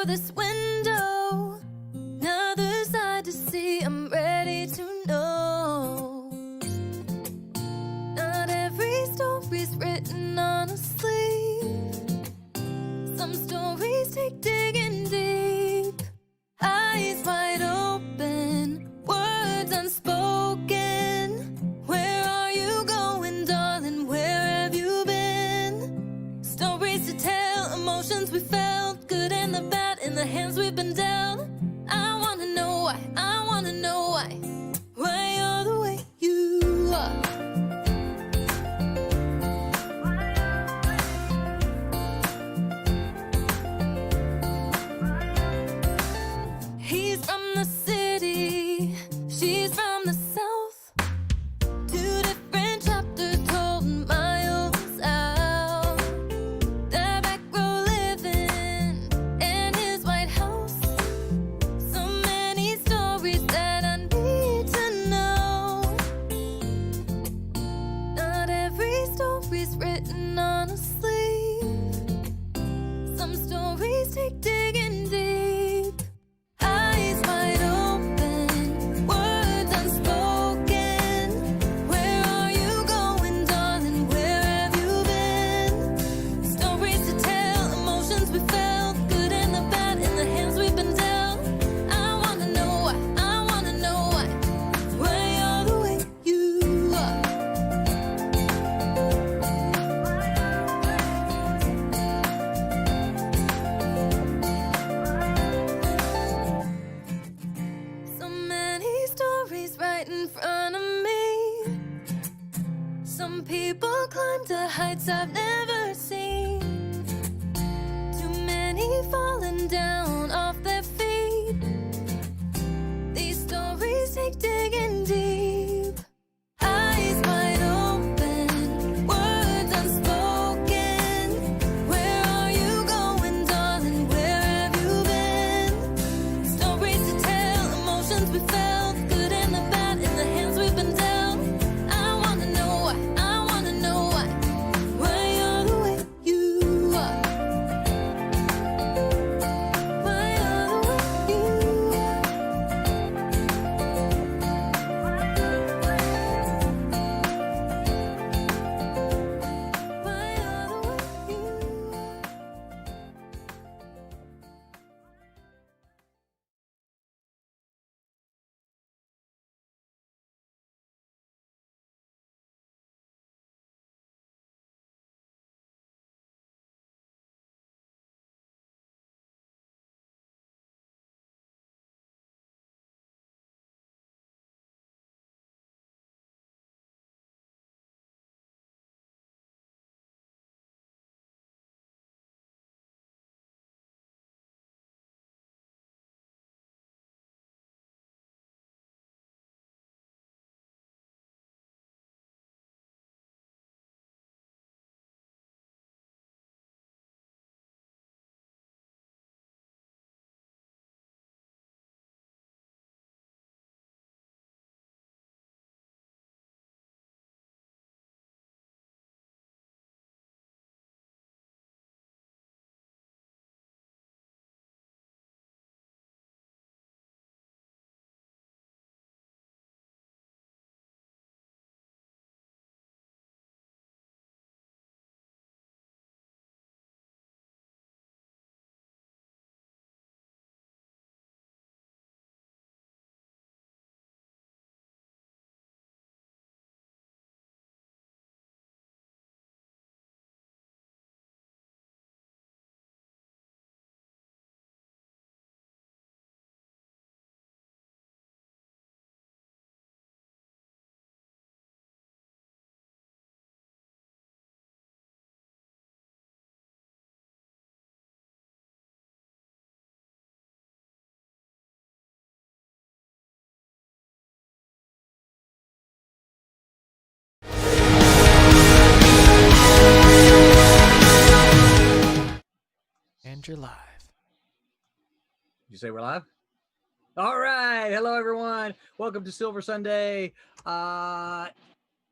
through this window. Another side to see, I'm ready to know. Not every story's written on a sleeve. Some stories take digging deep. Eyes wide open, words unspoken. Where are you going, darling? Where have you been? Stories to tell, emotions we felt, good and the bad in the hands we've been dealt. I wanna know why, I wanna know why you're the way you are. He's from the city, she's from the south. Two different chapters told miles out. The back row living in his White House. So many stories that I need to know. Not every story's written on a sleeve. Some stories take digging deep. Eyes wide open, words unspoken. Where are you going, darling? Where have you been? Stories to tell, emotions we felt, good and the bad in the hands we've been dealt. I wanna know why you're the way you are. So many stories right in front of me. Some people climb to heights I've never seen. Too many falling down off their feet. These stories take digging deep. Eyes wide open, words unspoken. Where are you going, darling? Where have you been? Stories to tell, emotions we felt, good and the bad in the hands we've been dealt. I wanna know why you're the way you are. Why you're the way you are. Why you're the way you are. And you're live. Did you say we're live? All right. Hello, everyone. Welcome to Silver Sunday.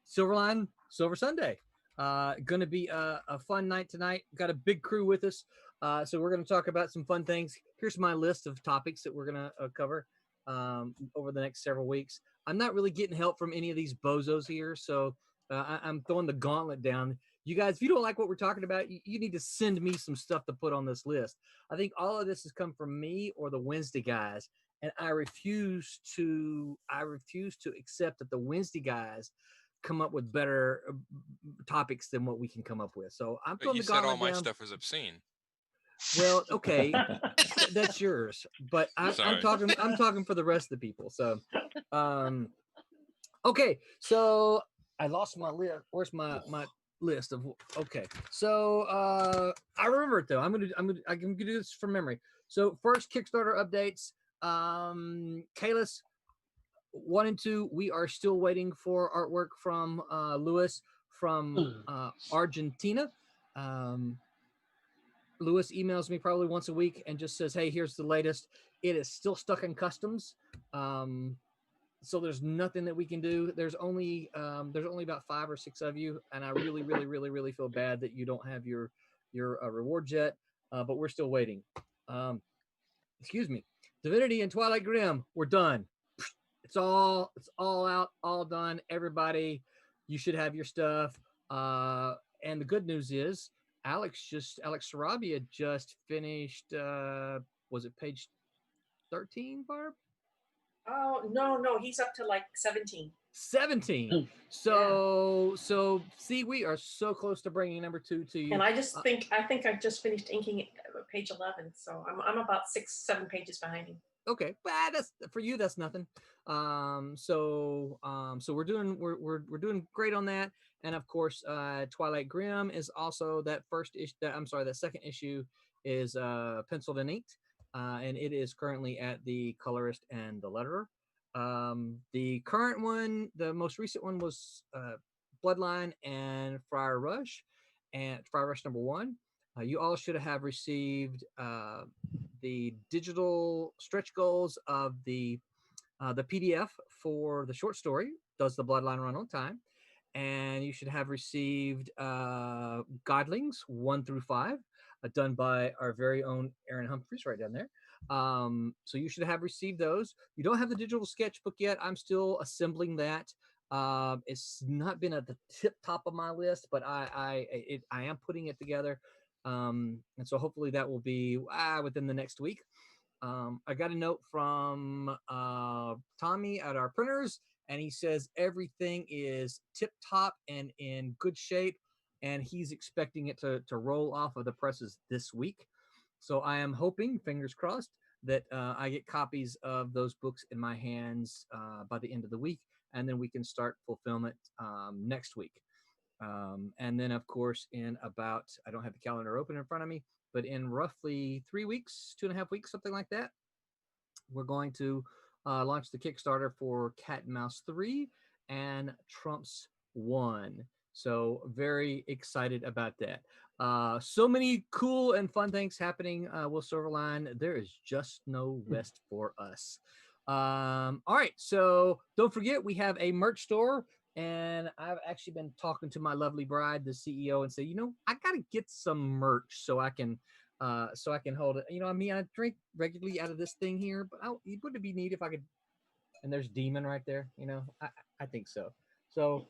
Silver Sunday. Going to be a fun night tonight. Got a big crew with us. So we're going to talk about some fun things. Here's my list of topics that we're going to cover over the next several weeks. I'm not really getting help from any of these bozos here, so I'm throwing the gauntlet down. You guys, if you don't like what we're talking about, you need to send me some stuff to put on this list. I think all of this has come from me or the Wednesday guys, and I refuse to accept that the Wednesday guys come up with better topics than what we can come up with. So I'm But throwing you the said all gauntlet my down. stuff was obscene. Well, okay, that's yours, but I'm Sorry. talking for the rest of the people. So, okay, so I lost my list. Where's my list of? Okay, so I remember it though. I'm gonna do this from memory. So first Kickstarter updates. Kalis 1 and 2. We are still waiting for artwork from Lewis from Argentina. Lewis emails me probably once a week and just says, "Hey, here's the latest." It is still stuck in customs, so there's nothing that we can do. There's only about 5 or 6 of you, and I really feel bad that you don't have your reward yet. But we're still waiting. Excuse me. Divinity and Twilight Grim, we're done. It's all out, all done. Everybody, you should have your stuff. And the good news is Alex Sarabia just finished was it page 13, Barb? Oh, no, he's up to like 17. 17. So see, we are so close to bringing number 2 to you. And I think I just finished inking page 11, so I'm about 6-7 pages behind him. Okay, well, that's for you. That's nothing. So we're doing great on that. And of course, Twilight Grim is also that second issue is penciled and inked, and it is currently at the colorist and the letterer. The current one, the most recent one was Bloodline and Friar Rush number 1. You all should have received the digital stretch goals of the PDF for the short story, Does the Bloodline Run on Time? And you should have received Godlings 1 through 5, done by our very own Aaron Humphries right down there. So you should have received those. You don't have the digital sketchbook yet. I'm still assembling that. It's not been at the top of my list, but I am putting it together. And so hopefully that will be within the next week. I got a note from Tommy at our printers, and he says everything is tip top and in good shape, and he's expecting it to roll off of the presses this week. So I am hoping, fingers crossed, that I get copies of those books in my hands by the end of the week, and then we can start fulfillment next week. And then, of course, in about, I don't have the calendar open in front of me, but in roughly 3 weeks, 2.5 weeks, something like that, we're going to launch the Kickstarter for Cat and Mouse 3 and Trumps 1. So very excited about that. So many cool and fun things happening with Silverline. There is just no rest for us. All right, so don't forget, we have a merch store. And I've actually been talking to my lovely bride, the CEO, and say, I gotta get some merch so I can hold it. I drink regularly out of this thing here, but it wouldn't be neat if I could. And there's Demon right there. I think so. So,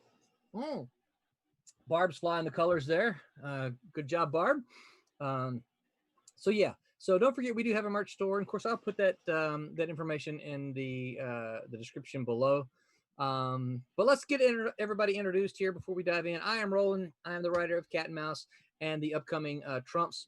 Barb's flying the colors there. Good job, Barb. So yeah. So don't forget, we do have a merch store. And of course, I'll put that information in the description below. But let's get everybody introduced here before we dive in. I am Roland. I am the writer of Cat and Mouse and the upcoming Trumps,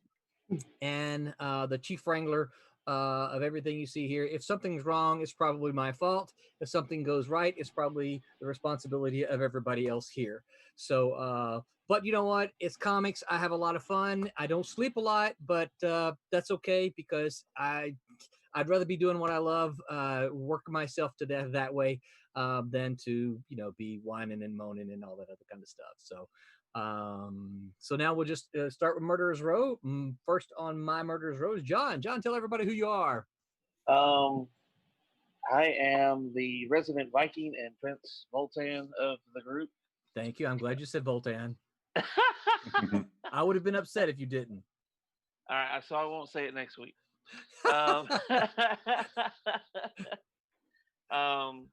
and the chief wrangler of everything you see here. If something's wrong, it's probably my fault. If something goes right, it's probably the responsibility of everybody else here. So, but you know what? It's comics. I have a lot of fun. I don't sleep a lot, but that's okay, because I'd rather be doing what I love, work myself to death that way, than to, be whining and moaning and all that other kind of stuff. So, so now we'll just start with Murderer's Row. First on my Murderer's Row is John. John, tell everybody who you are. I am the resident Viking and Prince Voltan of the group. Thank you. I'm glad you said Voltan. I would have been upset if you didn't. All right, so I won't say it next week. Um, um,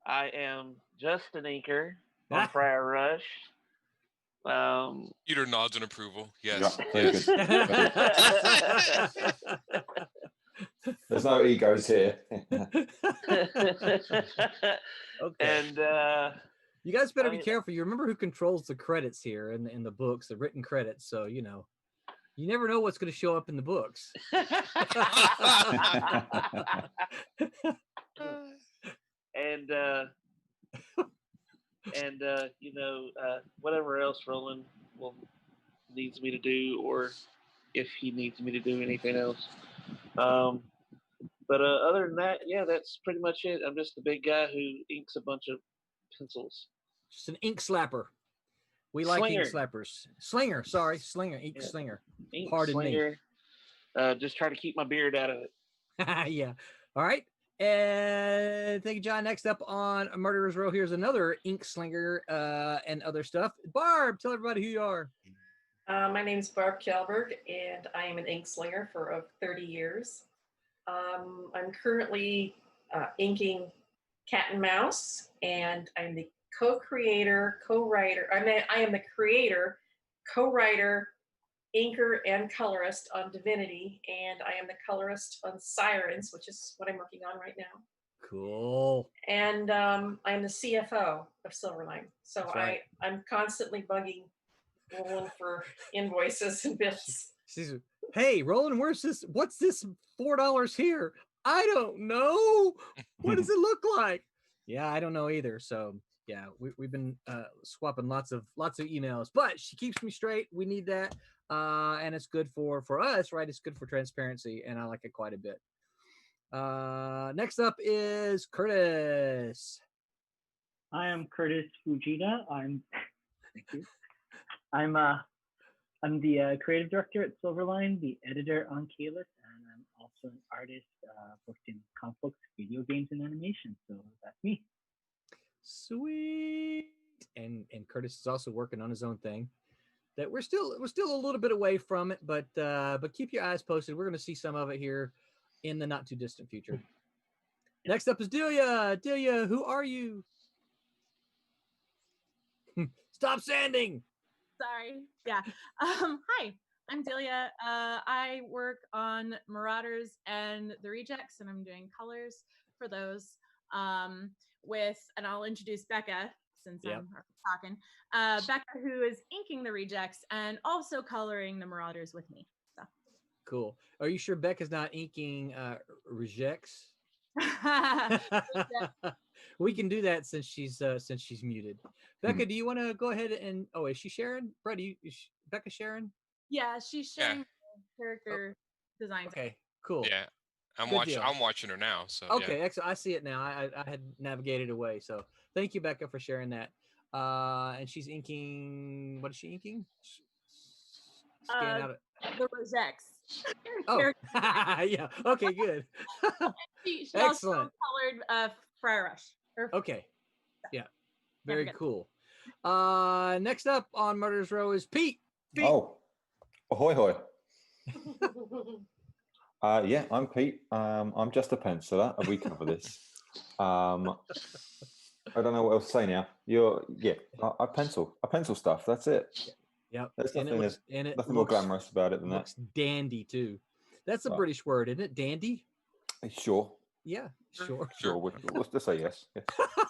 I am just an inker on Friar Rush. Peter nods in approval. Yeah, Yes. very good. There's no egos here. Okay. And You guys better be I- careful. You remember who controls the credits here in the books, the written credits. So you never know what's going to show up in the books. and whatever else Roland needs me to do, or if he needs me to do anything else. But other than that, yeah, that's pretty much it. I'm just a big guy who inks a bunch of pencils. Just an ink slapper. We like ink Slinger. slappers. Slinger, sorry, slinger, ink Yeah. slinger. Ink Pardon slinger. Just try to keep my beard out of it. me. Yeah. All right. And thank you, John. Next up on Murderer's Row, here's another ink slinger and other stuff. Barb, tell everybody who you are. My name is Barb Kjellberg, and I am an ink slinger for 30 years. I'm currently inking Cat and Mouse, and I'm the co-creator, co-writer. I am the creator, co-writer, inker, and colorist on Divinity, and I am the colorist on Sirens, which is what I'm working on right now. Cool. And I'm the CFO of Silverline, so That's right. I'm constantly bugging Roland for invoices and bills. She's, hey, Roland, where's this? What's this $4 here? I don't know. What does it look like? Yeah, I don't know either. So yeah, we've been swapping lots of emails, but she keeps me straight. We need that, and it's good for us, right? It's good for transparency, and I like it quite a bit. Next up is Curtis. I am Curtis Fujita. Thank you. I'm the creative director at Silverline, the editor on Kalis, and I'm also an artist both in comic books, video games, and animation. So that's me. Sweet. And Curtis is also working on his own thing. That we're still a little bit away from it, but keep your eyes posted. We're going to see some of it here in the not too distant future. Next up is Delia. Delia, who are you? Stop sanding. Sorry. Yeah. Hi, I'm Delia. I work on Marauders and the Rejects, and I'm doing colors for those. And I'll introduce Becca since I'm talking. Becca, who is inking the Rejects and also coloring the Marauders with me. So. Cool. Are you sure Becca's not inking Rejects? We can do that since she's muted. Becca, do you want to go ahead and is she sharing? Brett, is Becca sharing? Yeah, she's sharing character designs. Okay, cool. Yeah, I'm Good watching. deal. I'm watching her now. So okay, excellent. I see it now. I had navigated away. So thank you, Becca, for sharing that. And she's inking. What is she inking? Scan out the Rejects. Oh, yeah. Okay, good. she Excellent. also colored Friar Rush. Okay. Yeah. Very Never cool. Next up on Murderer's Row is Pete. Pete. Oh, ahoy, hoy. Yeah, I'm Pete. I'm just a penciler, and we cover this. I don't know what else to say now. I pencil stuff. That's it. Yeah. There's nothing more glamorous about it than that. Dandy too. That's a British word, isn't it? Dandy. Sure. Yeah, sure. Sure. We'll just say yes.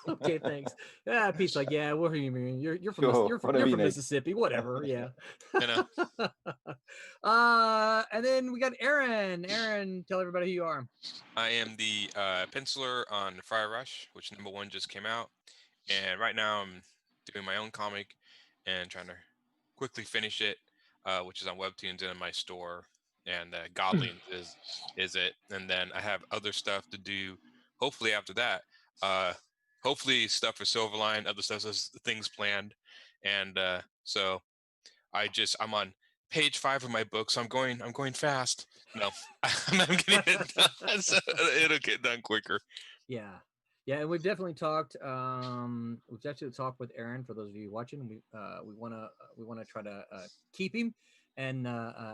Okay, thanks. Yeah, Pete's like, yeah, what do you mean? You're from Sure, you're from Mississippi, whatever. Yeah. And then we got Aaron. Aaron, tell everybody who you are. I am the penciler on Fire Rush, which #1 just came out, and right now I'm doing my own comic and trying to quickly finish it, which is on Webtoons and in my store. And Goblin is it, and then I have other stuff to do. Hopefully after that, hopefully stuff for Silverline, other stuff, things planned, and so I'm on page 5 of my book, so I'm going fast. No, I'm getting it done, so it'll get done quicker. Yeah, and we've definitely talked. We've actually talked with Aaron. For those of you watching, we want to try to keep him and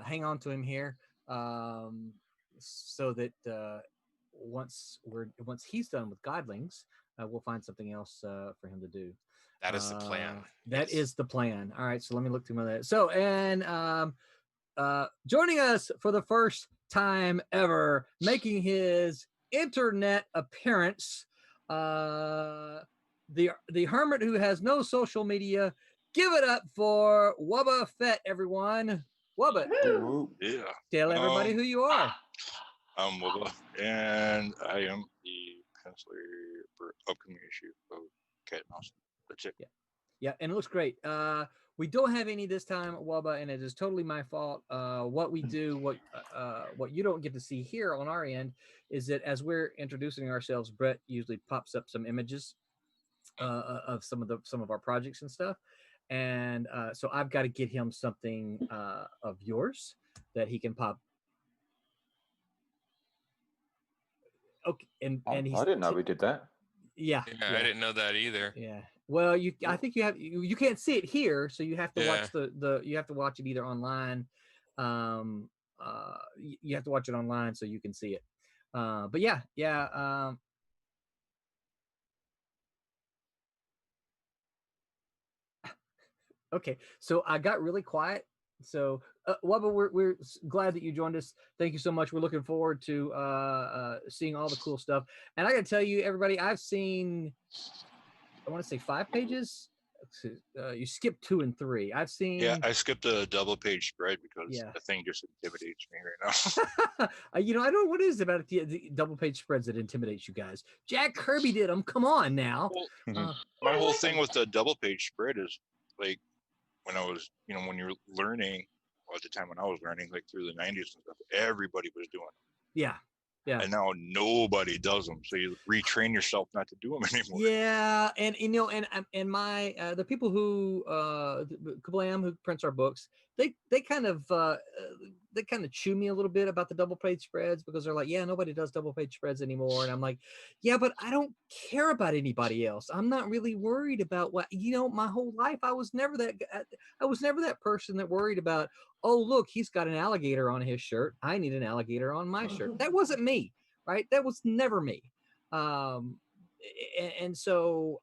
hang on to him here, so that once he's done with Godlings, we'll find something else for him to do. That is the plan. That Yes. is the plan. All right, so let me look through my that. So, and joining us for the first time ever, making his internet appearance, the hermit who has no social media. Give it up for Wubba Fett, everyone. Wubba, Woo! Yeah. tell everybody who you are. I'm Wubba, and I am the penciler for upcoming issue of Cat and Mouse. That's it. Yeah, and it looks great. We don't have any this time, Wubba, and it is totally my fault. What we do, what you don't get to see here on our end, is that as we're introducing ourselves, Brett usually pops up some images of some of our projects and stuff, and so I've got to get him something of yours that he can pop. Okay, and he's I didn't know we did that. yeah, I didn't know that either. Yeah. Well, I think you can't see it here, so you have to watch Yeah. you have to watch it either online. You have to watch it online so you can see it. But yeah. Okay, so I got really quiet. So, Wubba, we're glad that you joined us. Thank you so much. We're looking forward to seeing all the cool stuff. And I got to tell you, everybody, I've seen, I want to say 5 pages. You skipped 2 and 3. I've seen. Yeah, I skipped a double page spread because Yeah. the thing just intimidates me right now. I don't know what it is about the double page spreads that intimidates you guys. Jack Kirby did them. Come on now. Well, my whole thing with the double page spread is like when I was, when you're learning, well, at the time when I was learning, like through the 90s and stuff, everybody was doing them. Yeah. Yeah. And now nobody does them. So you retrain yourself not to do them anymore. Yeah. And my, the people who, Kablam, who prints our books, they kind of chew me a little bit about the double page spreads because they're like, yeah, nobody does double page spreads anymore. And I'm like, yeah, but I don't care about anybody else. I'm not really worried about what, my whole life, I was never that person that worried about, oh, look, he's got an alligator on his shirt. I need an alligator on my shirt. That wasn't me, right? That was never me. And so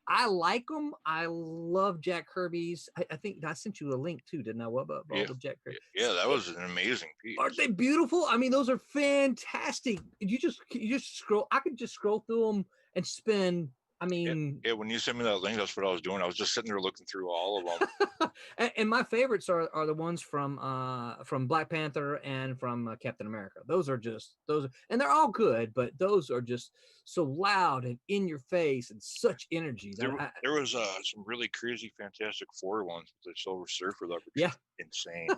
I like them. I love Jack Kirby's. I think I sent you a link too, didn't I? What about all the Jack Kirby? Yeah, that was an amazing piece. Aren't they beautiful? I mean, those are fantastic. You just scroll. I could just scroll through them and spend. I mean, yeah. When you sent me that link, that's what I was doing. I was just sitting there looking through all of them. and my favorites are the ones from Black Panther and from Captain America. Those are, and they're all good, but those are just so loud and in your face and such energy. There was some really crazy Fantastic Four ones with the Silver Surfer that were yeah, insane.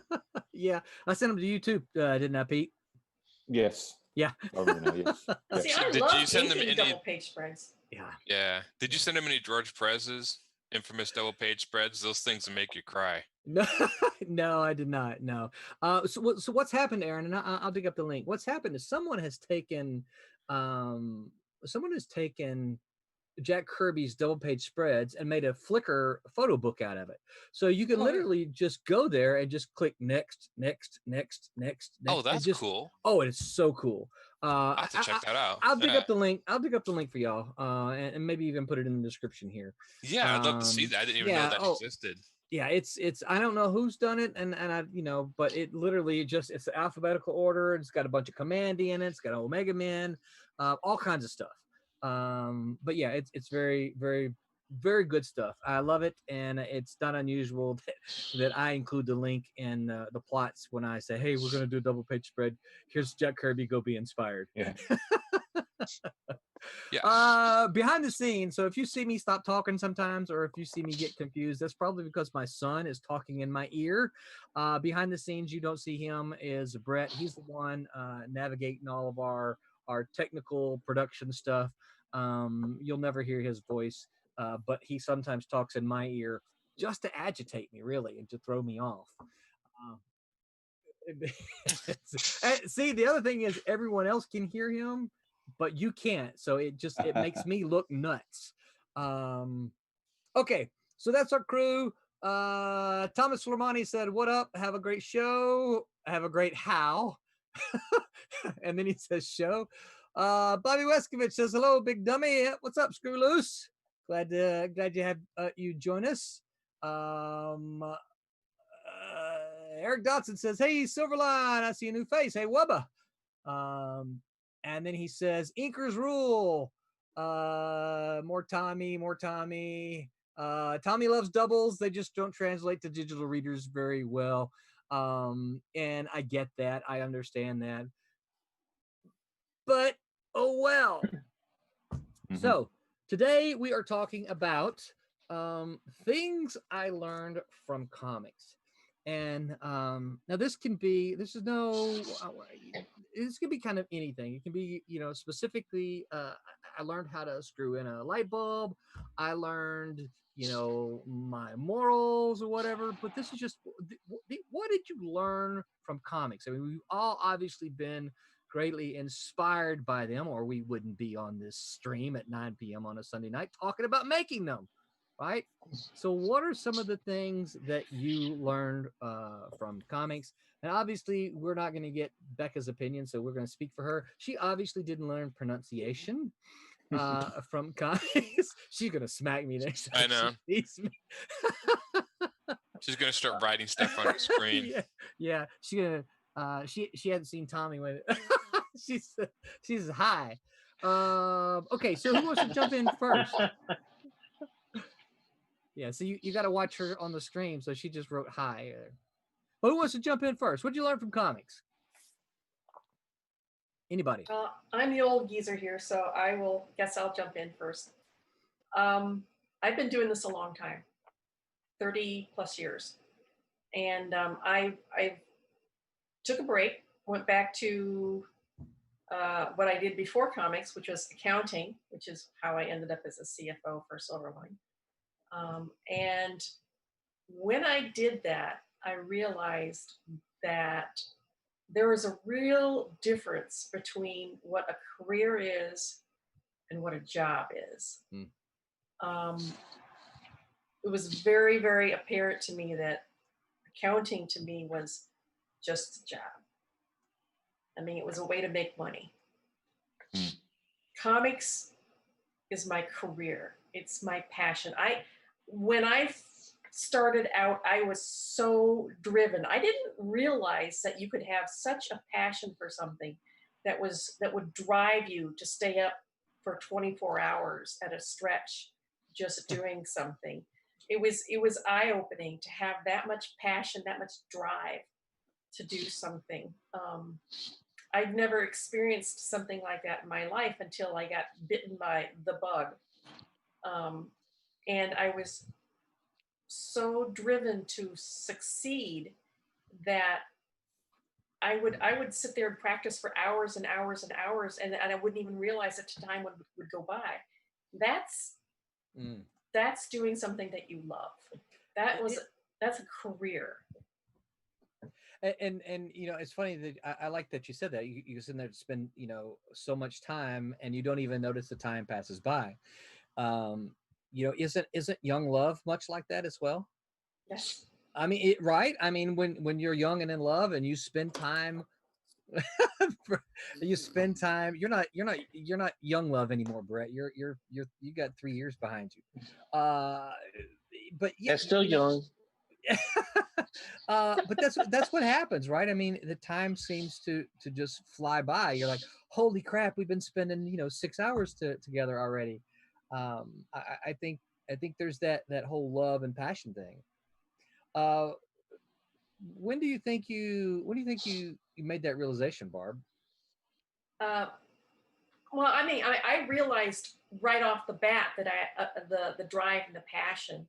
Yeah, I sent them to you too, didn't I, Pete? Yes. Yeah. Yes. See, Yes. I Did love you send them inking any- double page spreads. Yeah. Yeah. Did you send him any George Perez's infamous double page spreads? Those things will make you cry. No, I did not. No. So what's happened, Aaron? And I'll dig up the link. What's happened is someone has taken Jack Kirby's double page spreads and made a Flickr photo book out of it. So you can literally just go there and just click next. Oh, that's cool. Oh, it is so cool. I'll have to check that out. I'll dig up the link. I'll dig up the link for y'all, and maybe even put it in the description here. Yeah, I'd love to see that. I didn't even know that existed. Yeah, it's I don't know who's done it, and I but it literally it's alphabetical order. It's got a bunch of Commandy in it. It's got Omega Men, all kinds of stuff. But yeah, it's very, very, very good stuff. I love it, and it's not unusual that I include the link in the plots when I say, "Hey, we're going to do a double page spread. Here's Jack Kirby. Go be inspired." Yeah. Yeah. Behind the scenes. So if you see me stop talking sometimes, or if you see me get confused, that's probably because my son is talking in my ear. Behind the scenes, you don't see him is Brett. He's the one navigating all of our technical production stuff. You'll never hear his voice, but he sometimes talks in my ear just to agitate me, really, and to throw me off. See, the other thing is everyone else can hear him, but you can't. So it makes me look nuts. Okay, so that's our crew. Thomas Flamani said, "What up? Have a great show. Have a great how." And then he says, "Show." Bobby Weskovich says, "Hello, big dummy. What's up, Screw Loose? Glad you have you join us." Eric Dotson says, "Hey, Silverline, I see a new face. Hey, Wubba." And then he says, "Inkers rule." More Tommy. Tommy loves doubles. They just don't translate to digital readers very well. And I get that. I understand that. But oh well. So today we are talking about things I learned from comics. And now this can be this can be kind of anything. It can be, specifically I learned how to screw in a light bulb. I learned, my morals or whatever, but this is just what did you learn from comics? I mean, we've all obviously been greatly inspired by them, or we wouldn't be on this stream at 9 p.m. on a Sunday night talking about making them, right? So what are some of the things that you learned from comics? And obviously, we're not going to get Becca's opinion, so we're going to speak for her. She obviously didn't learn pronunciation from comics. She's going to smack me next time. I know. She sees me. She's gonna start writing stuff on the screen. Yeah. She's gonna. She hadn't seen Tommy when she's high. Okay, so who wants to jump in first? Yeah, so you got to watch her on the stream. So she just wrote hi. But who wants to jump in first? What'd you learn from comics? Anybody? I'm the old geezer here, so I'll jump in first. I've been doing this a long time, 30 plus years. And I took a break, went back to what I did before comics, which was accounting, which is how I ended up as a CFO for Silverline. And when I did that, I realized that there was a real difference between what a career is and what a job is. It was very, very apparent to me that accounting to me was just a job. I mean, it was a way to make money. Comics is my career. It's my passion. When I started out, I was so driven. I didn't realize that you could have such a passion for something that would drive you to stay up for 24 hours at a stretch just doing something. It was eye-opening to have that much passion, that much drive to do something. I'd never experienced something like that in my life until I got bitten by the bug. And I was so driven to succeed that I would sit there and practice for hours and hours and hours, and I wouldn't even realize that time would go by. That's doing something that you love. That's a career. And it's funny that I like that you said that. You sit there to spend so much time, and you don't even notice the time passes by. Isn't young love much like that as well? Yes. I mean, right? I mean, when you're young and in love, and you spend time, You're not young love anymore, Brett. You got 3 years behind you. But yeah, That's still young. But that's what happens, right? I mean, the time seems to just fly by. You're like, holy crap, we've been spending 6 hours together already. I think there's that whole love and passion thing. When do you think you made that realization, Barb? Well, I mean, I realized right off the bat that the drive and the passion.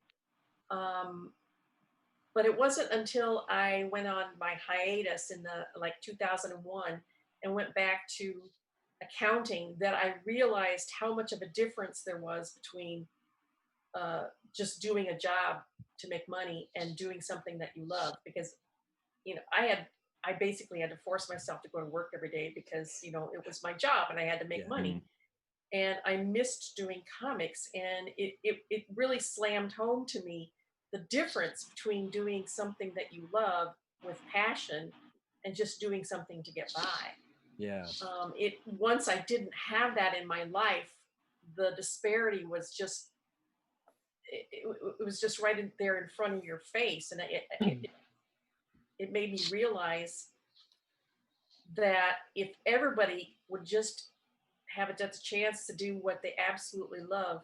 But it wasn't until I went on my hiatus in 2001 and went back to accounting that I realized how much of a difference there was between just doing a job to make money and doing something that you love. Because, I basically had to force myself to go to work every day because, it was my job and I had to make money. And I missed doing comics, and it really slammed home to me the difference between doing something that you love with passion and just doing something to get by. Yeah. Once I didn't have that in my life, the disparity was just it was just right there in front of your face, and it made me realize that if everybody would just have a chance to do what they absolutely love,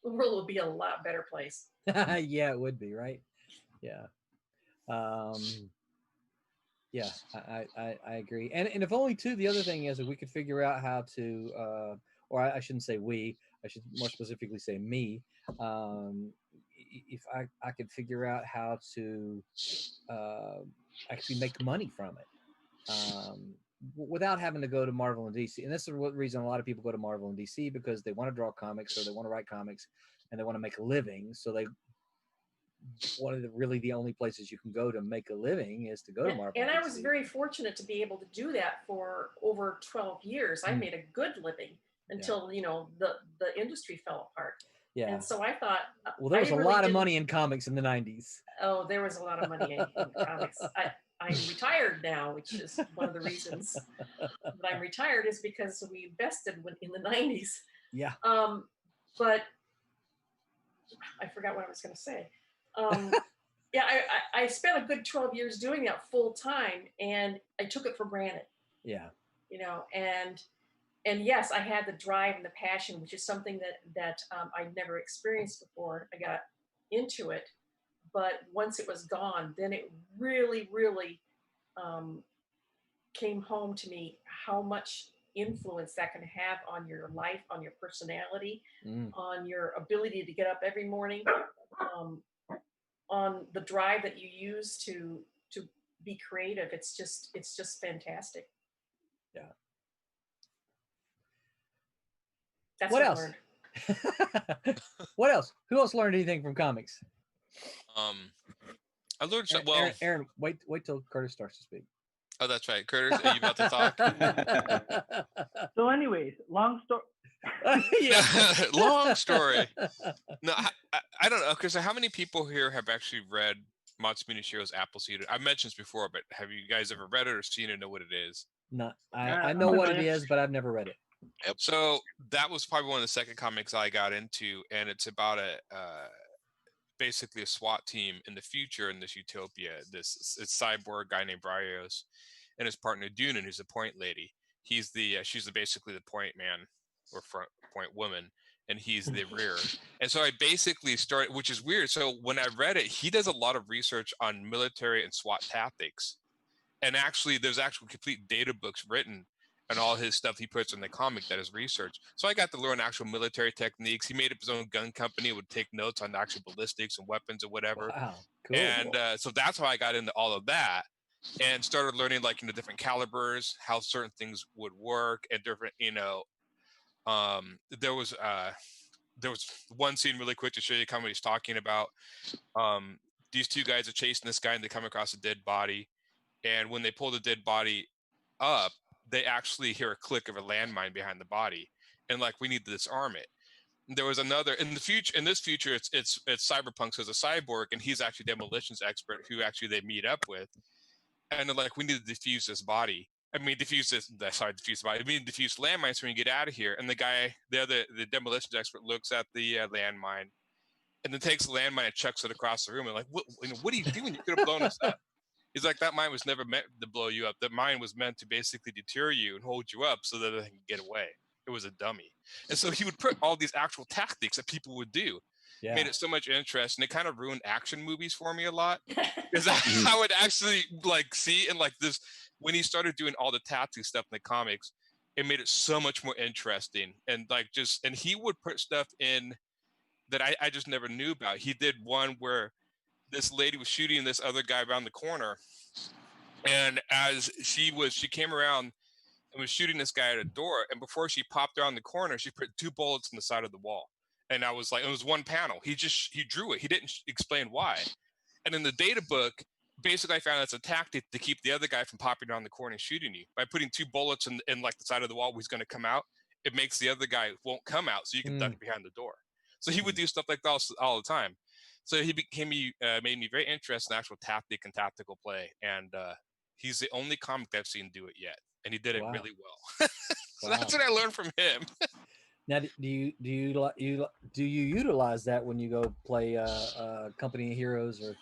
the world would be a lot better place. Yeah, it would be, right? Yeah. Yeah, I agree. And if only too, the other thing is if we could figure out how to, or I shouldn't say we, I should more specifically say me. If I could figure out how to actually make money from it. Without having to go to Marvel and DC. And this is what reason a lot of people go to Marvel and DC, because they want to draw comics or they want to write comics and they want to make a living. So one of the only places you can go to make a living is to go to Marvel. And I was very fortunate to be able to do that for over 12 years. I made a good living until, the industry fell apart. Yeah. And so I thought, well, there was a lot of money in comics in the 90s. Oh, there was a lot of money in comics. I'm retired now, which is one of the reasons that I'm retired is because we invested in the 90s. Yeah. But I forgot what I was going to say. Yeah, I spent a good 12 years doing that full time, and I took it for granted. Yeah. And yes, I had the drive and the passion, which is something that I'd never experienced before I got into it. But once it was gone, then it really, really came home to me how much influence that can have on your life, on your personality, on your ability to get up every morning, on the drive that you use to be creative. It's just fantastic. Yeah. That's what I else? learned. What else? Who else learned anything from comics? I learned Aaron, wait till Curtis starts to speak. Oh, that's right. Curtis, are you about to talk? So anyways, long story. Long story. No, I don't know. Okay, so how many people here have actually read Matsumoto Appleseed? I've mentioned this before, but have you guys ever read it or seen it, know what it is? No, I know what it is, but I've never read it. Yep. So that was probably one of the second comics I got into, and it's about basically a SWAT team in the future in this utopia. It's cyborg guy named Brios and his partner Dunan, who's a point lady. She's basically the point man or front point woman, and he's the rear. And so I basically started, which is weird. So when I read it, he does a lot of research on military and SWAT tactics. And actually, there's actual complete data books written and all his stuff he puts in the comic that is research. So I got to learn actual military techniques. He made up his own gun company, would take notes on the actual ballistics and weapons and whatever. Wow, cool. And so that's how I got into all of that and started learning different calibers, how certain things would work, and different, there was one scene really quick to show you kind of what he's talking about. These two guys are chasing this guy and they come across a dead body. And when they pull the dead body up, they actually hear a click of a landmine behind the body, and we need to disarm it. There was another in this future, it's Cyberpunk, so it's a cyborg, and he's actually a demolitions expert who actually they meet up with, and they're like, we need to defuse this body. Defuse landmines so we can get out of here. And the guy, the demolitions expert, looks at the landmine, and then takes the landmine and chucks it across the room. And what are you doing? You could have blown us up. He's like, that mine was never meant to blow you up. That mine was meant to basically deter you and hold you up so that they can get away. It was a dummy. And so he would put all these actual tactics that people would do. Yeah. Made it so much interesting. It kind of ruined action movies for me a lot. Because I would actually see and this, when he started doing all the tactics stuff in the comics, it made it so much more interesting. And and he would put stuff in that I just never knew about. He did one where this lady was shooting this other guy around the corner, and as she came around and was shooting this guy at a door, and before she popped around the corner, she put 2 bullets in the side of the wall. And I was like, it was one panel. He drew it. He didn't explain why. And in the data book, basically I found it's a tactic to keep the other guy from popping around the corner and shooting you. By putting 2 bullets in the side of the wall where he's going to come out, it makes the other guy won't come out, so you can duck behind the door. So he would do stuff like that all the time. So he made me very interested in actual tactic and tactical play, and he's the only comic that I've seen do it yet, and he did it Wow. really well. So Wow. that's what I learned from him. Now, do you utilize that when you go play Company of Heroes or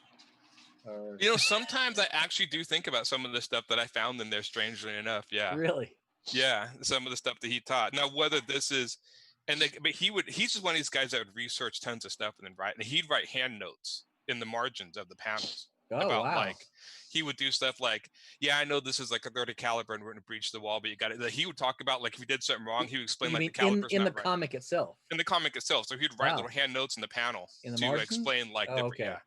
You know, sometimes I actually do think about some of the stuff that I found in there. Strangely enough, yeah, really? yeah, some of the stuff that he taught. Now, whether this is, but he's just one of these guys that would research tons of stuff and then write, and he'd write hand notes in the margins of the panels Oh, about wow. like, he would do stuff like, yeah, I know this is like a 30 caliber and we're going to breach the wall, but you got it. Like, he would talk about like if you did something wrong, he would explain You like mean the caliber's in the not right. comic itself? In the comic itself, so he'd write Wow. little hand notes in the panel In the to margins? explain like Oh, different. okay. Yeah,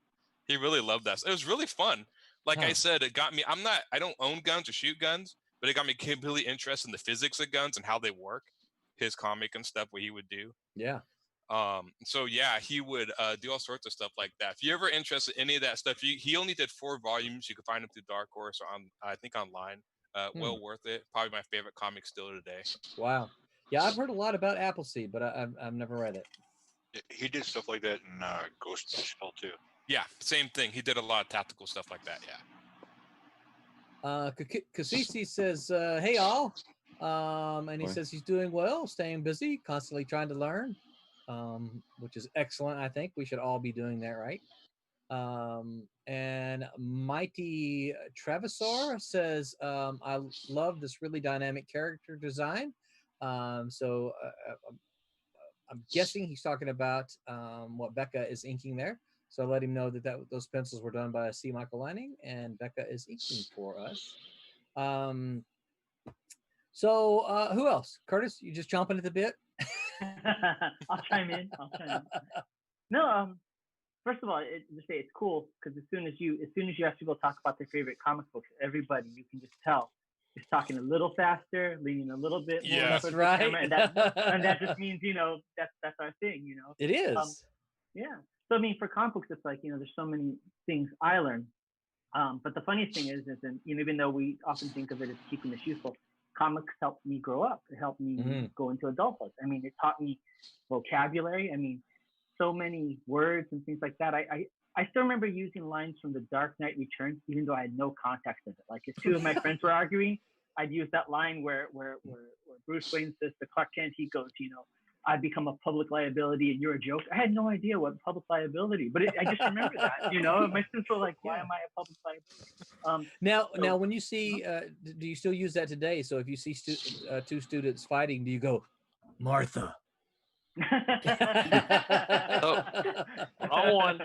he really loved that. It was really fun. Like I Huh. said, it got me. I don't own guns or shoot guns, but it got me completely interested in the physics of guns and how they work. His comic and stuff, what he would do. Yeah. So yeah, he would do all sorts of stuff like that. If you're ever interested in any of that stuff, he only did 4 volumes. You can find him through Dark Horse or I think online. Well worth it. Probably my favorite comic still today. Wow. Yeah, I've heard a lot about Appleseed, but I've never read it. He did stuff like that in Ghost in the Shell too. Yeah, same thing. He did a lot of tactical stuff like that. Yeah. Kasisi says, "Hey all," and he says he's doing well, staying busy, constantly trying to learn, which is excellent. I think we should all be doing that, right? And Mighty Travisor says, "I love this really dynamic character design." So I'm guessing he's talking about what Becca is inking there. So I let him know that those pencils were done by C. Michael Lanning, and Becca is inking for us. So who else? Curtis, you just chomping at the bit? I'll chime in. No, first of all, just say it's cool because as soon as you have people talk about their favorite comic books, everybody you can just tell is talking a little faster, leaning a little bit more. That's towards right. the camera, and that just means that's our thing. It is. Yeah. So I mean, for comic books, it's like there's so many things I learned. But the funniest thing is even though we often think of it as keeping us useful, comics helped me grow up. It helped me go into adulthood. I mean, it taught me vocabulary. I mean, so many words and things like that. I still remember using lines from The Dark Knight Returns, even though I had no context of it. Like if 2 of my friends were arguing, I'd use that line where Bruce Wayne says to Clark Kent, he goes, I become a public liability and you're a joke. I had no idea what public liability, but I just remember that, my students were like, why am I a public liability? Now, when you see, do you still use that today? So if you see 2 students fighting, do you go, Martha? Wrong one.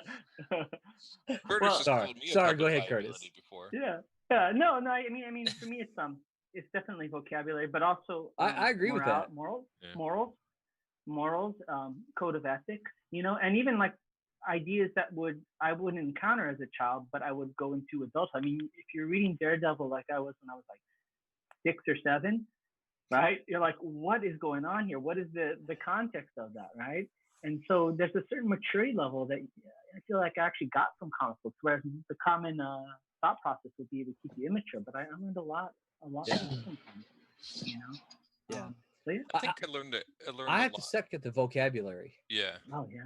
Curtis sorry. Go ahead, Curtis. Before. Yeah. No. I mean, for me, it's definitely vocabulary, but also I agree with that. Morals, code of ethics, and even like ideas that I wouldn't encounter as a child, but I would go into adulthood. I mean, if you're reading Daredevil like I was when I was like 6 or 7, right? You're like, what is going on here? What is the context of that, right? And so there's a certain maturity level that I feel like I actually got from comic books, whereas the common thought process would be to keep you immature. But I learned a lot from comics, Yeah. So, yeah. I think I learned it. I have to second the vocabulary. Yeah. Oh yeah.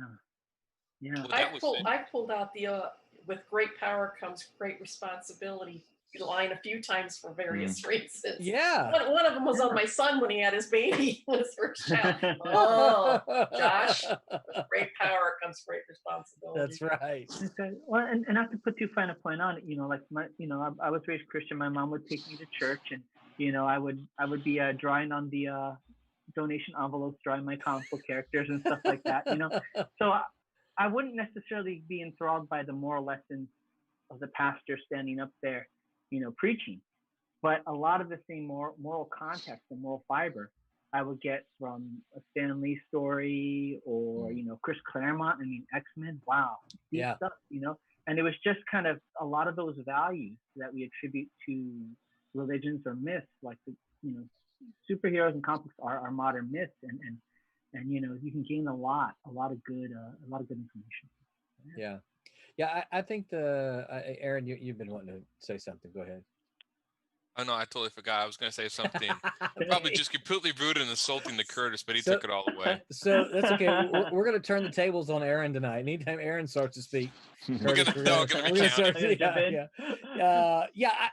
Yeah. Well, I pulled out the with great power comes great responsibility line a few times for various reasons. Yeah. One of them was on my son when he had his baby, his first child. Oh, Josh, with great power comes great responsibility. That's right. Okay. Well, and not to put too fine a point on it, like I was raised Christian. My mom would take me to church, and I would be drawing on the donation envelopes, drawing my comic book characters and stuff like that. So I wouldn't necessarily be enthralled by the moral lessons of the pastor standing up there, preaching, but a lot of the same moral context and moral fiber I would get from a Stan Lee story or Chris Claremont. I mean, X-Men. Wow, deep stuff. And it was just kind of a lot of those values that we attribute to religions or myths, like superheroes and comics are modern myths, and you can gain a lot of good information. Yeah. I think Aaron, you've been wanting to say something. Go ahead. Oh no, I totally forgot. I was going to say something probably just completely rude and insulting to Curtis, but he So- took it all away. So that's okay. We're going to turn the tables on Aaron tonight. Anytime Aaron starts to speak, Curtis, We're gonna be start. counting.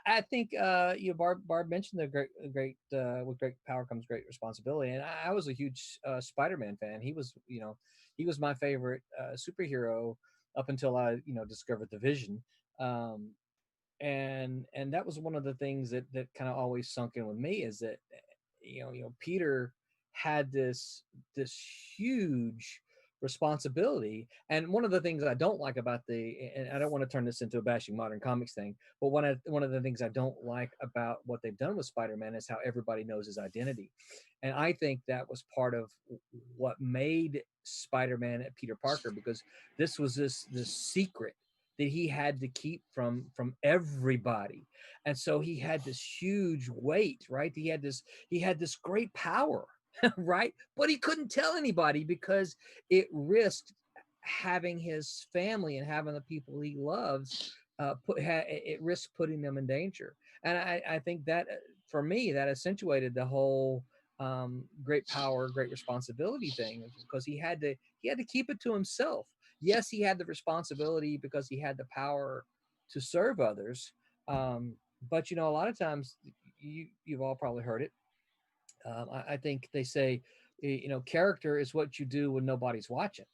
I think Barb mentioned the great with great power comes great responsibility, and I was a huge Spider-Man fan. He was he was my favorite superhero up until I discovered the Vision. And that was one of the things that kind of always sunk in with me is that Peter had this huge responsibility. And one of the things I don't like about and I don't want to turn this into a bashing modern comics thing, but one of the things I don't like about what they've done with Spider-Man is how everybody knows his identity. And I think that was part of what made Spider-Man Peter Parker, because this was this secret that he had to keep from everybody. And so he had this huge weight, right? He had this great power, right? But he couldn't tell anybody because it risked having his family and having the people he loves it risked putting them in danger. And I think that for me that accentuated the whole great power, great responsibility thing, because he had to keep it to himself. Yes, he had the responsibility because he had the power to serve others. But a lot of times you've all probably heard it. I think they say, character is what you do when nobody's watching.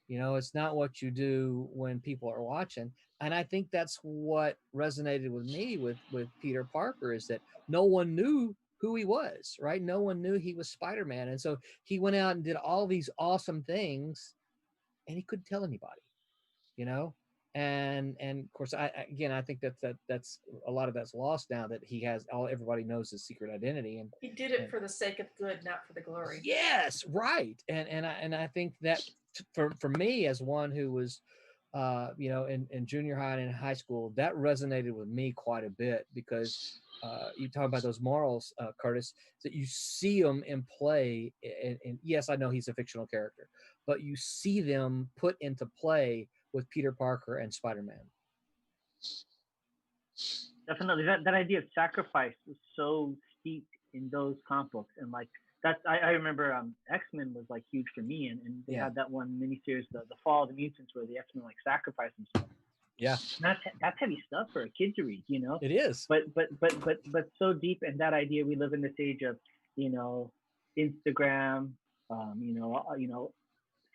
It's not what you do when people are watching. And I think that's what resonated with me with Peter Parker, is that no one knew who he was, right? No one knew he was Spider-Man. And so he went out and did all these awesome things and he couldn't tell anybody, and of course I think that's a lot of that's lost now that he has everybody knows his secret identity. And he did it for the sake of good, not for the glory. Yes, right. And I think that for me, as one who was in junior high and in high school, that resonated with me quite a bit, because you talk about those morals, Curtis, that you see them in play. And yes, I know he's a fictional character, but you see them put into play with Peter Parker and Spider-Man. Definitely, that idea of sacrifice was so steeped in those comic books, and like that's I remember X-Men was like huge for me, and they had that one miniseries, the Fall of the Mutants, where the X-Men like sacrificed themselves. Yeah, and that's heavy stuff for a kid to read, It is. But so deep, and that idea, we live in this age of Instagram,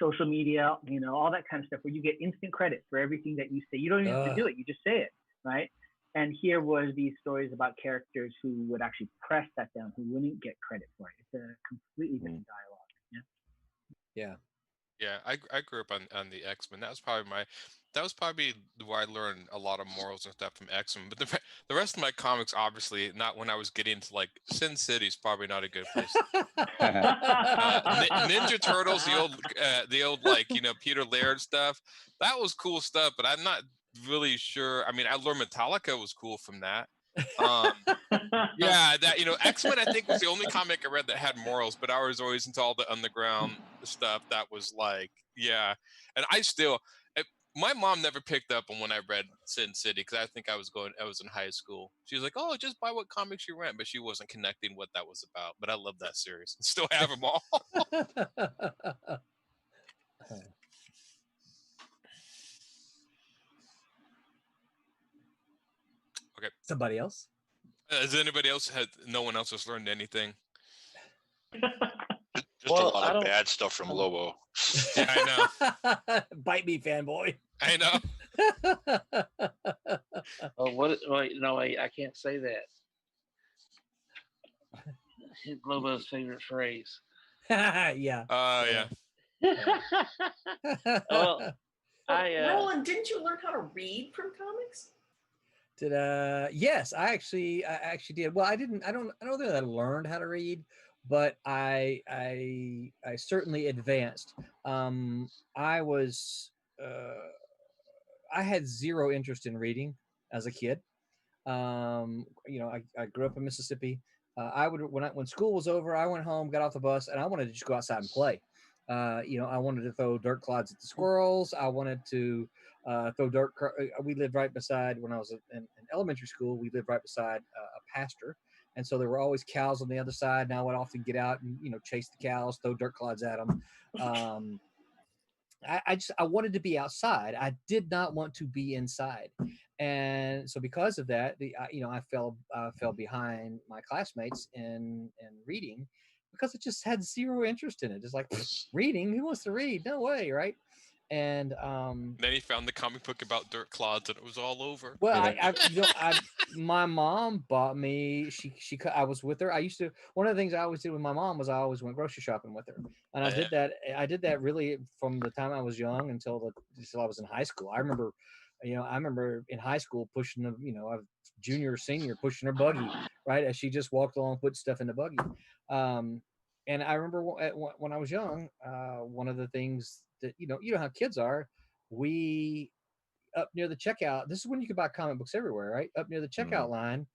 social media, all that kind of stuff, where you get instant credit for everything that you say. You don't even have to do it; you just say it, right? And here was these stories about characters who would actually press that down, who wouldn't get credit for it. It's a completely different dialogue. Yeah. Yeah, I grew up on the X-Men. That was probably where I learned a lot of morals and stuff from X-Men. But the rest of my comics, obviously, not when I was getting into like Sin City is probably not a good place. Ninja Turtles, the old like Peter Laird stuff. That was cool stuff, but I'm not really sure. I mean, I learned Metallica was cool from that. Yeah, that X-Men I think was the only comic I read that had morals, but I was always into all the underground stuff that was like, yeah. And my mom never picked up on when I read Sin City, because I think I was in high school. She was like, "Oh, just buy what comics you rent," but she wasn't connecting what that was about. But I love that series. Still have them all. Okay. Somebody else? Has anybody else no one else has learned anything? Just a lot of bad stuff from Lobo. Yeah, I know. Bite me, fanboy. I know. Oh, what? Wait, no, I can't say that. Lobo's favorite phrase. Yeah. Yeah. Well, Roland, didn't you learn how to read from comics? Yes, I actually did. Well, I don't know that I learned how to read, but I certainly advanced. I had zero interest in reading as a kid. I grew up in Mississippi. I would when school was over, I went home, got off the bus, and I wanted to just go outside and play. I wanted to throw dirt clods at the squirrels. I wanted to throw dirt. We lived right beside, when I was in elementary school, we lived right beside a pasture, and so there were always cows on the other side. And I would often get out and chase the cows, throw dirt clods at them. I wanted to be outside. I did not want to be inside, and so because of that, I fell behind my classmates in reading because I just had zero interest in it. It's like reading. Who wants to read? No way, right? And Then he found the comic book about dirt clods, and it was all over. well, my mom bought me. I was with her. One of the things I always did with my mom was I always went grocery shopping with her, and I did that. I did that really from the time I was young until I was in high school. I remember in high school pushing I was junior or senior pushing her buggy, right, as she just walked along, put stuff in the buggy. And I remember when I was young, one of the things that you know how kids are, we up near the checkout. This is when you could buy comic books everywhere, right? Up near the checkout line,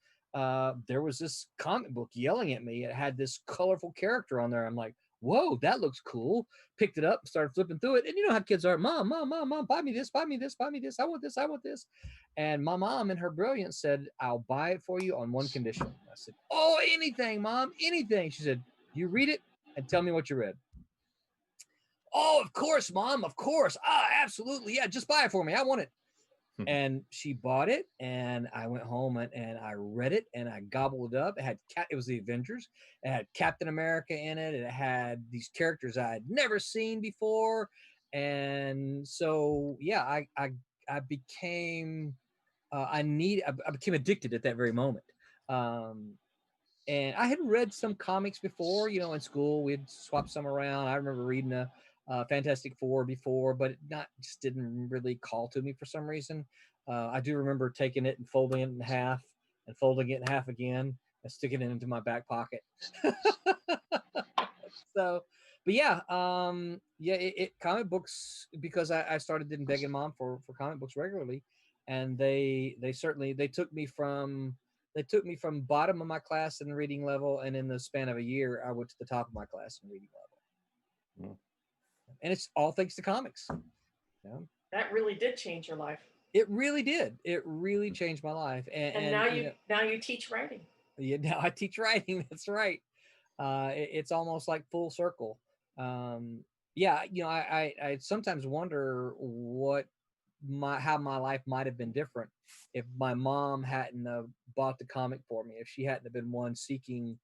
there was this comic book yelling at me. It had this colorful character on there. I'm like, whoa, that looks cool. Picked it up, started flipping through it. And you know how kids are, mom, buy me this, buy me this, buy me this. I want this, I want this. And my mom, in her brilliance, said, I'll buy it for you on one condition. I said, oh, anything, Mom, anything. She said, you read it and tell me what you read. Oh, of course, Mom, of course. Absolutely. Yeah, just buy it for me. I want it. And she bought it, and I went home and I read it, and I gobbled it up. It was the Avengers. It had Captain America in it. And it had these characters I had never seen before, and so yeah, I became I became addicted at that very moment. And I had read some comics before, in school. We'd swap some around. I remember reading a Fantastic Four before, but just didn't really call to me for some reason. I do remember taking it and folding it in half and folding it in half again and sticking it into my back pocket. So, but yeah, comic books, because I started begging Mom for comic books regularly, and they took me from bottom of my class in reading level, and in the span of a year, I went to the top of my class in reading level. And it's all thanks to comics. That really did change your life. It really did. It really changed my life. And now you teach writing. Yeah, now I teach writing. That's right. It's almost like full circle. I sometimes wonder how my life might have been different if my mom hadn't bought the comic for me, if she hadn't have been one seeking,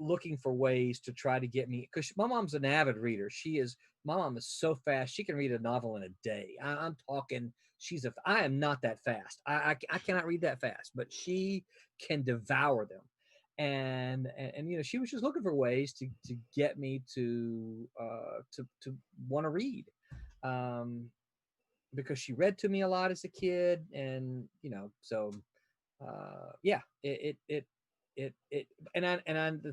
looking for ways to try to get me, because my mom's an avid reader. My mom is so fast. She can read a novel in a day. I'm talking, I am not that fast. I cannot read that fast, but she can devour them. And she was just looking for ways to get me to want to read. Because she read to me a lot as a kid, and the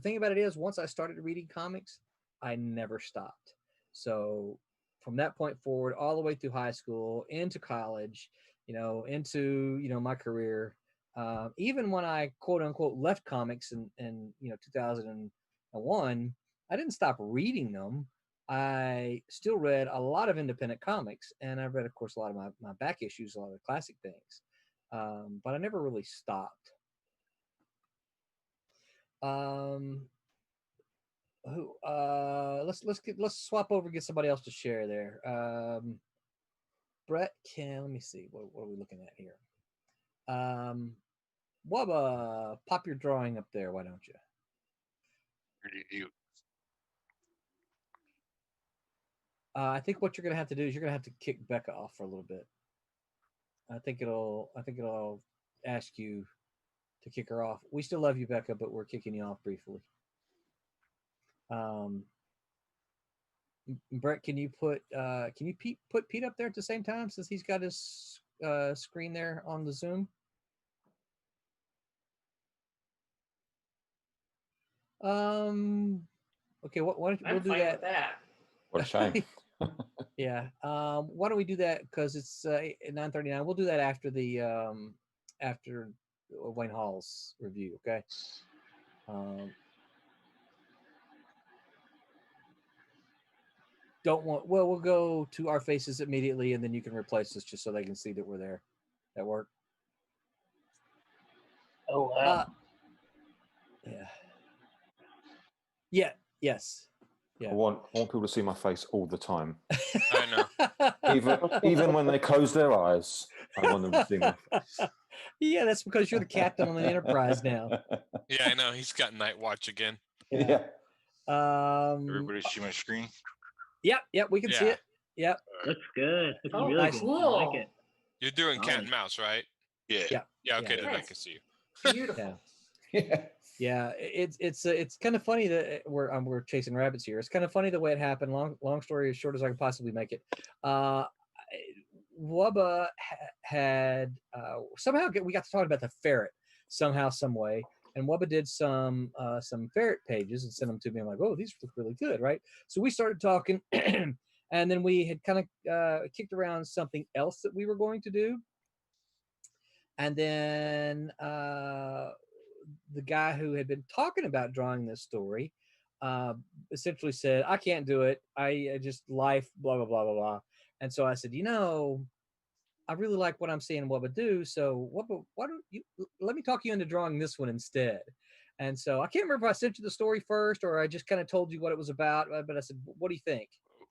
thing about it is, once I started reading comics, I never stopped. So from that point forward, all the way through high school, into college, into my career, even when I quote unquote left comics in 2001, I didn't stop reading them. I still read a lot of independent comics, and I've read, of course, a lot of my back issues, a lot of the classic things, but I never really stopped. Let's swap over and get somebody else to share there. Brett, let me see, what are we looking at here? Wubba, pop your drawing up there, why don't you? I think what you're gonna have to do is you're gonna have to kick Becca off for a little bit. I think it'll ask you to kick her off. We still love you, Becca, but we're kicking you off briefly. Brett, can you put Pete up there at the same time, since he's got his screen there on the Zoom? Okay, why don't we'll do that. With that. What a shame. Yeah. Why don't we do that, because it's 9:39. We'll do that after the after Wayne Hall's review. Okay. We'll go to our faces immediately, and then you can replace us just so they can see that we're there. That work? Oh wow. Yeah. Yeah. Yes. I Yeah. want people to see my face all the time. I know. Even when they close their eyes, I want them to see my face. Yeah, that's because you're the captain on the Enterprise now. Yeah, I know. He's got night watch again. Yeah. Everybody see my screen? Yep, we can see Yeah. it. Yep. Looks good. Looks Oh, really nice. good. I like it. You're doing cat Nice. and mouse, right? Yeah. Yeah. Yeah. Okay, Yeah. then I Nice. can see you. Beautiful. Yeah. Yeah, it's kind of funny that we're chasing rabbits here. It's kind of funny the way it happened. Long story as short as I can possibly make it. Wubba had somehow we got to talk about the ferret somehow, some way, and Wubba did some ferret pages and sent them to me. I'm like, oh, these look really good, right? So we started talking, and then we had kind of kicked around something else that we were going to do, and then the guy who had been talking about drawing this story essentially said, I can't do it. I just life, blah, blah, blah, blah, blah. And so I said, I really like what I'm seeing Wubba do. So Wubba, why don't you let me talk you into drawing this one instead? And so I can't remember if I sent you the story first or I just kind of told you what it was about. But I said, what do you think?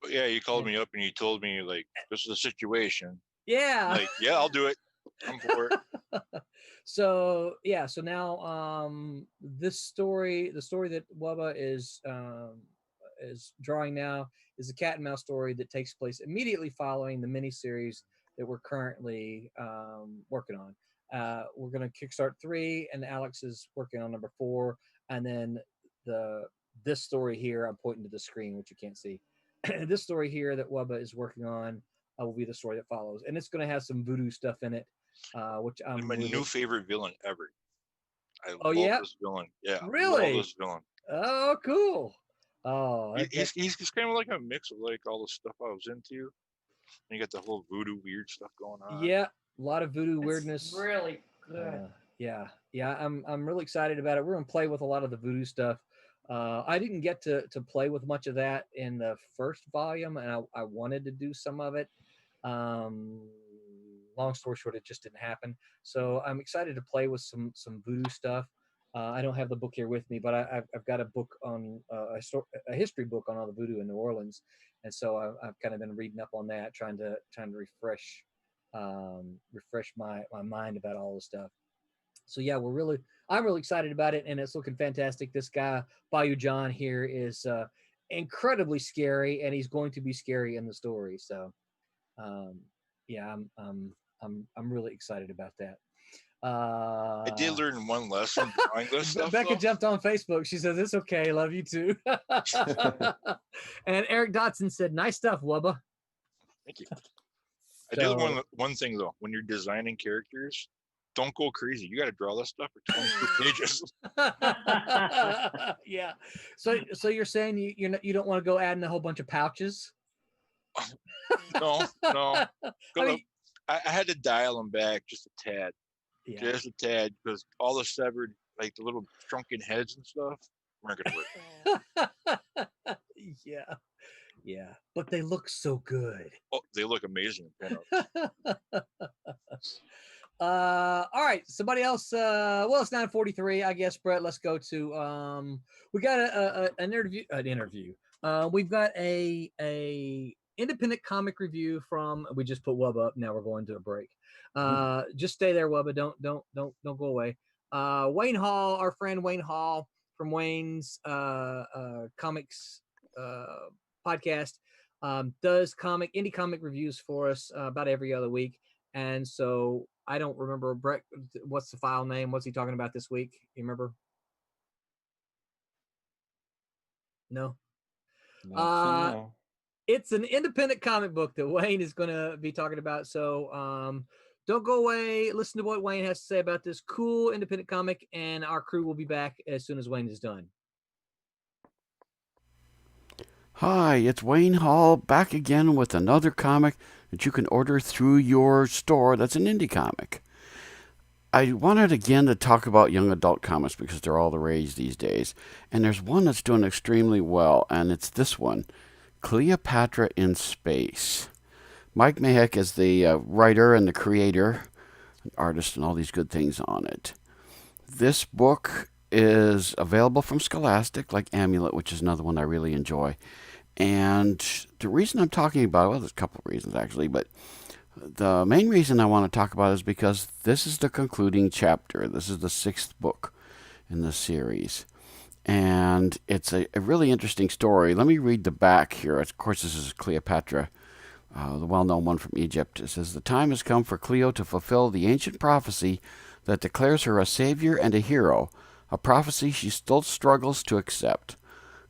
Yeah, you called me up and you told me like this is a situation. Yeah. Like, yeah, I'll do it. I'm for it. So now this story, the story that Wubba is drawing now, is a cat and mouse story that takes place immediately following the miniseries that we're currently working on. We're going to kickstart 3, and Alex is working on number 4, and then this story here, I'm pointing to the screen, which you can't see. This story here that Wubba is working on will be the story that follows, and it's going to have some voodoo stuff in it, which I'm My really... new favorite villain ever. I Oh, love yeah? this villain. Yeah, Really? love this villain. Oh, cool. Oh, He's kind of like a mix of like all the stuff I was into. And you got the whole voodoo weird stuff going on. yeah, a lot of voodoo It's weirdness. really good. Yeah. I'm really excited about it. We're gonna play with a lot of the voodoo stuff. I didn't get to play with much of that in the first volume, and I wanted to do some of it. Long story short, it just didn't happen. So I'm excited to play with some voodoo stuff. I don't have the book here with me, but I've got a book on a history book on all the voodoo in New Orleans, and so I've kind of been reading up on that, trying to refresh my mind about all the stuff. So yeah, I'm really excited about it, and it's looking fantastic. This guy Bayou John here is incredibly scary, and he's going to be scary in the story. So yeah, I'm really excited about that. I did learn one lesson drawing this stuff. Becca though. jumped on Facebook. She says, it's okay. Love you too. And Eric Dotson said, nice stuff, Wubba. Thank you. I did learn one thing though. When you're designing characters, don't go crazy. You got to draw this stuff for 22 pages. Yeah. So you're saying you don't want to go adding a whole bunch of pouches? No. I mean, I had to dial them back just a tad. yeah. Just a tad, because all the severed, like the little shrunken heads and stuff, weren't gonna work. Yeah, but they look so good. Oh, they look amazing. All right, somebody else. Well, it's 9:43, I guess. Brett, let's go to we got an interview. We've got a independent comic review from. We just put Wubba up. Now we're going to a break. Just stay there, Wubba. Don't go away. Wayne Hall, our friend Wayne Hall from Wayne's comics podcast, does indie comic reviews for us about every other week. And so I don't remember, Brett, what's the file name? What's he talking about this week? You remember? No. No. It's an independent comic book that Wayne is going to be talking about. So don't go away. Listen to what Wayne has to say about this cool independent comic, and our crew will be back as soon as Wayne is done. Hi, it's Wayne Hall back again with another comic that you can order through your store that's an indie comic. I wanted again to talk about young adult comics because they're all the rage these days. And there's one that's doing extremely well, and it's this one, Cleopatra in Space. Mike Mahek is the writer and the creator, an artist, and all these good things on it. this book is available from Scholastic, like Amulet, which is another one I really enjoy. And the reason I'm talking about it, well, there's a couple of reasons actually, but the main reason I want to talk about it is because this is the concluding chapter. This is the 6th book in the series. And it's a really interesting story. Let me read the back here. Of course, this is Cleopatra, the well-known one from Egypt. It says, "The time has come for Cleo to fulfill the ancient prophecy that declares her a savior and a hero, a prophecy she still struggles to accept.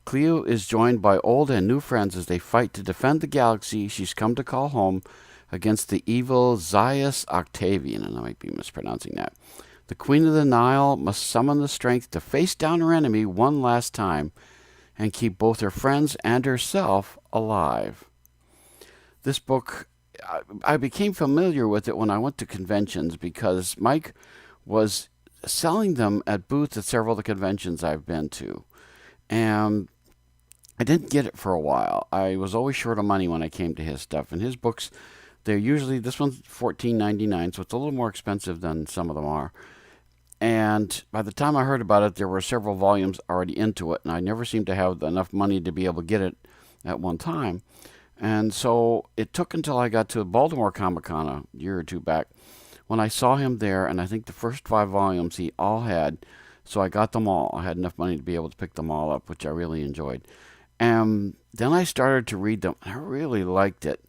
Cleo is joined by old and new friends as they fight to defend the galaxy she's come to call home against the evil Zaius Octavian," and I might be mispronouncing that. "The Queen of the Nile must summon the strength to face down her enemy one last time and keep both her friends and herself alive." This book, I became familiar with it when I went to conventions because Mike was selling them at booths at several of the conventions I've been to. And I didn't get it for a while. I was always short of money when I came to his stuff. And his books, they're usually, this one's $14.99, so it's a little more expensive than some of them are. And by the time I heard about it, there were several volumes already into it, and I never seemed to have enough money to be able to get it at one time. And so it took until I got to Baltimore Comic-Con a year or two back when I saw him there, and I think the first 5 volumes he all had, so I got them all. I had enough money to be able to pick them all up, which I really enjoyed. And then I started to read them, and I really liked it.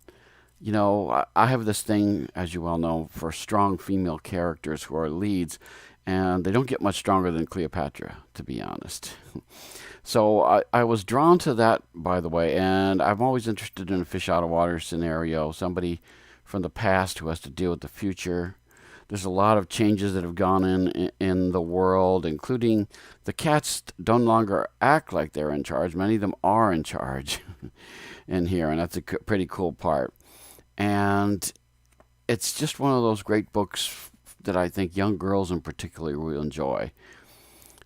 You know, I have this thing, as you well know, for strong female characters who are leads, and they don't get much stronger than Cleopatra, to be honest. So I was drawn to that, by the way, and I'm always interested in a fish out of water scenario, somebody from the past who has to deal with the future. There's a lot of changes that have gone in the world, including the cats no longer act like they're in charge. Many of them are in charge in here, and that's a pretty cool part. And it's just one of those great books that I think young girls in particular will enjoy.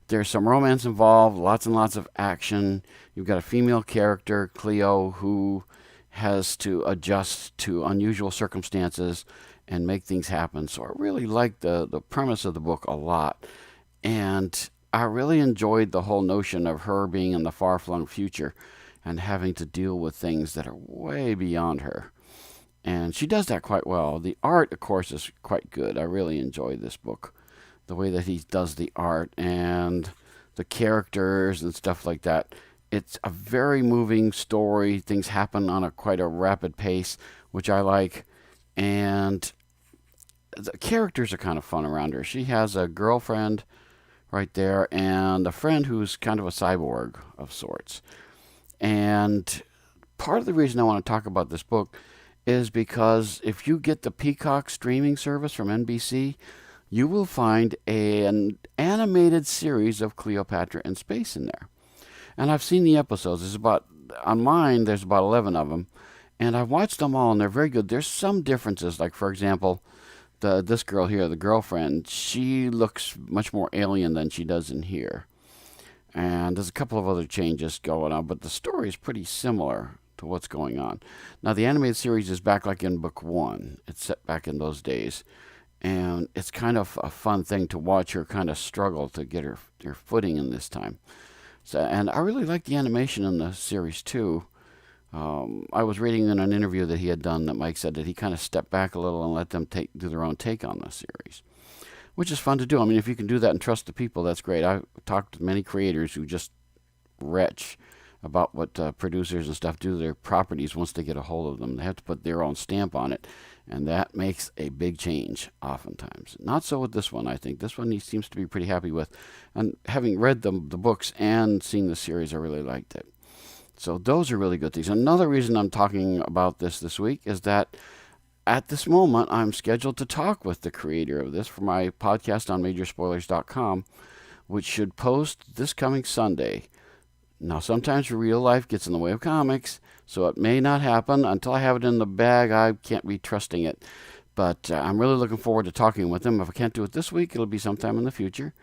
There's some romance involved, lots and lots of action. You've got a female character, Cleo, who has to adjust to unusual circumstances and make things happen. So I really liked the premise of the book a lot. And I really enjoyed the whole notion of her being in the far-flung future and having to deal with things that are way beyond her. And she does that quite well. The art, of course, is quite good. I really enjoyed this book. The way that he does the art and the characters and stuff like that. It's a very moving story. Things happen on quite a rapid pace, which I like. And the characters are kind of fun around her. She has a girlfriend right there and a friend who's kind of a cyborg of sorts. And part of the reason I want to talk about this book is because if you get the Peacock streaming service from NBC, you will find an animated series of Cleopatra in space in there. And I've seen the episodes. On mine, there's about 11 of them. And I've watched them all, and they're very good. There's some differences. Like, for example, this girl here, the girlfriend, she looks much more alien than she does in here. And there's a couple of other changes going on, but the story is pretty similar to what's going on. Now, the animated series is back like in book 1. It's set back in those days. And it's kind of a fun thing to watch her kind of struggle to get her footing in this time. So, and I really like the animation in the series, too. I was reading in an interview that he had done that Mike said that he kind of stepped back a little and let them do their own take on the series, which is fun to do. I mean, if you can do that and trust the people, that's great. I've talked to many creators who just retch about what producers and stuff do to their properties once they get a hold of them. They have to put their own stamp on it, and that makes a big change oftentimes. Not so with this one, I think. This one he seems to be pretty happy with. And having read the books and seen the series, I really liked it. So those are really good things. Another reason I'm talking about this week is that at this moment, I'm scheduled to talk with the creator of this for my podcast on Majorspoilers.com, which should post this coming Sunday. Now, sometimes real life gets in the way of comics, so it may not happen. Until I have it in the bag, I can't be trusting it. But I'm really looking forward to talking with him. If I can't do it this week, it'll be sometime in the future.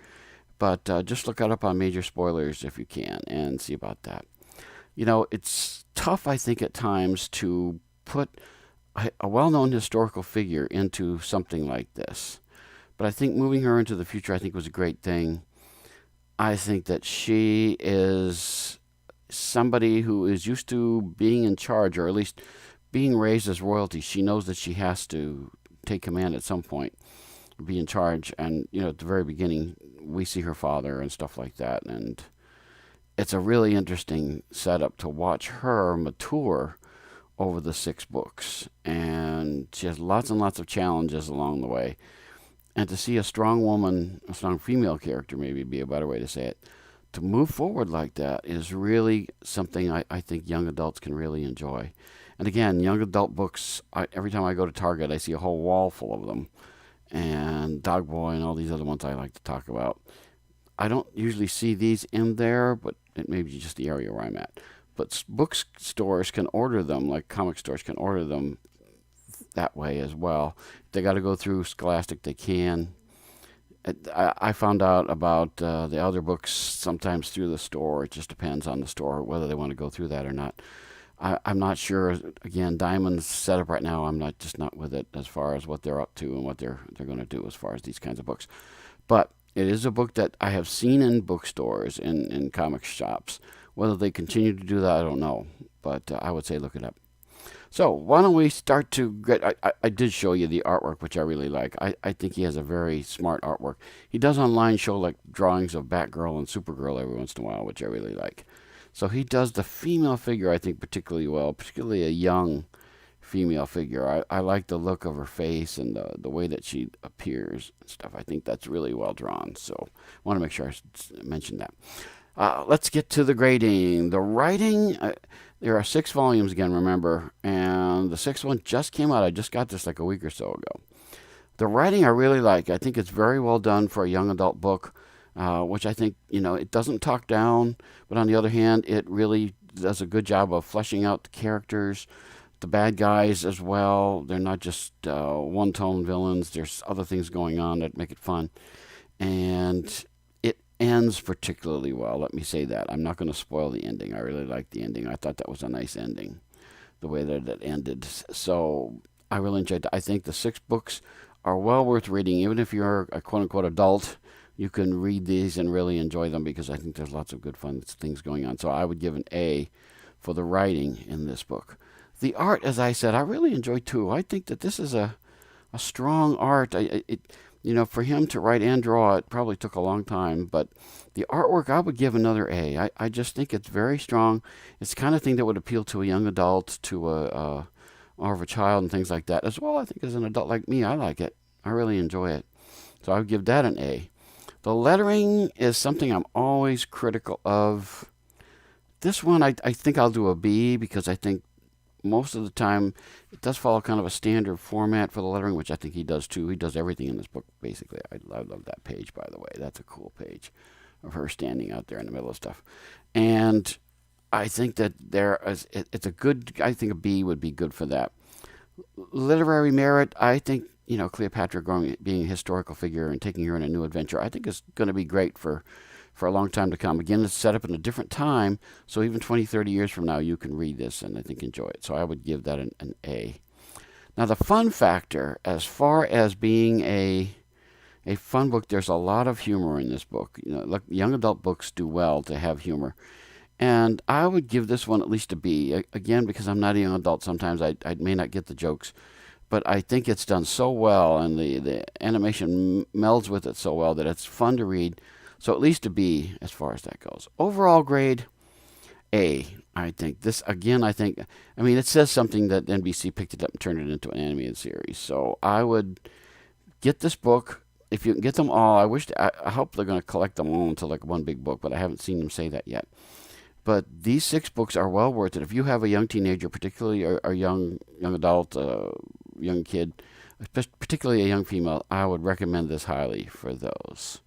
But just look it up on Major Spoilers if you can and see about that. You know, it's tough, I think, at times to put a well-known historical figure into something like this But I think moving her into the future, I think was a great thing. I think that she is somebody who is used to being in charge, or at least being raised as royalty. She knows that she has to take command at some point, be in charge. And, at the very beginning, we see her father and stuff like that. And it's a really interesting setup to watch her mature over the 6 books. And she has lots and lots of challenges along the way. And to see a strong woman, a strong female character, maybe be a better way to say it, to move forward like that is really something I think young adults can really enjoy. And again, young adult books, every time I go to Target, I see a whole wall full of them. And Dog Boy and all these other ones I like to talk about. I don't usually see these in there, but it may be just the area where I'm at. But bookstores can order them, like comic stores can order them that way as well. If they got to go through Scholastic, they can. I found out about the other books sometimes through the store. It just depends on the store whether they want to go through that or not. I'm not sure. Again, Diamond's set up right now. I'm not with it as far as what they're up to and what they're going to do as far as these kinds of books. But it is a book that I have seen in bookstores, in comic shops. Whether they continue to do that, I don't know. But I would say look it up. So why don't we start to get, I did show you the artwork, which I really like. I think he has a very smart artwork. He does online show like drawings of Batgirl and Supergirl every once in a while, which I really like. So he does the female figure, I think, particularly well, particularly a young female figure. I like the look of her face and the way that she appears and stuff. I think that's really well drawn. So I want to make sure I mention that. Let's get to the grading. The writing, there are 6 volumes again, remember, and the 6th one just came out. I just got this like a week or so ago. The writing I really like. I think it's very well done for a young adult book, which I think, it doesn't talk down, but on the other hand, it really does a good job of fleshing out the characters, the bad guys as well. They're not just one-tone villains. There's other things going on that make it fun. And ends particularly well. Let me say that. I'm not going to spoil the ending. I really like the ending. I thought that was a nice ending, the way that it ended. So I really enjoyed it. I think the 6 books are well worth reading. Even if you're a quote-unquote adult, you can read these and really enjoy them because I think there's lots of good fun things going on. So I would give an A for the writing in this book. The art, as I said, I really enjoyed too. I think that this is a strong art. For him to write and draw, it probably took a long time, but the artwork, I would give another A. I just think it's very strong. It's the kind of thing that would appeal to a young adult, to or of a child and things like that. As well, I think as an adult like me, I like it. I really enjoy it. So I would give that an A. The lettering is something I'm always critical of. This one, I think I'll do a B because I think most of the time, it does follow kind of a standard format for the lettering, which I think he does too. He does everything in this book, basically. I love that page, by the way. That's a cool page of her standing out there in the middle of stuff. And I think that it's a good, I think a B would be good for that. Literary merit, I think, Cleopatra being a historical figure and taking her on a new adventure, I think is going to be great for a long time to come. Again, it's set up in a different time, so even 20, 30 years from now, you can read this and I think enjoy it. So I would give that an A. Now, the fun factor, as far as being a fun book, there's a lot of humor in this book. Young adult books do well to have humor. And I would give this one at least a B. Again, because I'm not a young adult, sometimes I may not get the jokes. But I think it's done so well, and the animation melds with it so well that it's fun to read. So at least a B as far as that goes. Overall grade, A. I think this, again, it says something that NBC picked it up and turned it into an animated series. So I would get this book. If you can get them all, I hope they're going to collect them all into like one big book, but I haven't seen them say that yet. But these 6 books are well worth it. If you have a young teenager, particularly a young adult, young kid, particularly a young female, I would recommend this highly for those.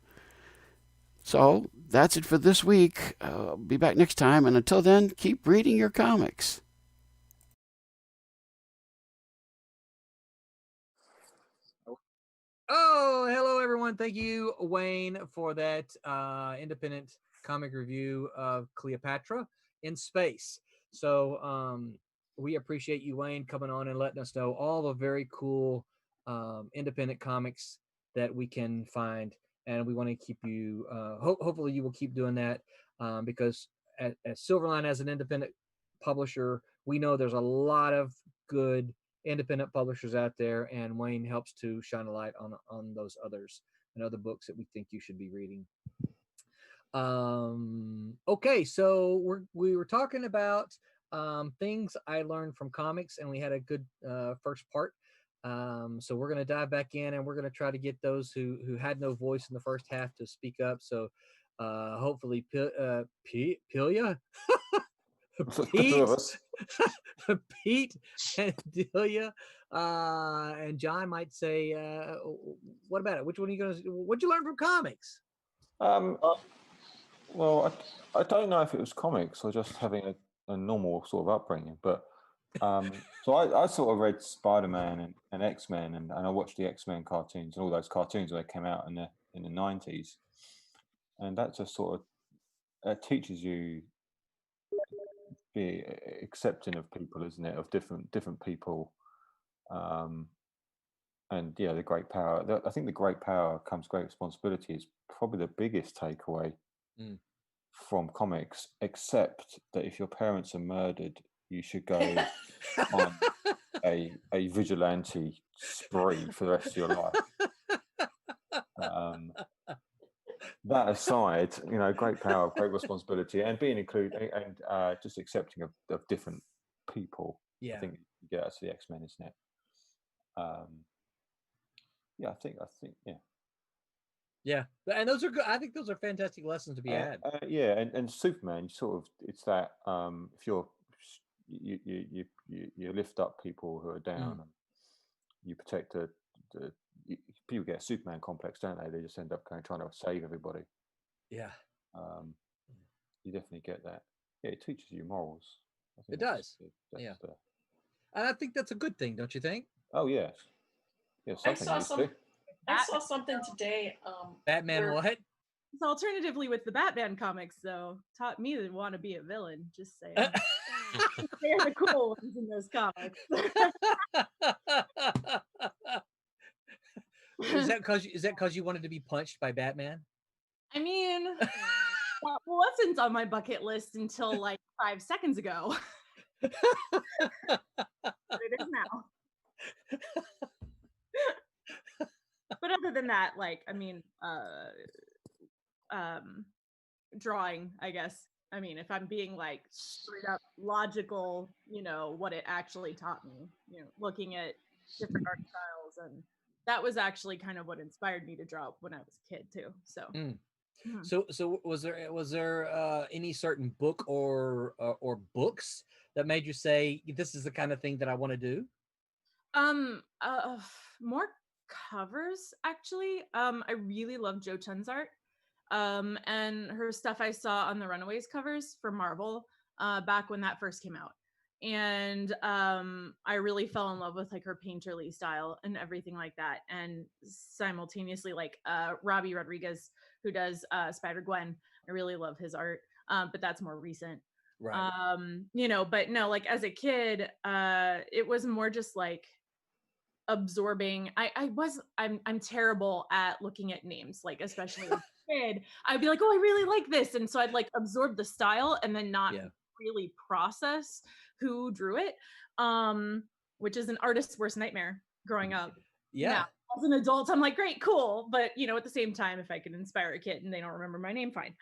So that's it for this week. Be back next time, and until then, keep reading your comics. Oh, hello everyone. Thank you, Wayne, for that independent comic review of Cleopatra in Space. So we appreciate you, Wayne, coming on and letting us know all the very cool independent comics that we can find, and we want to keep you. Hopefully, you will keep doing that because as Silverline, as an independent publisher, we know there's a lot of good independent publishers out there, and Wayne helps to shine a light on those others and other books that we think you should be reading. Okay, so we were talking about things I learned from comics, and we had a good first part. So we're going to dive back in, and we're going to try to get those who had no voice in the first half to speak up. So hopefully Pilia Pete and Delia and John might say, what about it? Which one are you going to, what'd you learn from comics? Well, I don't know if it was comics or just having a normal sort of upbringing, but so I sort of read Spider-Man and X-Men, and I watched the X-Men cartoons and all those cartoons when they came out in the 90s, and that just sort of teaches you be accepting of people, isn't it? Of different people, and yeah, the great power. I think the great power comes great responsibility is probably the biggest takeaway from comics. Except that if your parents are murdered, you should go on a vigilante spree for the rest of your life. That aside, great power, great responsibility, and being included and just accepting of different people. Yeah, I think you get out to the X-Men, isn't it? Yeah, I think yeah, and those are good. I think those are fantastic lessons to be had. Yeah, and Superman, sort of, it's that if you lift up people who are down, and you protect people get a Superman complex, don't they? They just end up trying to save everybody. Yeah. You definitely get that. Yeah, it teaches you morals. It does. Yeah. And I think that's a good thing, don't you think? Oh yes. Yeah, something I saw something today. Batman what? Alternatively, with the Batman comics, though, taught me to want to be a villain. Just saying. They're the cool ones in those comics. Is that because you wanted to be punched by Batman? I mean, that wasn't on my bucket list until like 5 seconds ago. But it is now. But other than that, like, I mean, drawing, I guess. I mean, if I'm being like straight up logical, what it actually taught me, looking at different art styles, and that was actually kind of what inspired me to draw when I was a kid too. So, so was there any certain book or books that made you say this is the kind of thing that I want to do? More covers actually. I really love Jo Chun's art. And her stuff I saw on the Runaways covers for Marvel back when that first came out. And I really fell in love with like her painterly style and everything like that. And simultaneously, like Robbie Rodriguez, who does Spider-Gwen, I really love his art, but that's more recent. Right. But no, like as a kid, it was more just like absorbing. I'm terrible at looking at names, like especially as a kid. I'd be like, oh, I really like this, and so I'd like absorb the style and then not really process who drew it, which is an artist's worst nightmare growing up. Now, as an adult, I'm like, great, cool, but at the same time, if I can inspire a kid and they don't remember my name, fine.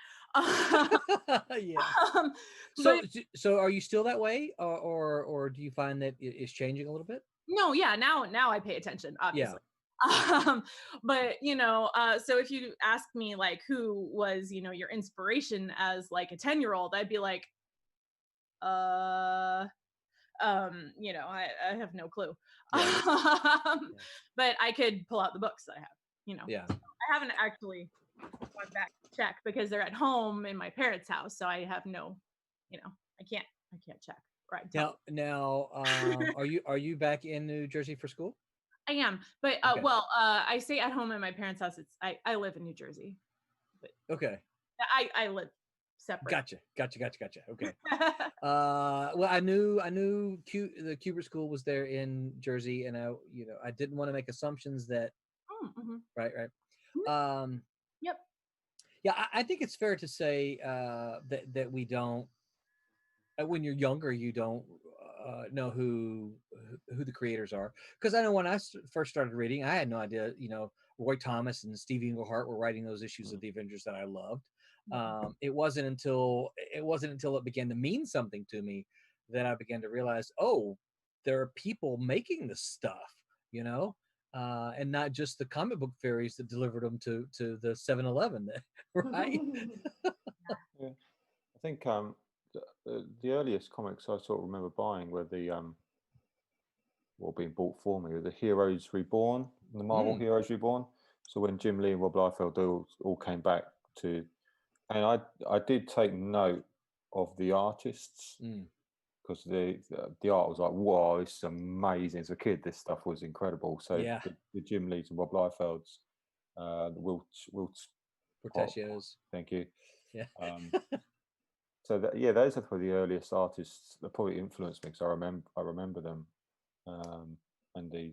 So are you still that way, or do you find that it's changing a little bit? No, yeah, now I pay attention, obviously. But so if you ask me like who was your inspiration as like a 10-year-old, I'd be like I have no clue. But I could pull out the books that I have. I haven't actually gone back to check because they're at home in my parents' house, so I have no I can't check. Right. Now, are you back in New Jersey for school? I am, but I stay at home in my parents' house. I live in New Jersey. But okay. I live separate. Gotcha. Okay. Well, I knew the Kubert School was there in Jersey, and I didn't want to make assumptions that Right. Yep. Yeah, I think it's fair to say that we don't. When you're younger, you don't know who the creators are. Because I know when I first started reading, I had no idea. Roy Thomas and Steve Englehart were writing those issues of the Avengers that I loved. It wasn't until it began to mean something to me that I began to realize, oh, there are people making this stuff, and not just the comic book fairies that delivered them to the 7-Eleven, right? Yeah. I think the earliest comics I sort of remember buying were being bought for me were the Heroes Reborn, the Marvel Heroes Reborn. So when Jim Lee and Rob Liefeld all came back to, and I did take note of the artists because the art was like, wow, this is amazing. As a kid, this stuff was incredible. So the Jim Lees and Rob Liefelds, the Wilt Portaccios. Thank you. Yeah. So those are probably the earliest artists that probably influenced me because I remember them, and the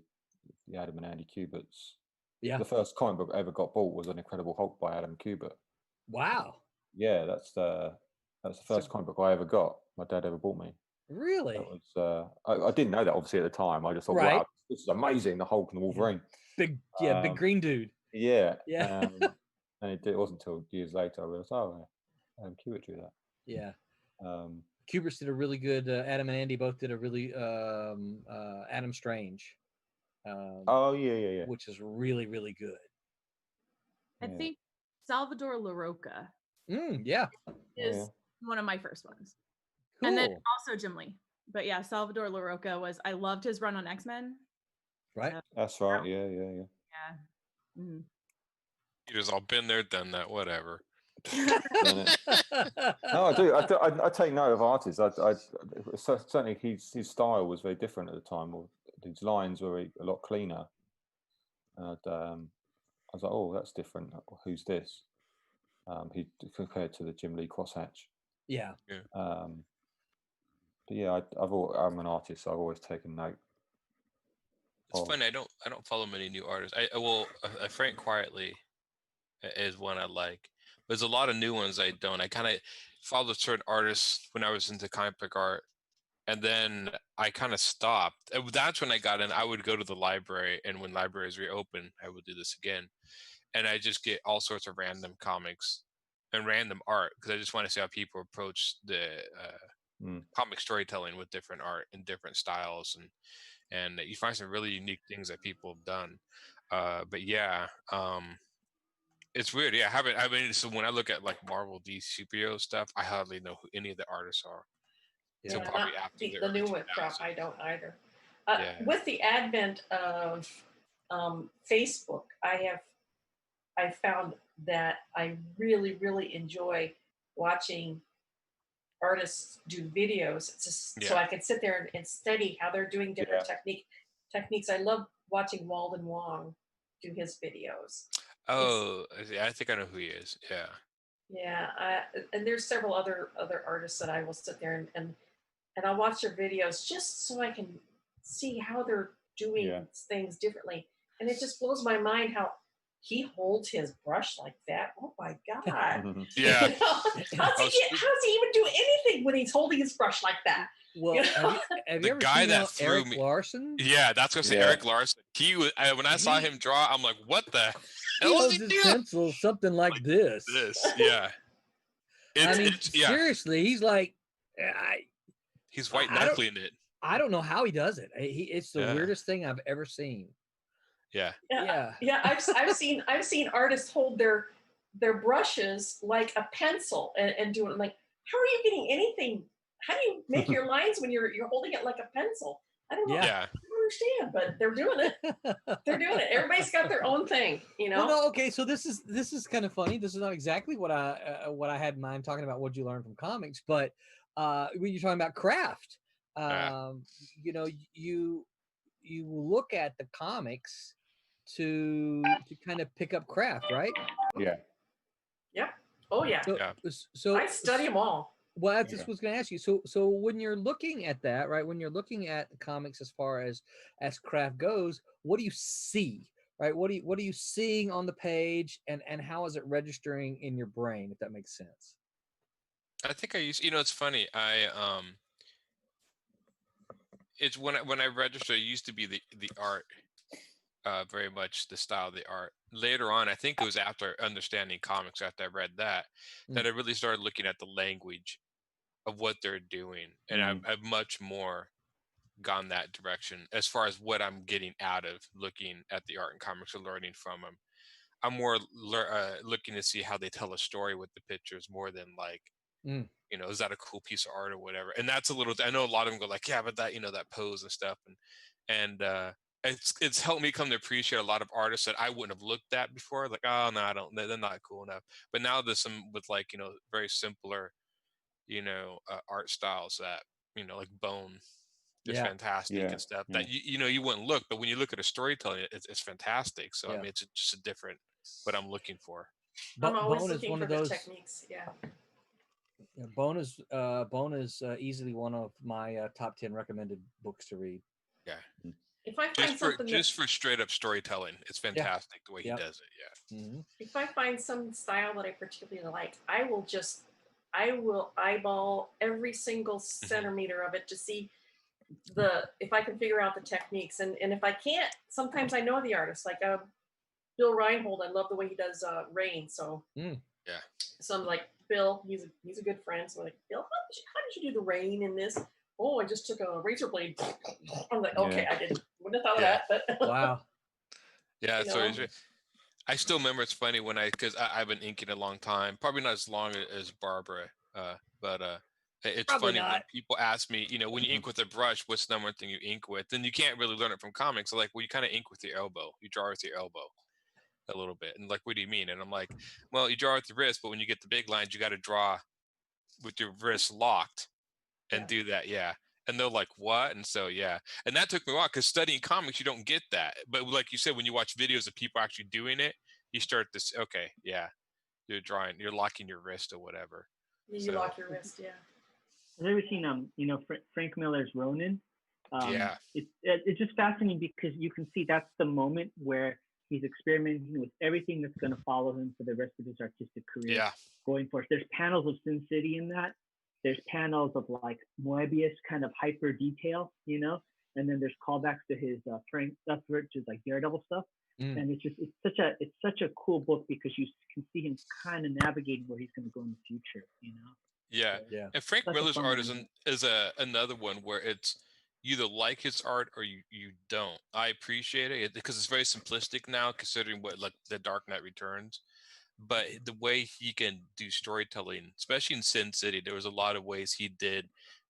Adam and Andy Kuberts. Yeah. The first comic book I ever got bought was An Incredible Hulk by Adam Kubert. Wow. Yeah, that's the first comic book I ever got. My dad ever bought me. Really? That was I didn't know that obviously at the time. I just thought, wow, this is amazing. The Hulk and the Wolverine. Big green dude. Yeah. Yeah. And it wasn't until years later I realized, Adam Kubert drew that. Yeah. Kuberts did a really good. Adam and Andy both did a really Adam Strange. Yeah. Which is really, really good. I think Salvador LaRocca. Is one of my first ones. Cool. And then also Jim Lee. But yeah, Salvador LaRocca I loved his run on X-Men. Right. That's right. Yeah. Yeah. You just all been there, done that, whatever. No, I do. I take note of artists. Certainly his style was very different at the time. His lines were a lot cleaner. And I was like, oh, that's different. Who's this? He compared to the Jim Lee crosshatch. Yeah. But yeah, I'm an artist, so I've always taken note. It's funny. I don't follow many new artists. Frank Quietly is one I like. There's a lot of new ones I don't. I kind of followed certain artists when I was into comic book art, and then I kind of stopped. That's when I got in. I would go to the library, and when libraries reopen, I would do this again, and I just get all sorts of random comics and random art because I just want to see how people approach the comic storytelling with different art and different styles, and you find some really unique things that people have done. But yeah. It's weird, yeah. I mean, so when I look at like Marvel, DC superhero stuff, I hardly know who any of the artists are. Yeah, So probably not after the new one crop, I don't either. Yeah. With the advent of Facebook, I found that I really, really enjoy watching artists do videos, so I can sit there and study how they're doing different techniques. I love watching Walden Wong do his videos. Oh, I think I know who he is. Yeah. Yeah, and there's several other artists that I will sit there and I'll watch their videos just so I can see how they're doing things differently. And it just blows my mind how he holds his brush like that. Oh my God. Yeah. How's he even do anything when he's holding his brush like that? Well, have you ever seen Eric Larson? Yeah, that's gonna say Eric Larson. He was when I saw him draw, I'm like, what the He holds his pencil something like this. Yeah. Seriously, he's like, he's white knuckling it. I don't know how he does it. It's the weirdest thing I've ever seen. Yeah. I've seen artists hold their brushes like a pencil and do it. I'm like, how are you getting anything? How do you make your lines when you're holding it like a pencil? I don't know. Yeah. I don't understand, but they're doing it. They're doing it. Everybody's got their own thing, Well, no, okay, so this is kind of funny. This is not exactly what I had in mind talking about what you learn from comics, but when you're talking about craft, you look at the comics to kind of pick up craft, right? Yeah. Yep. Oh yeah. So I study them all. Well, I just was going to ask you. So when you're looking at that, right? When you're looking at the comics as far as craft goes, what do you see? right? What are you seeing on the page, and how is it registering in your brain, if that makes sense? I think I used, it's funny. It's when I registered, it used to be the art, very much the style of the art. Later on, I think it was after understanding comics, after I read that I really started looking at the language of what they're doing, and I've much more gone that direction as far as what I'm getting out of looking at the art and comics or learning from them. I'm more looking to see how they tell a story with the pictures more than like, is that a cool piece of art or whatever. And that's a little, I know a lot of them go like, yeah, but that, that pose and stuff. And it's helped me come to appreciate a lot of artists that I wouldn't have looked at before. Like, oh no, I don't, they're not cool enough. But now there's some with like, very simpler, art styles that, like Bone, it's fantastic and stuff that you wouldn't look, but when you look at a storytelling, it's fantastic. So I mean, it's just a different what I'm looking for. I'm always Bone is looking one for of the those techniques. Yeah. Bone is easily one of my top 10 recommended books to read. Yeah. If I find just for straight up storytelling, it's fantastic the way he does it. Yeah. If I find some style that I particularly like, I will eyeball every single centimeter of it to see if I can figure out the techniques. And if I can't, sometimes I know the artist, like Bill Reinhold. I love the way he does Rain. So so I'm like, Bill, he's a good friend. So I'm like, Bill, how did you do the Rain in this? Oh, I just took a razor blade. I'm like, okay, I wouldn't have thought of that, but wow. Yeah, so I still remember. It's funny when because I've been inking a long time, probably not as long as Barbara, but it's Probably funny when not. people ask me, when you ink with a brush, what's the number one thing you ink with? And you can't really learn it from comics. So like, well, you kind of ink with your elbow. You draw with your elbow a little bit. And like, what do you mean? And I'm like, well, you draw with your wrist, but when you get the big lines, you got to draw with your wrist locked and do that. Yeah. And they're like, what? And so, yeah. And that took me a while because studying comics, you don't get that. But like you said, when you watch videos of people actually doing it, you start this, okay, yeah, you're drawing, you're locking your wrist or whatever. You lock your wrist, yeah. Have you ever seen Frank Miller's Ronin? Yeah. It's just fascinating because you can see that's the moment where he's experimenting with everything that's going to follow him for the rest of his artistic career going forth. There's panels of Sin City in that. There's panels of like Moebius kind of hyper detail, and then there's callbacks to his Frank stuff, which is like Daredevil stuff. And it's such a cool book because you can see him kind of navigating where he's going to go in the future, Yeah. Yeah. And Frank Miller's art is another one where it's you either like his art or you don't. I appreciate it because it's very simplistic now, considering what like the Dark Knight Returns. But the way he can do storytelling, especially in Sin City, there was a lot of ways he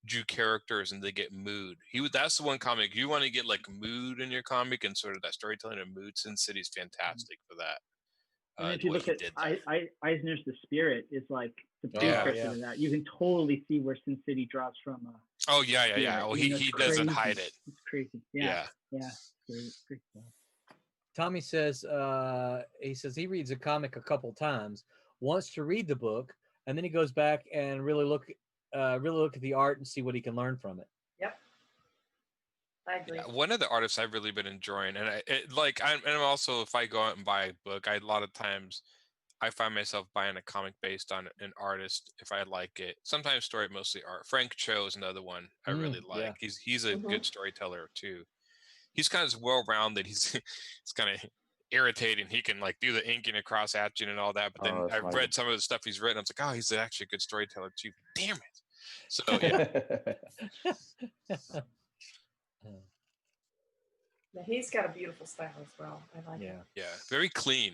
drew characters and they get mood. That's the one comic you want to get like mood in your comic and sort of that storytelling and mood. Sin City is fantastic for that. And if you look at Eisner's The Spirit is like the precursor to that. You can totally see where Sin City draws from. Oh yeah. Oh, he doesn't hide it. It's crazy. Yeah. Great stuff. Tommy says he reads a comic a couple times, wants to read the book, and then he goes back and really look at the art and see what he can learn from it. Yep, I agree. Yeah, one of the artists I've really been enjoying, and I'm also, if I go out and buy a book, a lot of times I find myself buying a comic based on an artist if I like it. Sometimes story, mostly art. Frank Cho is another one I really like. Yeah. He's a good storyteller too. He's kind of well-rounded. He's kind of irritating. He can like do the inking and cross hatching and all that. But then I've read some of the stuff he's written. I was like, oh, he's actually a good storyteller too. Damn it. So yeah. Yeah, he's got a beautiful style as well. I like it. Yeah, very clean.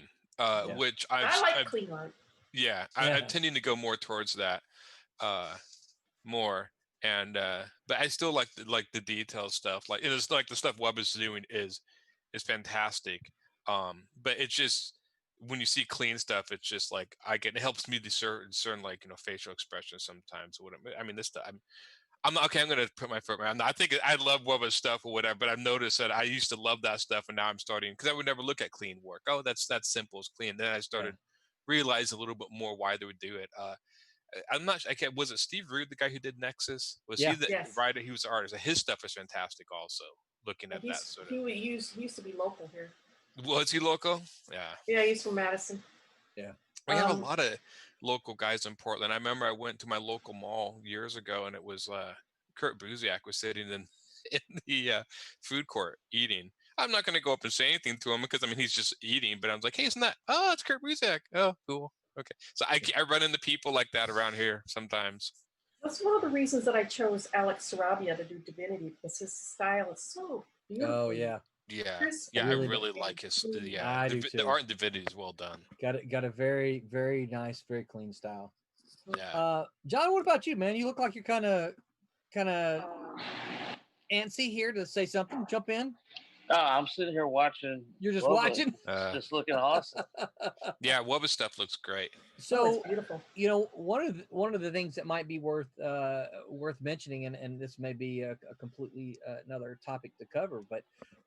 Which I like clean art. Yeah, I'm tending to go more towards that. More. And but I still like the detailed stuff. Like it's like the stuff Webb is doing is fantastic. But it's just when you see clean stuff, it's just like it helps me discern like facial expressions sometimes. This stuff. I'm not okay. I'm gonna put my foot around. I think I love Webber's stuff or whatever, but I've noticed that I used to love that stuff, and now I'm starting because I would never look at clean work. Oh, that's simple, it's clean. Then I started realize a little bit more why they would do it. I'm not. I can't. Was it Steve Rude, the guy who did Nexus? Was he the writer? He was the artist. His stuff is fantastic. Also, looking at that sort of. He used to be local here. Was he local? Yeah. Yeah, he's from Madison. Yeah. We have a lot of local guys in Portland. I remember I went to my local mall years ago, and it was Kurt Busiak was sitting in the food court eating. I'm not going to go up and say anything to him because I mean he's just eating. But I was like, "Hey, isn't that? Oh, it's Kurt Busiak. Oh, cool. Okay." So I run into people like that around here sometimes. That's one of the reasons that I chose Alex Sarabia to do Divinity, because his style is so beautiful. Oh yeah. Yeah, Crisp yeah, and I really like his. clean. Yeah, I do the too. art and divinity is well done. Got a very, very nice, very clean style. Yeah. John, what about you, man? You look like you're kind of antsy here to say something. Jump in. Oh, I'm sitting here watching. You're just Bubba. watching. It's just looking awesome. Yeah, Wubba stuff looks great. So it's beautiful. You know, one of the things that might be worth mentioning, and this may be a completely another topic to cover, but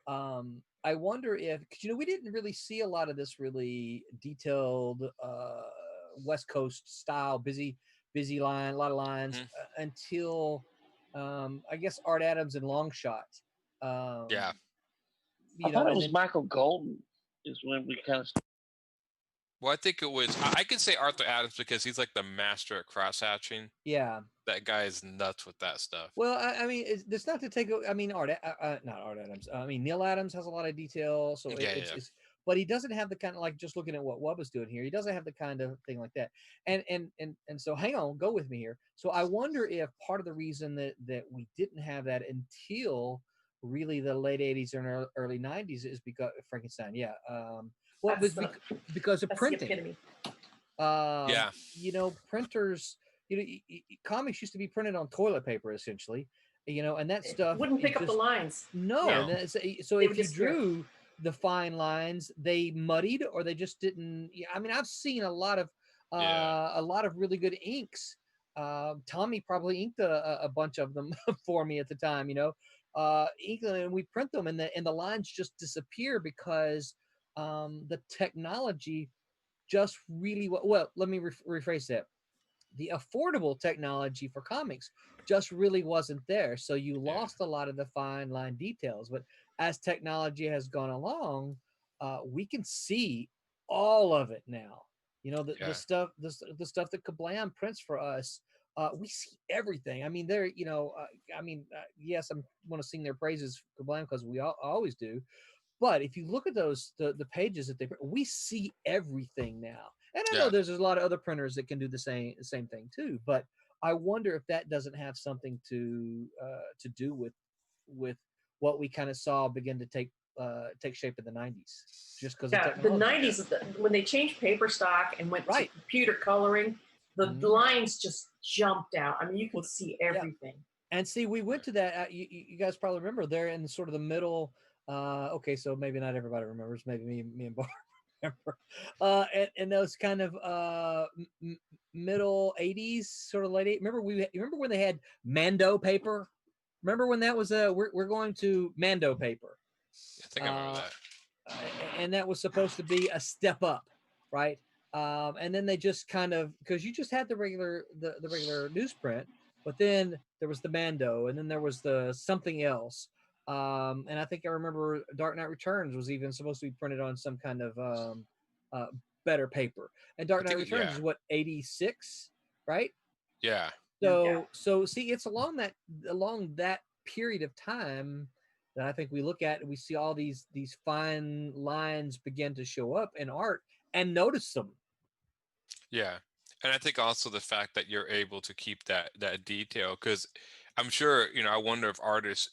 I wonder if, because you know, we didn't really see a lot of this really detailed West Coast style busy line, a lot of lines until I guess Art Adams and Longshot. Yeah. I thought it was Michael Golden is when we kind of. Well, I think it was. I can say Arthur Adams because he's like the master at cross hatching. Yeah. That guy is nuts with that stuff. Well, I mean, it's not to take. I mean, not Art Adams. I mean, Neil Adams has a lot of detail, so it's but he doesn't have the kind of, like, just looking at what Wubba's doing here, he doesn't have the kind of thing like that. And so hang on, go with me here. So I wonder if part of the reason that we didn't have that until really the late 80s and early 90s is because Frankenstein. Yeah. Well, because of printing. Yeah. You know, printers, you know, comics used to be printed on toilet paper essentially, you know, and that stuff wouldn't pick up the lines. No. And so if you drew the fine lines, they muddied or they just didn't. I mean, I've seen a lot of really good inks. Tommy probably inked a bunch of them for me at the time, you know, and we print them and the lines just disappear because the technology just really well. Let me rephrase that. The affordable technology for comics just really wasn't there. So you lost a lot of the fine line details. But as technology has gone along, we can see all of it now. You know, the stuff that Kablam prints for us, we see everything. I mean, they're, you know, yes, I want to sing their praises for Kablam because we always do. But if you look at those, the pages that we see everything now. And I know there's a lot of other printers that can do the same thing too. But I wonder if that doesn't have something to do with what we kind of saw begin to take shape in the 90s. Just because the 90s, when they changed paper stock and went to computer coloring, the lines just jumped out. I mean, you could see everything. Yeah. And see, we went to that. You guys probably remember there in sort of the middle. Okay, so maybe not everybody remembers. Maybe me and Barb remember. And those kind of middle 80s, sort of late 80s. Remember when they had Mando paper? Remember when that was we're going to Mando paper? I think I remember that. And that was supposed to be a step up, right? And then they just kind of, because you just had the regular newsprint, but then there was the Mando, and then there was the something else. And I think I remember Dark Knight Returns was even supposed to be printed on some kind of better paper. And Dark Knight Returns is what, 86, right? Yeah. So see, it's along that period of time that I think we look at and we see all these fine lines begin to show up in art and notice them. Yeah. And I think also the fact that you're able to keep that detail, because I'm sure, you know, I wonder if artists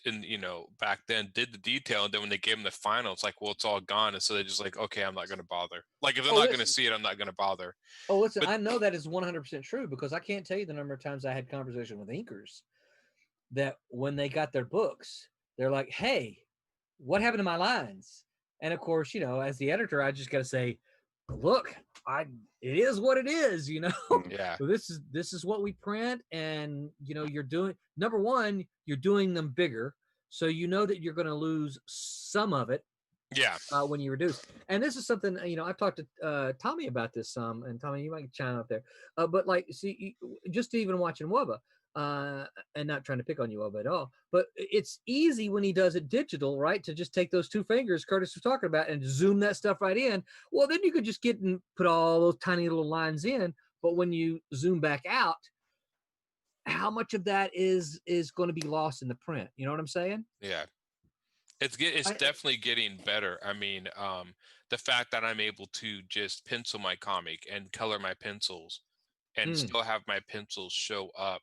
back then did the detail, and then when they gave them the final, it's like, well, it's all gone. And so they're just like, okay, I'm not going to bother. Like, if they're not going to see it, I'm not going to bother. Oh, listen, I know that is 100% true, because I can't tell you the number of times I had conversation with inkers that when they got their books, they're like, hey, what happened to my lines? And of course, you know, as the editor, I just got to say, look, it is what it is, you know. Yeah. So this is what we print, and you know, you're doing, number one, you're doing them bigger, so you know that you're going to lose some of it. Yeah. When you reduce, and this is something, you know, I've talked to Tommy about this some, and Tommy, you might chime up there. But like, see, just even watching Wubba, and not trying to pick on you at all, but it's easy when he does it digital, right? To just take those two fingers Curtis was talking about and zoom that stuff right in. Well, then you could just get and put all those tiny little lines in. But when you zoom back out, how much of that is going to be lost in the print? You know what I'm saying? Yeah. It's definitely getting better. I mean, the fact that I'm able to just pencil my comic and color my pencils and still have my pencils show up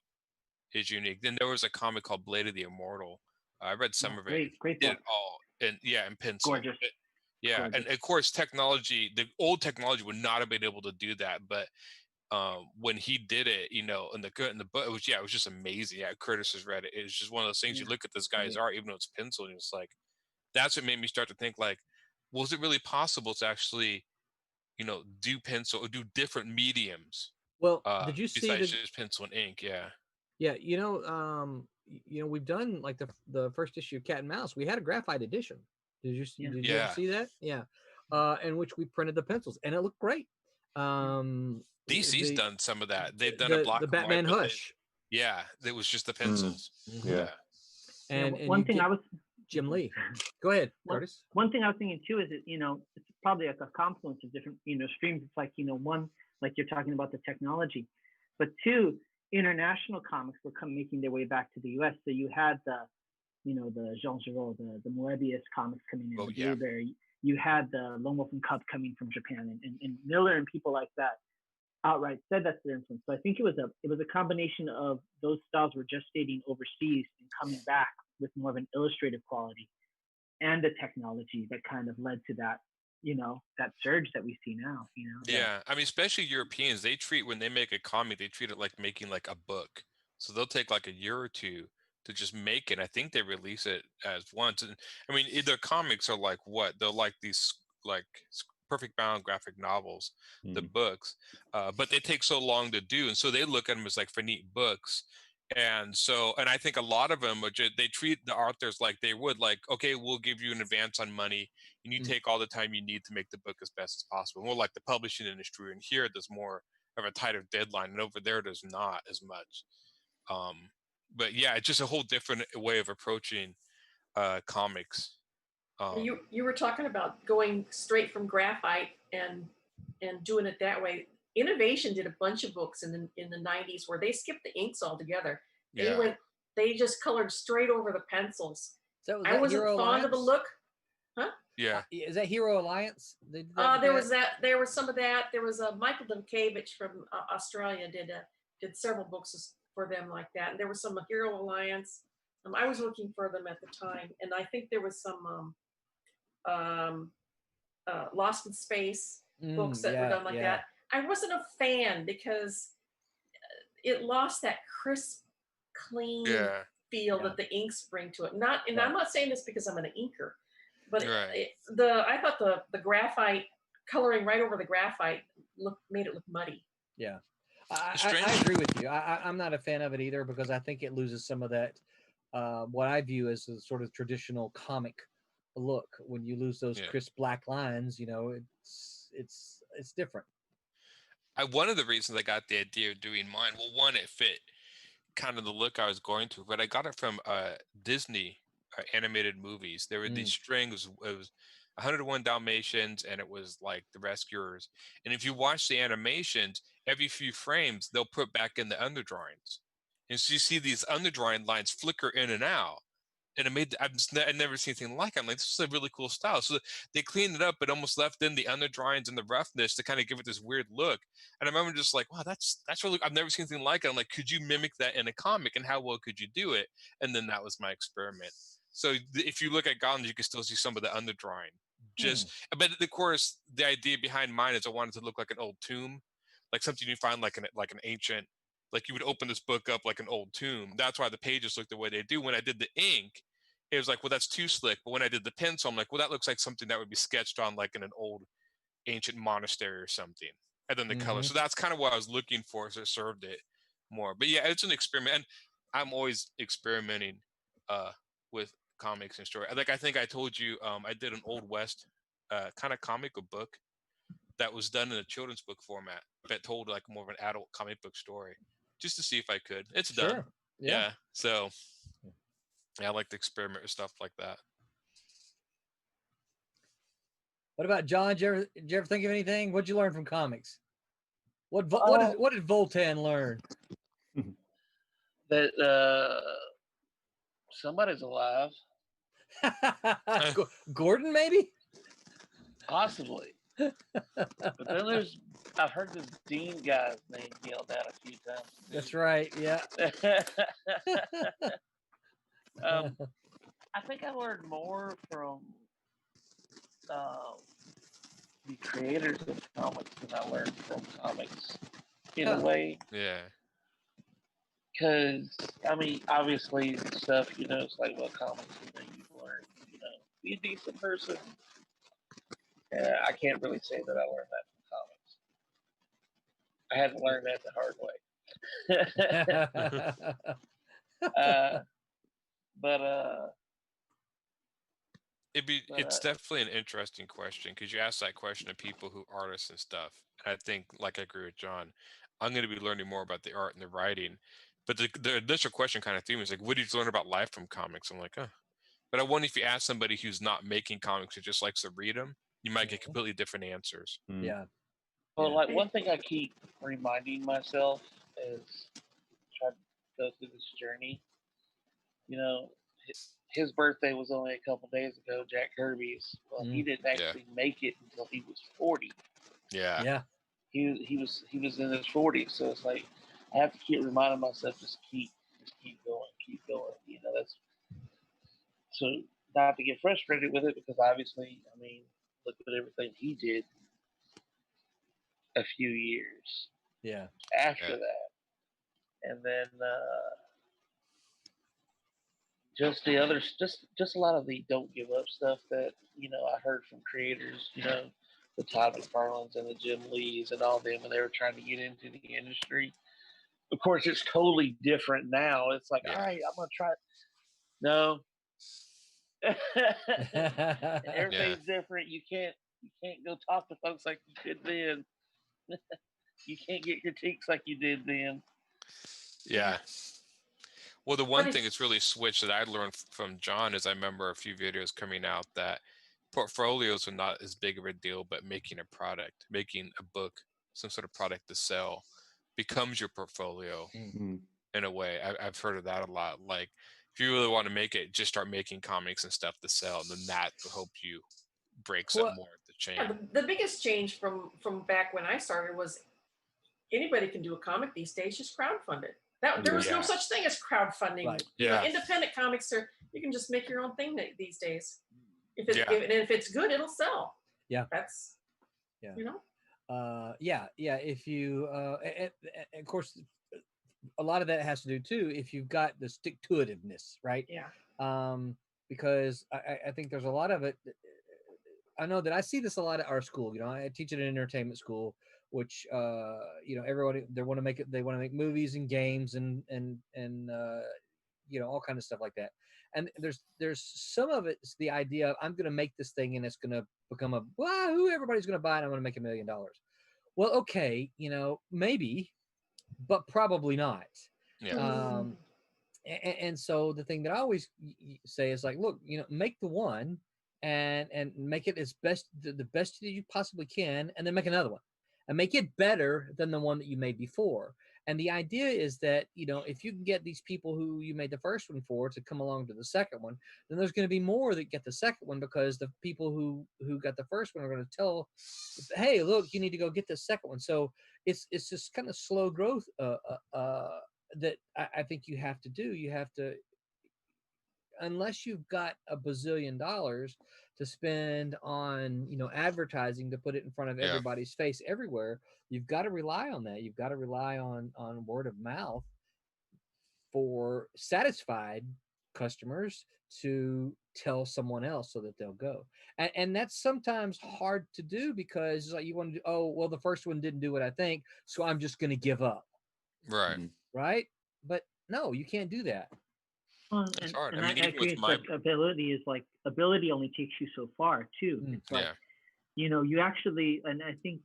is unique. Then there was a comic called Blade of the Immortal. I read some of it. Great Did book. it all in pencil. Gorgeous. Yeah, Gorgeous. and of course, technology, the old technology would not have been able to do that. But when he did it, in the book, it was just amazing. Yeah, Curtis has read it. It's just one of those things. You look at this guy's art, even though it's pencil, and it's like that's what made me start to think like, was it really possible to actually, do pencil or do different mediums? Well, did you see besides just pencil and ink? Yeah. Yeah, we've done like the first issue of Cat and Mouse. We had a graphite edition. Did you ever see that? Yeah, in which we printed the pencils, and it looked great. DC's done some of that. They've done the a black and Batman white, Hush. Yeah, it was just the pencils. Yeah. And one thing I was Jim Lee. Go ahead, Curtis. One thing I was thinking too is that it's probably like a confluence of different streams. It's like one, like you're talking about the technology, but two, international comics were making their way back to the U.S. So you had the Jean Giraud, the Moebius comics coming in, the Blueberry. You had the Lone Wolf and Cub coming from Japan, and Miller and people like that outright said that's their influence. So I think it was a combination of those styles were gestating overseas and coming back with more of an illustrative quality, and the technology that kind of led to that that surge that we see now. Yeah, I mean, especially Europeans, when they make a comic, they treat it like making like a book. So they'll take like a year or two to just make it. I think they release it as once. And I mean, their comics are like what? They're like these like perfect bound graphic novels, the books, but they take so long to do, and so they look at them as like for neat books. And I think a lot of them they treat the authors like they would like, okay, we'll give you an advance on money and you take all the time you need to make the book as best as possible. More like the publishing industry, and here there's more of a tighter deadline, and over there there's not as much. But yeah, it's just a whole different way of approaching comics. You were talking about going straight from graphite and doing it that way. Innovation did a bunch of books in the 90s where they skipped the inks altogether. They just colored straight over the pencils. So I wasn't Hero fond of the look. Huh? Yeah. Is that Hero Alliance? There was that. There was some of that. There was Michael Dymkiewicz from Australia did several books for them like that, and there was some Hero Alliance. I was working for them at the time, and I think there was some Lost in Space books that were done like that. I wasn't a fan because it lost that crisp, clean feel that the inks bring to it. I'm not saying this because I'm an inker, but I thought the graphite coloring right over the graphite made it look muddy. Yeah, I agree with you. I'm not a fan of it either because I think it loses some of that what I view as a sort of traditional comic look. When you lose those crisp black lines, it's different. One of the reasons I got the idea of doing mine, well, one, it fit kind of the look I was going to, but I got it from Disney animated movies. There were these strings. It was 101 Dalmatians, and it was like the Rescuers. And if you watch the animations, every few frames they'll put back in the underdrawings, and so you see these underdrawing lines flicker in and out. And it made I'd never seen anything like it. I'm like, this is a really cool style. So they cleaned it up, but almost left in the underdrawings and the roughness to kind of give it this weird look. And I remember just like, wow, that's really, I've never seen anything like it. I'm like, could you mimic that in a comic, and how well could you do it? And then that was my experiment. So if you look at Goblins, you can still see some of the underdrawing. But of course, the idea behind mine is I wanted to look like an old tomb, like something you find like an ancient. Like you would open this book up like an old tomb. That's why the pages look the way they do. When I did the ink, it was like, well, that's too slick. But when I did the pencil, I'm like, well, that looks like something that would be sketched on like in an old ancient monastery or something. And then the color. So that's kind of what I was looking for. So it served it more. But yeah, it's an experiment. And I'm always experimenting with comics and story. Like I think I told you, I did an Old West kind of comic book that was done in a children's book format that told like more of an adult comic book story, just to see if I could. It's done. Yeah. So yeah, I like to experiment with stuff like that. What about John? Did you ever think of anything? What'd you learn from comics? What did Voltan learn? That somebody's alive, Gordon, maybe? possibly. But then I've heard this Dean guy's name yelled out a few times. That's right. Yeah. I think I learned more from the creators of comics than I learned from comics in a way. Yeah. Because, I mean, obviously, stuff, it's like, well, comics, you learn, be a decent person. I can't really say that I learned that from comics. I had to learn that the hard way. But it's definitely an interesting question because you ask that question to people who artists and stuff. And I think, like, I agree with John. I'm going to be learning more about the art and the writing. But the initial question kind of theme is like, what did you learn about life from comics? I'm like, huh. But I wonder if you ask somebody who's not making comics who just likes to read them, you might get completely different answers. Yeah. Well, like one thing I keep reminding myself is try to go through this journey. His birthday was only a couple days ago, Jack Kirby's. Well, he didn't actually make it until he was 40. Yeah. Yeah. He was in his 40s, so it's like I have to keep reminding myself, just keep going. That's so not to get frustrated with it because obviously, I mean, look at everything he did a few years after that, and then just the others, just a lot of the don't give up stuff that I heard from creators, the Todd McFarlanes and the Jim Lees and all them, and they were trying to get into the industry. Of course, it's totally different now. It's like, all right, I'm gonna try. No, everything's different. You can't go talk to folks like you could then. You can't get critiques like you did then. Yeah. Well, the one thing that's really switched that I learned from John is I remember a few videos coming out that portfolios are not as big of a deal, but making a product, making a book, some sort of product to sell becomes your portfolio in a way. I've heard of that a lot. Like, if you really want to make it, just start making comics and stuff to sell, and then that will help you break some more of the chain. Yeah, the biggest change from back when I started was anybody can do a comic these days, just crowdfund it. There was no such thing as crowdfunding. Right. Independent comics you can just make your own thing these days. If it's good, it'll sell. Yeah. That's if you and of course a lot of that has to do too if you've got the stick-to-itiveness, right? Because I think there's a lot of it. I know that I see this a lot at our school. I teach at an entertainment school, which everybody they want to make it. They want to make movies and games and all kind of stuff like that. And there's some of it's the idea of I'm going to make this thing and it's going to become a wahoo. Everybody's going to buy it. And I'm going to make $1 million. Well, okay, maybe, but probably not. Yeah. And so the thing that I always say is like, look, make the one and make it as best the best that you possibly can, and then make another one and make it better than the one that you made before. And the idea is that, if you can get these people who you made the first one for to come along to the second one, then there's going to be more that get the second one because the people who got the first one are going to tell, hey, look, you need to go get the second one. So it's this kind of slow growth that I think you have to do. You have to, unless you've got $1 bazillion to spend on, advertising to put it in front of everybody's face everywhere, you've got to rely on that. You've got to rely on word of mouth for satisfied customers to tell someone else so that they'll go. And that's sometimes hard to do because like you want to do, oh, well, the first one didn't do what I think, so I'm just going to give up. Right. Right. But no, you can't do that. Well, It's hard. And I mean, I even agree. with It's my like ability only takes you so far too. It's like, you actually, and I think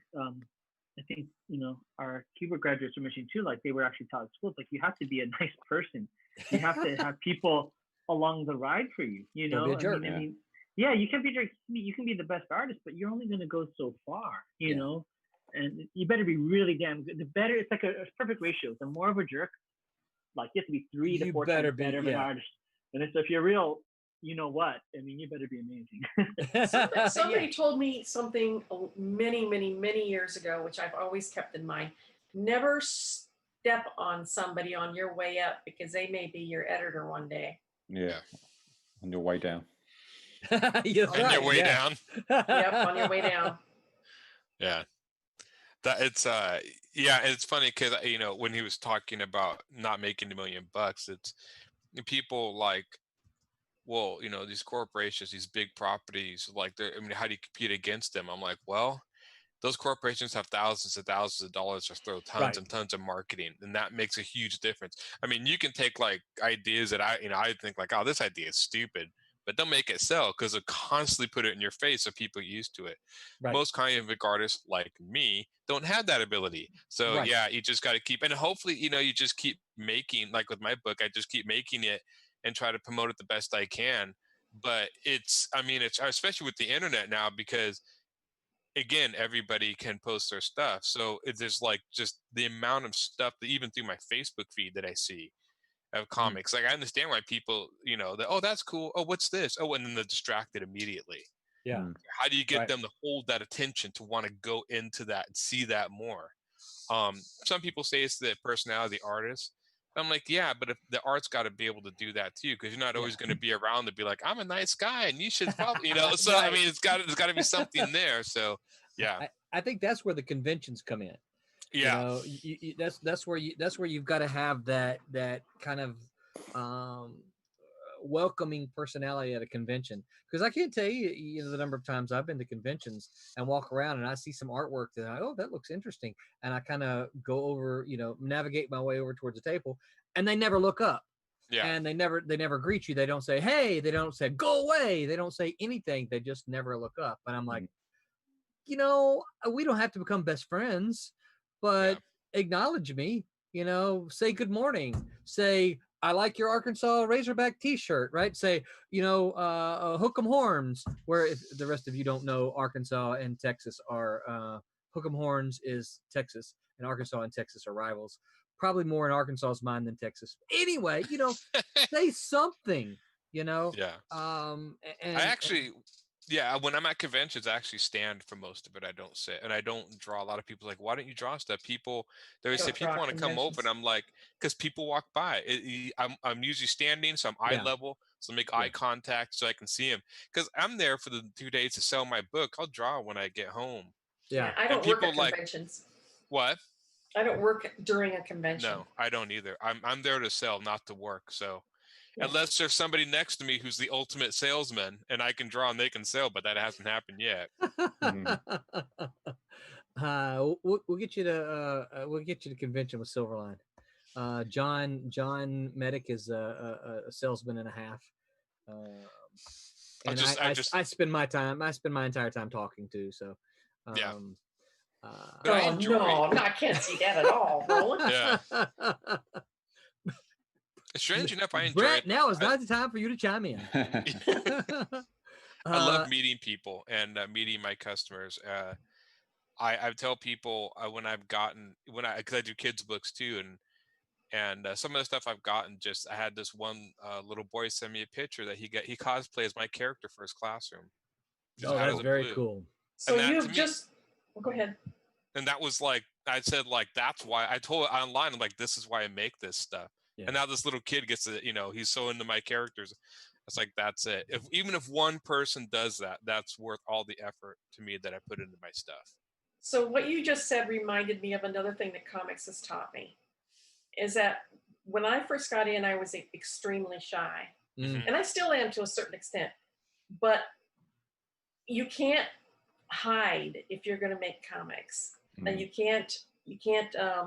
our Cuba graduates are mentioning too, like they were actually taught at school, like you have to be a nice person You have to have people along the ride for you. You Don't be know, a jerk. I mean, yeah, you can be you can be the best artist, but you're only going to go so far. You know, and you better be really damn good. The better, it's like a perfect ratio. The more of a jerk, like you have to be 3 to 4 times better of an artist. And so if you're real, you know what? I mean, you better be amazing. Somebody told me something many, many, many years ago, which I've always kept in mind. Never step on somebody on your way up because they may be your editor one day. Yeah. On your way down. On your way down. Yep, on your way down. Yeah. That it's yeah, it's funny because you know when he was talking about not making $1 million, it's people like, well, you know, these corporations, these big properties, like I mean, how do you compete against them? I'm like, well, those corporations have thousands and thousands of dollars to throw tons and tons of marketing, and that makes a huge difference. I mean, you can take like ideas that I think like, oh, this idea is stupid, but they'll make it sell because they'll constantly put it in your face so people get used to it. Most comic artists like me don't have that ability. So yeah, you just got to keep, and hopefully, you know, you just keep making, like with my book, I just keep making it and try to promote it the best I can. But it's, I mean, it's especially with the internet now, because again, everybody can post their stuff. So there's like just the amount of stuff that even through my Facebook feed that I see of comics. Like I understand why people, you know, that, oh, that's cool. Oh, what's this? Oh, and then they're distracted immediately. Yeah. How do you get them to hold that attention to want to go into that and see that more? Some people say it's the personality of the artist. I'm like, yeah, but if the art's got to be able to do that too, because you're not always going to be around to be like, I'm a nice guy and you should follow, you know. So I mean, there's got to be something there. So yeah, I think that's where the conventions come in. Yeah, you know, that's where you've got to have that kind of welcoming personality at a convention. Because I can't tell you, you know, the number of times I've been to conventions and walk around and I see some artwork that that looks interesting, and I kind of go over, you know, navigate my way over towards the table, and they never look up. Yeah. And they never greet you. They don't say hey. They don't say go away. They don't say anything. They just never look up. And I'm like, you know, we don't have to become best friends, but acknowledge me, you know, say good morning, say, I like your Arkansas Razorback t-shirt, right? Say, you know, hook 'em horns, where if the rest of you don't know, Arkansas and Texas are, hook 'em horns is Texas, and Arkansas and Texas are rivals. Probably more in Arkansas's mind than Texas. Anyway, you know, say something, you know? Yeah. And I actually, yeah, when I'm at conventions, I actually stand for most of it. I don't sit, and I don't draw. A lot of people like, why don't you draw stuff? People, they always say people want to come over, and I'm like, because people walk by. I'm usually standing, so I'm eye level, so make eye contact so I can see them. Because I'm there for the 2 days to sell my book. I'll draw when I get home. Yeah, I don't work at conventions. What? I don't work during a convention. No, I don't either. I'm there to sell, not to work. So unless there's somebody next to me who's the ultimate salesman and I can draw and they can sell, but that hasn't happened yet. We'll get you to convention with Silverline. John Medic is a salesman and a half. And I spend my entire time talking to. So no, I can't see that at all, Roland. Yeah. Strange enough, I enjoy Brett, it. now is not the time for you to chime in. I love meeting people and meeting my customers. I tell people because I do kids books too, and some of the stuff I've gotten, just I had this one little boy send me a picture that he cosplays my character for his classroom. Oh, that's very cool. So you've just go ahead. And that was like, I said, like, that's why I told it online. I'm like, this is why I make this stuff. Yeah. And now this little kid gets to, you know, he's so into my characters. It's like, that's it. Even if one person does that, that's worth all the effort to me that I put into my stuff. So what you just said reminded me of another thing that comics has taught me, is that when I first got in, I was extremely shy. And I still am to a certain extent. But you can't hide if you're going to make comics. And you can't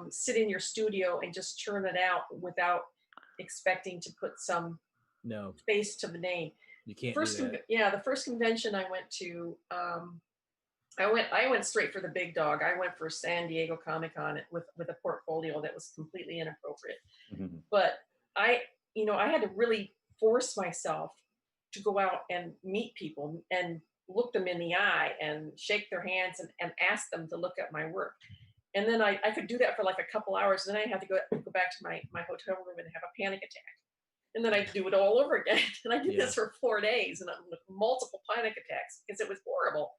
sit in your studio and just churn it out without expecting to put some face to the name. You can't do that. The first convention I went to, I went straight for the big dog. I went for San Diego Comic-Con with a portfolio that was completely inappropriate. But I had to really force myself to go out and meet people and look them in the eye and shake their hands and ask them to look at my work. And then I could do that for like a couple hours. And then I had to go back to my hotel room and have a panic attack. And then I'd do it all over again. And I did this for 4 days and with multiple panic attacks because it was horrible.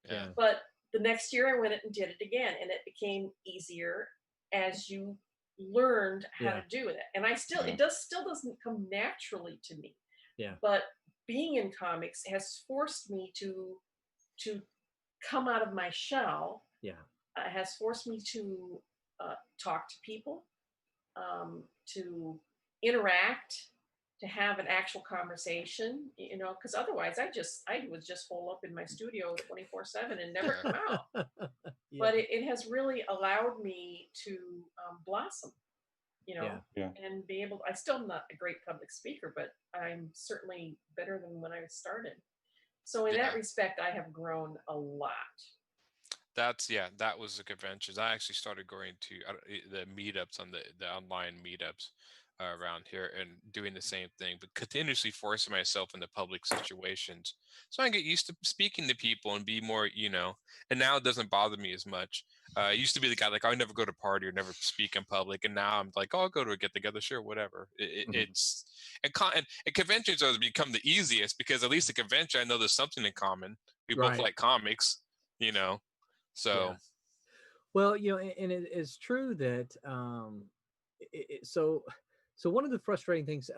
Yeah. But the next year I went and did it again, and it became easier as you learned how to do it. And it still doesn't come naturally to me. Yeah. But being in comics has forced me to come out of my shell. Yeah. Has forced me to talk to people, to interact, to have an actual conversation, because otherwise I would just hole up in my studio 24/7 and never come out. But it has really allowed me to blossom, and be able. I'm still not a great public speaker, but I'm certainly better than when I started. So in that respect, I have grown a lot. That was the conventions. I actually started going to the meetups on the online meetups around here and doing the same thing, but continuously forcing myself into public situations so I can get used to speaking to people and be more, and now it doesn't bother me as much. I used to be the guy like I would never go to a party or never speak in public, and now I'm like, oh, I'll go to a get together, sure, whatever. It's and conventions have become the easiest because at least a convention I know there's something in common. We both like comics, So, well, and it is true that so one of the frustrating things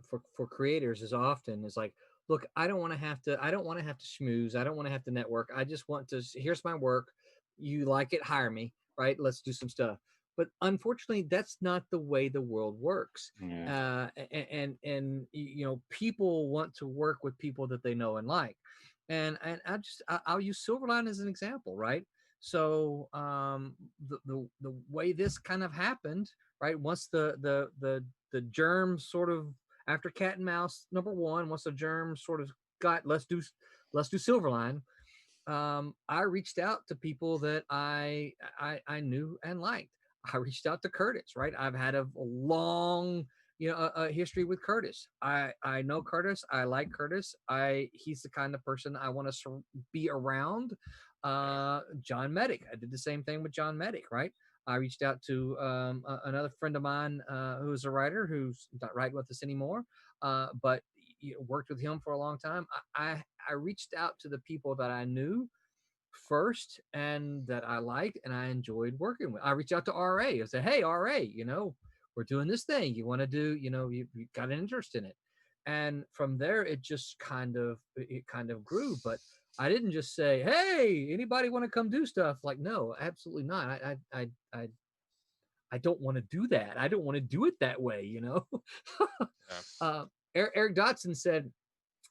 for creators is often is like, look, I don't want to have to schmooze. I don't want to have to network. I just want to, here's my work. You like it, hire me, right? Let's do some stuff. But unfortunately, that's not the way the world works. Yeah. And people want to work with people that they know and like. And I'll use Silverline as an example, right? So the way this kind of happened, right? Once the germ sort of, after Cat and Mouse #1, once the germ sort of got, let's do Silverline, I reached out to people that I knew and liked. I reached out to Curtis, right? I've had a long a history with Curtis. I know Curtis. I like Curtis. He's the kind of person I want to be around. John Medic. I did the same thing with John Medic, right? I reached out to another friend of mine who's a writer who's not writing with us anymore, but worked with him for a long time. I reached out to the people that I knew first and that I liked and I enjoyed working with. I reached out to RA. I said, hey, RA, we're doing this thing. You want to do, you got an interest in it. And from there, it just kind of grew. But I didn't just say, hey, anybody want to come do stuff? Like, no, absolutely not. I don't want to do that. I don't want to do it that way, Eric Dotson said,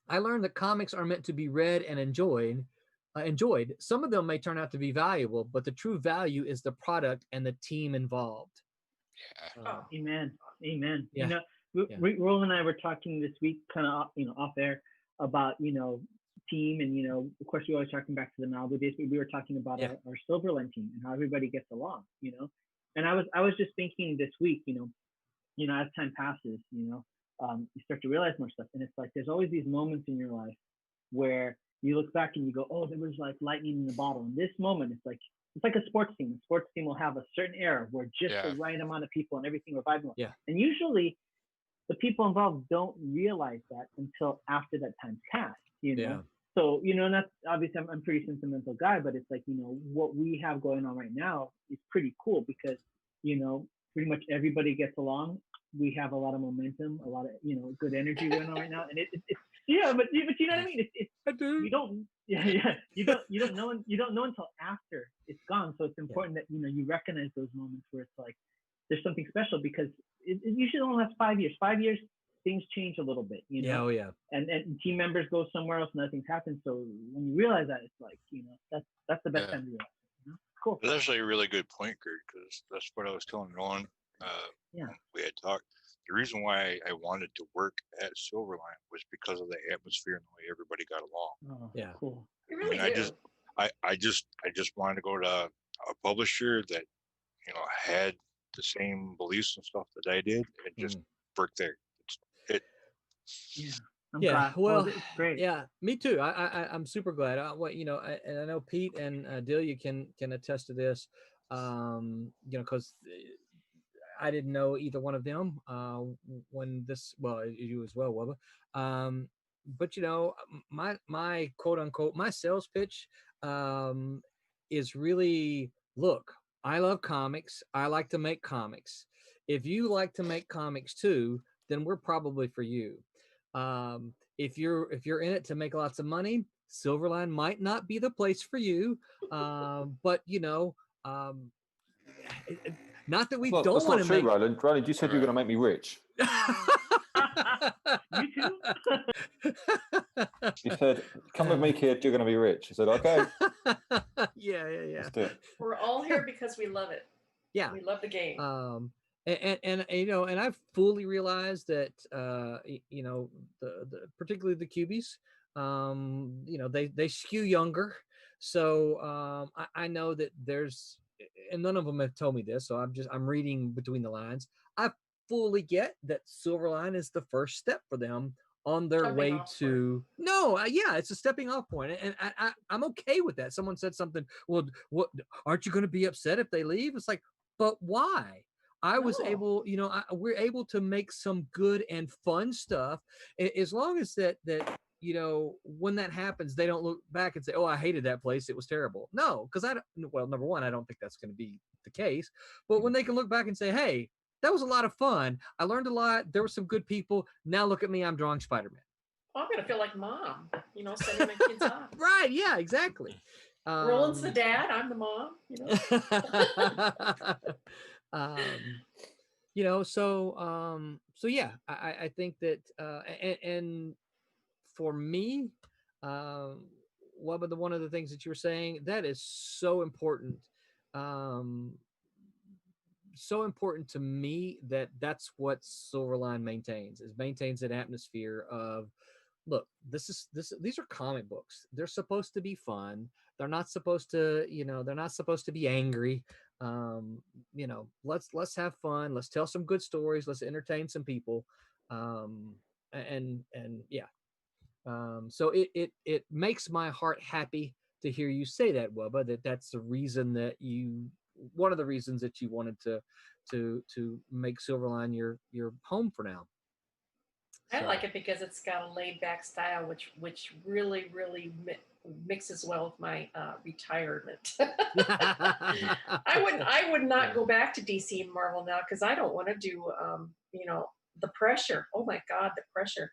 I learned that comics are meant to be read and enjoyed. Some of them may turn out to be valuable, but the true value is the product and the team involved. Amen. Yeah. Roland and I were talking this week, kind of off air, about team, and of course we always talking back to the Malibu days, but we were talking about our Silverline team and how everybody gets along, And I was just thinking this week, as time passes, you start to realize more stuff, and it's like there's always these moments in your life where you look back and you go, oh, there was like lightning in the bottle. And this moment, it's like a sports team. A sports team will have a certain era where just the right amount of people and everything are vibing. Yeah. And usually the people involved don't realize that until after that time's passed, Yeah. So, and that's obviously I'm a pretty sentimental guy, but it's like, what we have going on right now is pretty cool because, pretty much everybody gets along. We have a lot of momentum, a lot of, good energy going on right now. And it's but you know what I mean? I do. You don't know until after it's gone. So it's important that, you recognize those moments where it's like, there's something special because it usually only lasts 5 years. 5 years, things change a little bit, Yeah, oh yeah. And team members go somewhere else, nothing's happened. So when you realize that, it's like, that's the best time to realize. Cool. That's actually a really good point, Kurt, because that's what I was telling Nolan. When we had talked. The reason why I wanted to work at Silverline was because of the atmosphere and the way everybody got along. Oh, yeah, cool. You really I do. just wanted to go to a publisher that had the same beliefs and stuff that I did, and just work there. Yeah, I'm Yeah, glad. well, it's great. yeah, me too. I'm super glad. What you know, and I know Pete and Delia can attest to this. You know, because I didn't know either one of them when this. Well, you as well, Wubba. But you know, my quote unquote my sales pitch is really look. I love comics. I like to make comics. If you like to make comics too, then we're probably for you. If you're in it to make lots of money, Silverline might not be the place for you. But you know, um, not that we don't That's want not to true, make. Roland. Roland, you said you were going to make me rich. You too. You said, "Come with me, kid. You're going to be rich." I said, "Okay." Yeah. Let's do it. We're all here because we love it. Yeah. We love the game. And you know, and I've fully realized that you know the particularly the cubies, you know, they skew younger, so I know that there's, and none of them have told me this, so I'm reading between the lines. I fully get that Silverline is the first step for them on their Jumping way off to no, yeah, it's a stepping off point, and I'm okay with that. Someone said something. Well, what aren't you going to be upset if they leave? It's like, but why? I was No. able, you know, we're able to make some good and fun stuff as long as that you know, when that happens, they don't look back and say, "Oh, I hated that place; it was terrible." No, because I don't. Well, number one, I don't think that's going to be the case. But when they can look back and say, "Hey, that was a lot of fun. I learned a lot. There were some good people. Now look at me; I'm drawing Spider-Man." Well, I'm gonna feel like mom, you know, sending my kids off. Right? Yeah, exactly. Roland's the dad. I'm the mom. You know. You know, so yeah, I think that and for me, one of the things that you were saying that is so important, um, so important to me that that's what Silverline maintains an atmosphere of look, these are comic books. They're supposed to be fun. They're not supposed to, you know, they're not supposed to be angry. You know, let's have fun. Let's tell some good stories. Let's entertain some people. And yeah. So it makes my heart happy to hear you say that, Wubba, that's the reason that one of the reasons that you wanted to make Silverline your home for now. I like it because it's got a laid back style, which really mixes well with my retirement. I would not go back to DC and Marvel now because I don't want to do you know, the pressure. Oh my God, the pressure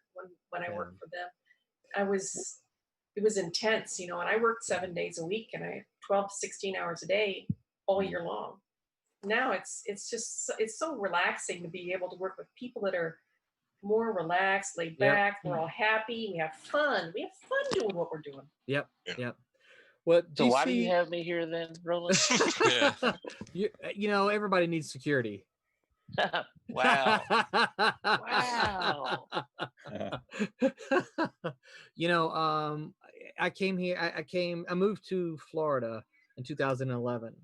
when I worked for them. It was intense, you know, and I worked 7 days a week and I 12, 16 hours a day all year long. Now it's so relaxing to be able to work with people that are more relaxed, laid back. We're all happy. We have fun. We have fun doing what we're doing. Yep. Well, so why do you have me here then, Roland? you know, everybody needs security. Wow. Wow. You know, I moved to Florida in 2011.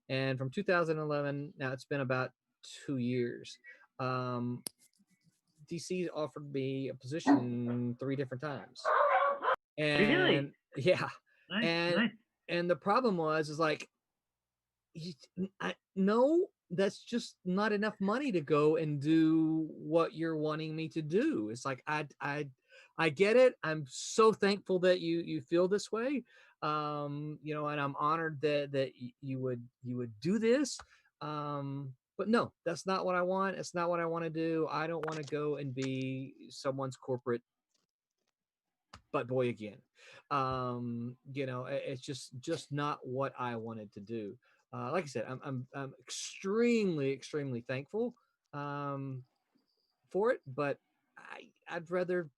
And from 2011, now it's been about 2 years. DC offered me a position 3 different times. And really? Yeah. Nice. And the problem is like, no, that's just not enough money to go and do what you're wanting me to do. It's like I get it. I'm so thankful that you feel this way. You know, and I'm honored that you would do this. But no, that's not what I want. It's not what I want to do. I don't want to go and be someone's corporate butt boy again. You know, it's just not what I wanted to do. Like I said, I'm extremely thankful for it, but I'd rather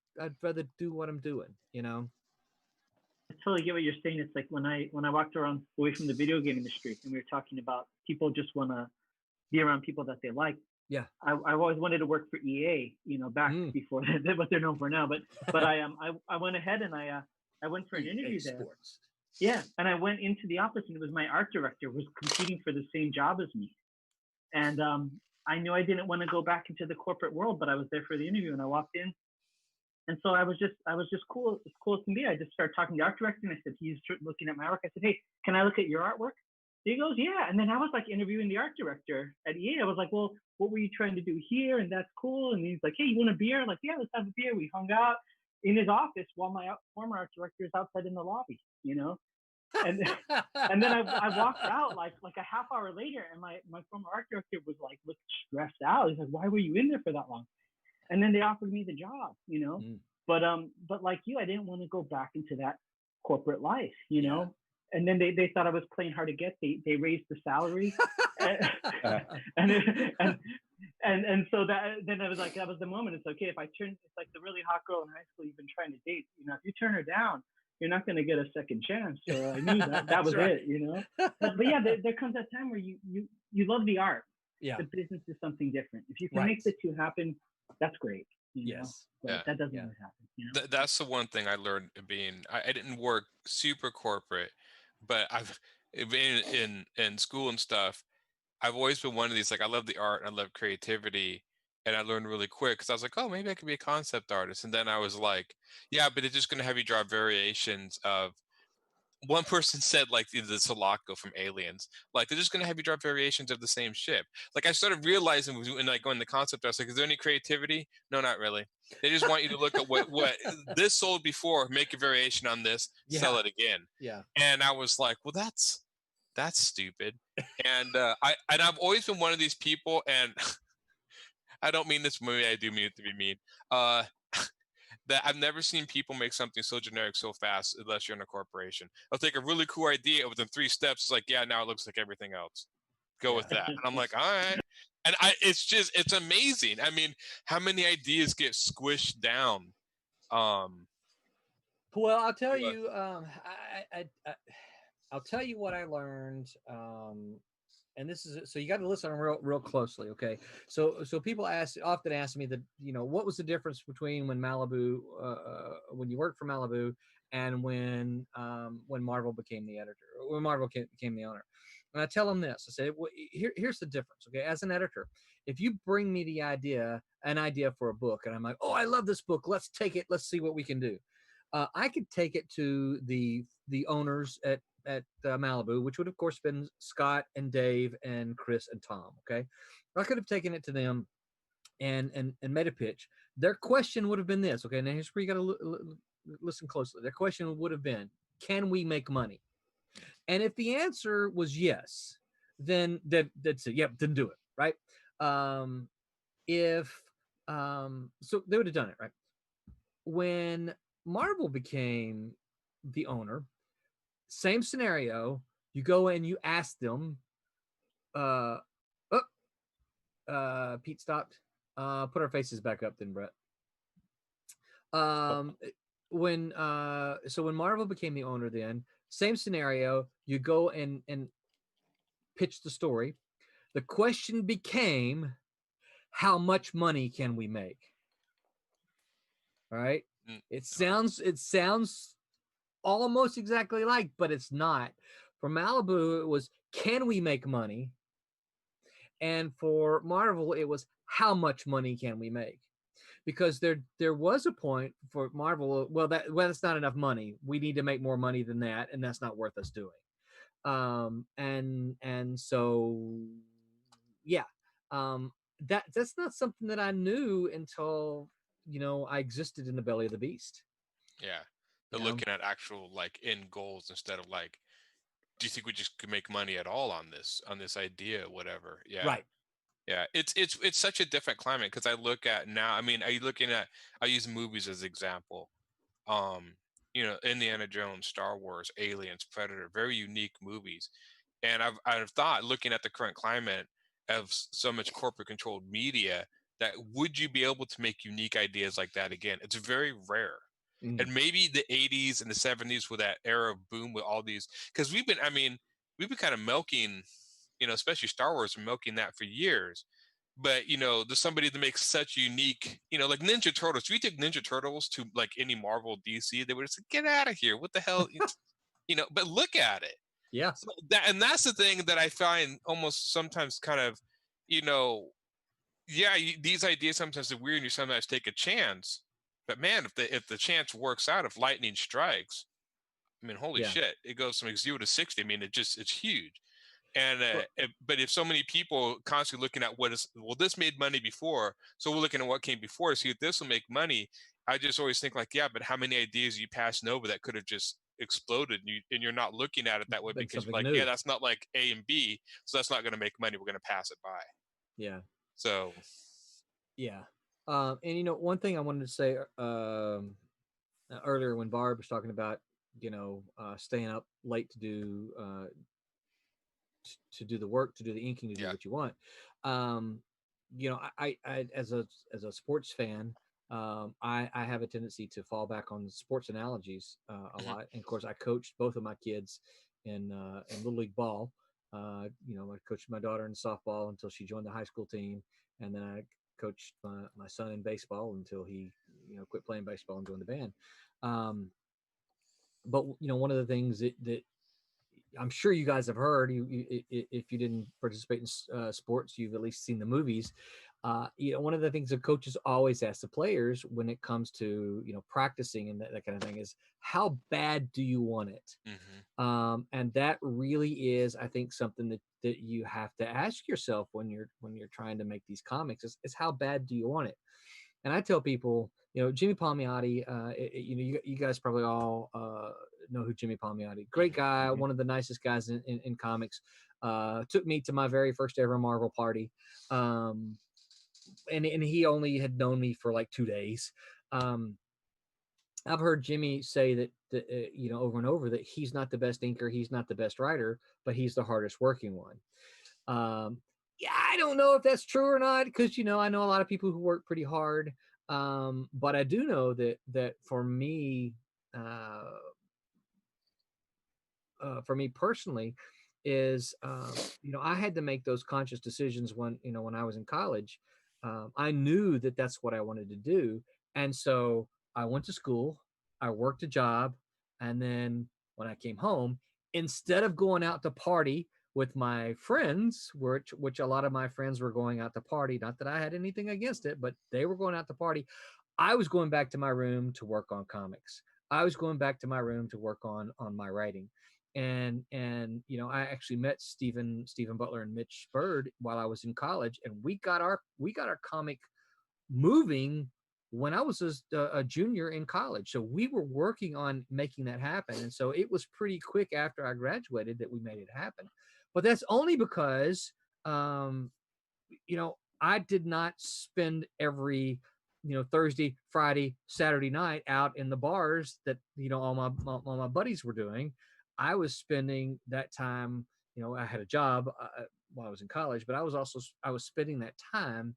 do what I'm doing. You know. I totally get what you're saying. It's like when I walked around away from the video game industry and we were talking about people just want to be around people that they like. Yeah. I always wanted to work for EA, you know, back before what they're known for now. But I went ahead and I went for an interview there. Sports. Yeah, and I went into the office and it was my art director was competing for the same job as me, and I knew I didn't want to go back into the corporate world, but I was there for the interview and I walked in, And so I was just cool as cool as can be. I just started talking to the art director, and I said, he's looking at my work. I said, hey, can I look at your artwork? He goes, yeah. And then I was like interviewing the art director at EA. I was like, well, what were you trying to do here? And that's cool. And he's like, hey, you want a beer? I'm like, yeah, let's have a beer. We hung out in his office while my former art director is outside in the lobby, you know? And and then I walked out like a half hour later, and my former art director was like looked stressed out. He's like, why were you in there for that long? And then they offered me the job, you know. But like you, I didn't want to go back into that corporate life, you know. And then they thought I was playing hard to get. They raised the salary, and so then I was like, that was the moment. It's okay if I turn. It's like the really hot girl in high school you've been trying to date. You know, if you turn her down, you're not going to get a second chance. So I knew that was it, you know. But yeah, there comes that time where you love the art. Yeah. The business is something different. If you can make the two happen, that's great. You know? But that doesn't always happen. You know? That's the one thing I learned being. I didn't work super corporate, but I've been in school and stuff. I've always been one of these, like, I love the art and I love creativity, and I learned really quick because I was like, oh, maybe I could be a concept artist. And then I was like, yeah, but it's just going to have you draw variations of. One person said, like, the Sulaco from Aliens, like, they're just going to have you draw variations of the same ship. Like, I started realizing when, like, going the concept, I was like, is there any creativity? No, not really. They just want you to look at what this sold before, make a variation on this, sell it again. Yeah. And I was like, well, that's stupid. And I've always been one of these people, and I don't mean this, maybe I do mean it to be mean. That I've never seen people make something so generic so fast unless you're in a corporation. I'll take a really cool idea within 3 steps. It's like, yeah, now it looks like everything else. Go with that. And I'm like, all right. And it's amazing. I mean, how many ideas get squished down? Well, I'll tell you, I'll tell you what I learned. And this is, so you got to listen real closely. Okay. So people often ask me that, you know, what was the difference between when when you worked for Malibu and when Marvel became the editor, when Marvel became the owner. And I tell them this, I say, well, here's the difference. Okay. As an editor, if you bring me an idea for a book, and I'm like, oh, I love this book. Let's take it. Let's see what we can do. I could take it to the owners at Malibu, which would of course been Scott and Dave and Chris and Tom. Okay, I could have taken it to them and made a pitch. Their question would have been this. Okay, now here's where you got to listen closely. Their question would have been, "Can we make money?" And if the answer was yes, then that's it. Yep, then do it. Right? So they would have done it. Right? When Marvel became the owner, same scenario. You go and you ask them. Pete stopped. Put our faces back up, then, Brett. When Marvel became the owner, then same scenario. You go and pitch the story. The question became, how much money can we make? All right. It sounds almost exactly like, but it's not. For Malibu, it was, can we make money? And for Marvel, it was, how much money can we make? Because there was a point for Marvel, that's not enough money. We need to make more money than that, and that's not worth us doing. And so, yeah, that's not something that I knew until, you know, I existed in the belly of the beast. Yeah. They're looking at actual, like, end goals instead of, like, do you think we just could make money at all on this idea, whatever? Yeah. Right. Yeah. It's such a different climate, because I look at now, I mean, are you looking at, I use movies as an example. You know, Indiana Jones, Star Wars, Aliens, Predator, very unique movies. And I've thought, looking at the current climate of so much corporate controlled media, that would you be able to make unique ideas like that again? It's very rare. And maybe the 80s and the 70s with that era of boom with all these, because we've been kind of milking, you know, especially Star Wars, milking that for years. But, you know, there's somebody that makes such unique, you know, like Ninja Turtles. If we take Ninja Turtles to, like, any Marvel DC, they would just say, get out of here. What the hell? You know, but look at it. Yeah. So that's the thing that I find almost sometimes kind of, you know, yeah, these ideas sometimes are weird, and you sometimes take a chance. But man, if the chance works out, if lightning strikes, I mean, holy Yeah. shit, it goes from 0 to 60. I mean, it's huge. And Well- but if so many people constantly looking at this made money before, so we're looking at what came before to see if this will make money. I just always think like, yeah, but how many ideas are you passing over that could have just exploded, and you're not looking at it that way Been because you're something like, new. yeah, that's not like A and B, so that's not going to make money. We're going to pass it by. Yeah. So Yeah. And you know, one thing I wanted to say earlier when Barb was talking about, staying up late to do to do the work, to do the inking, to do Yeah. what you want. I as a sports fan, I have a tendency to fall back on sports analogies a lot. And of course, I coached both of my kids in little league ball. I coached my daughter in softball until she joined the high school team, and then I coached my son in baseball until he quit playing baseball and joined the band. But one of the things that I'm sure you guys have heard, if you didn't participate in sports, you've at least seen the movies. One of the things that coaches always ask the players when it comes to practicing and that kind of thing is, how bad do you want it? And that really is, I think, something that you have to ask yourself when you're trying to make these comics is how bad do you want it? And I tell people, Jimmy Palmiotti, you guys probably all know who Jimmy Palmiotti, great guy, one of the nicest guys in comics, took me to my very first ever Marvel party. And he only had known me for like 2 days. I've heard Jimmy say that over and over that he's not the best inker, he's not the best writer, but he's the hardest working one. Yeah, I don't know if that's true or not, because I know a lot of people who work pretty hard. But I do know that for me personally, is I had to make those conscious decisions when I was in college. I knew that that's what I wanted to do, and so I went to school, I worked a job, and then when I came home, instead of going out to party with my friends, which a lot of my friends were going out to party, not that I had anything against it, but they were going out to party, I was going back to my room to work on comics. I was going back to my room to work on my writing. And I actually met Stephen Butler and Mitch Bird while I was in college, and we got our comic moving when I was a junior in college. So we were working on making that happen, and so it was pretty quick after I graduated that we made it happen. But that's only because I did not spend every Thursday, Friday, Saturday night out in the bars that all my buddies were doing. I was spending that time. I had a job while I was in college, but I was spending that time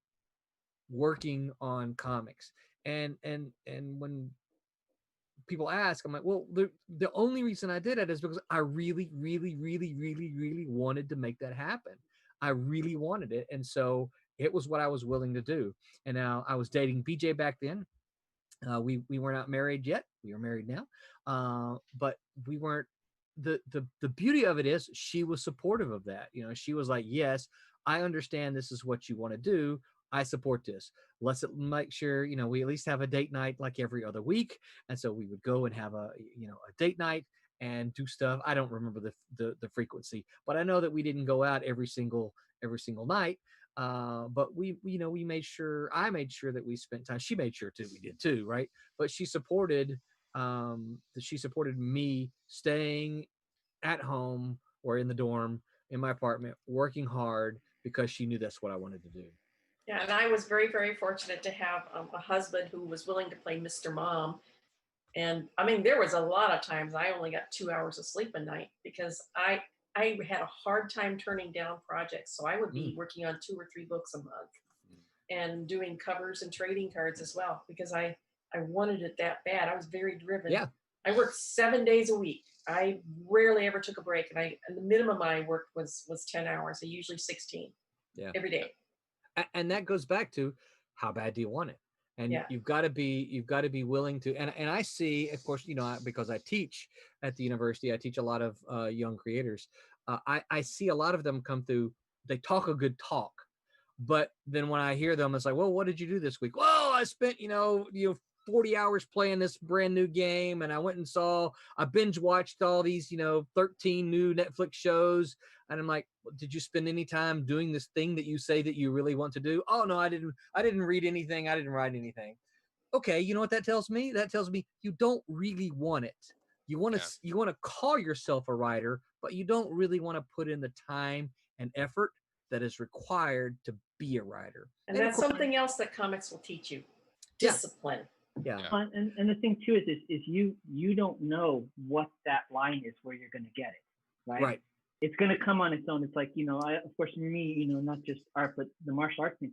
working on comics. And when people ask, I'm like, well, the only reason I did it is because I really, really, really, really, really wanted to make that happen. I really wanted it, and so it was what I was willing to do. And now I was dating BJ back then. We were not married yet. We are married now, but we weren't. The beauty of it is she was supportive of that. She was like, yes, I understand this is what you want to do. I support this. Let's make sure we at least have a date night like every other week. And so we would go and have a date night and do stuff. I don't remember the frequency, but I know that we didn't go out every single night. But we made sure, I made sure that we spent time. She made sure too. We did too, right? But she supported me staying at home or in the dorm in my apartment, working hard, because she knew that's what I wanted to do. Yeah, and I was very, very fortunate to have a husband who was willing to play Mr. Mom. And I mean, there was a lot of times I only got 2 hours of sleep a night because I had a hard time turning down projects. So I would be working on 2 or 3 books a month and doing covers and trading cards as well, because I wanted it that bad. I was very driven. Yeah. I worked 7 days a week. I rarely ever took a break. And the minimum I worked was 10 hours, so usually 16 every day. And that goes back to, how bad do you want it? And you've got to be willing to, and I see, of course, because I teach at the university, I teach a lot of young creators. I see a lot of them come through, they talk a good talk, but then when I hear them, it's like, well, what did you do this week? Well, I spent, 40 hours playing this brand new game, and I binge watched all these, 13 new Netflix shows. And I'm like, did you spend any time doing this thing that you say that you really want to do? Oh no, I didn't read anything. I didn't write anything. Okay, you know what that tells me? That tells me you don't really want it. You want to call yourself a writer, but you don't really want to put in the time and effort that is required to be a writer. And that's something else that comics will teach you. Discipline. Yeah. And the thing too is you don't know what that line is where you're going to get it, right? Right. It's going to come on its own. It's like, of course, for me, not just art, but the martial arts thing.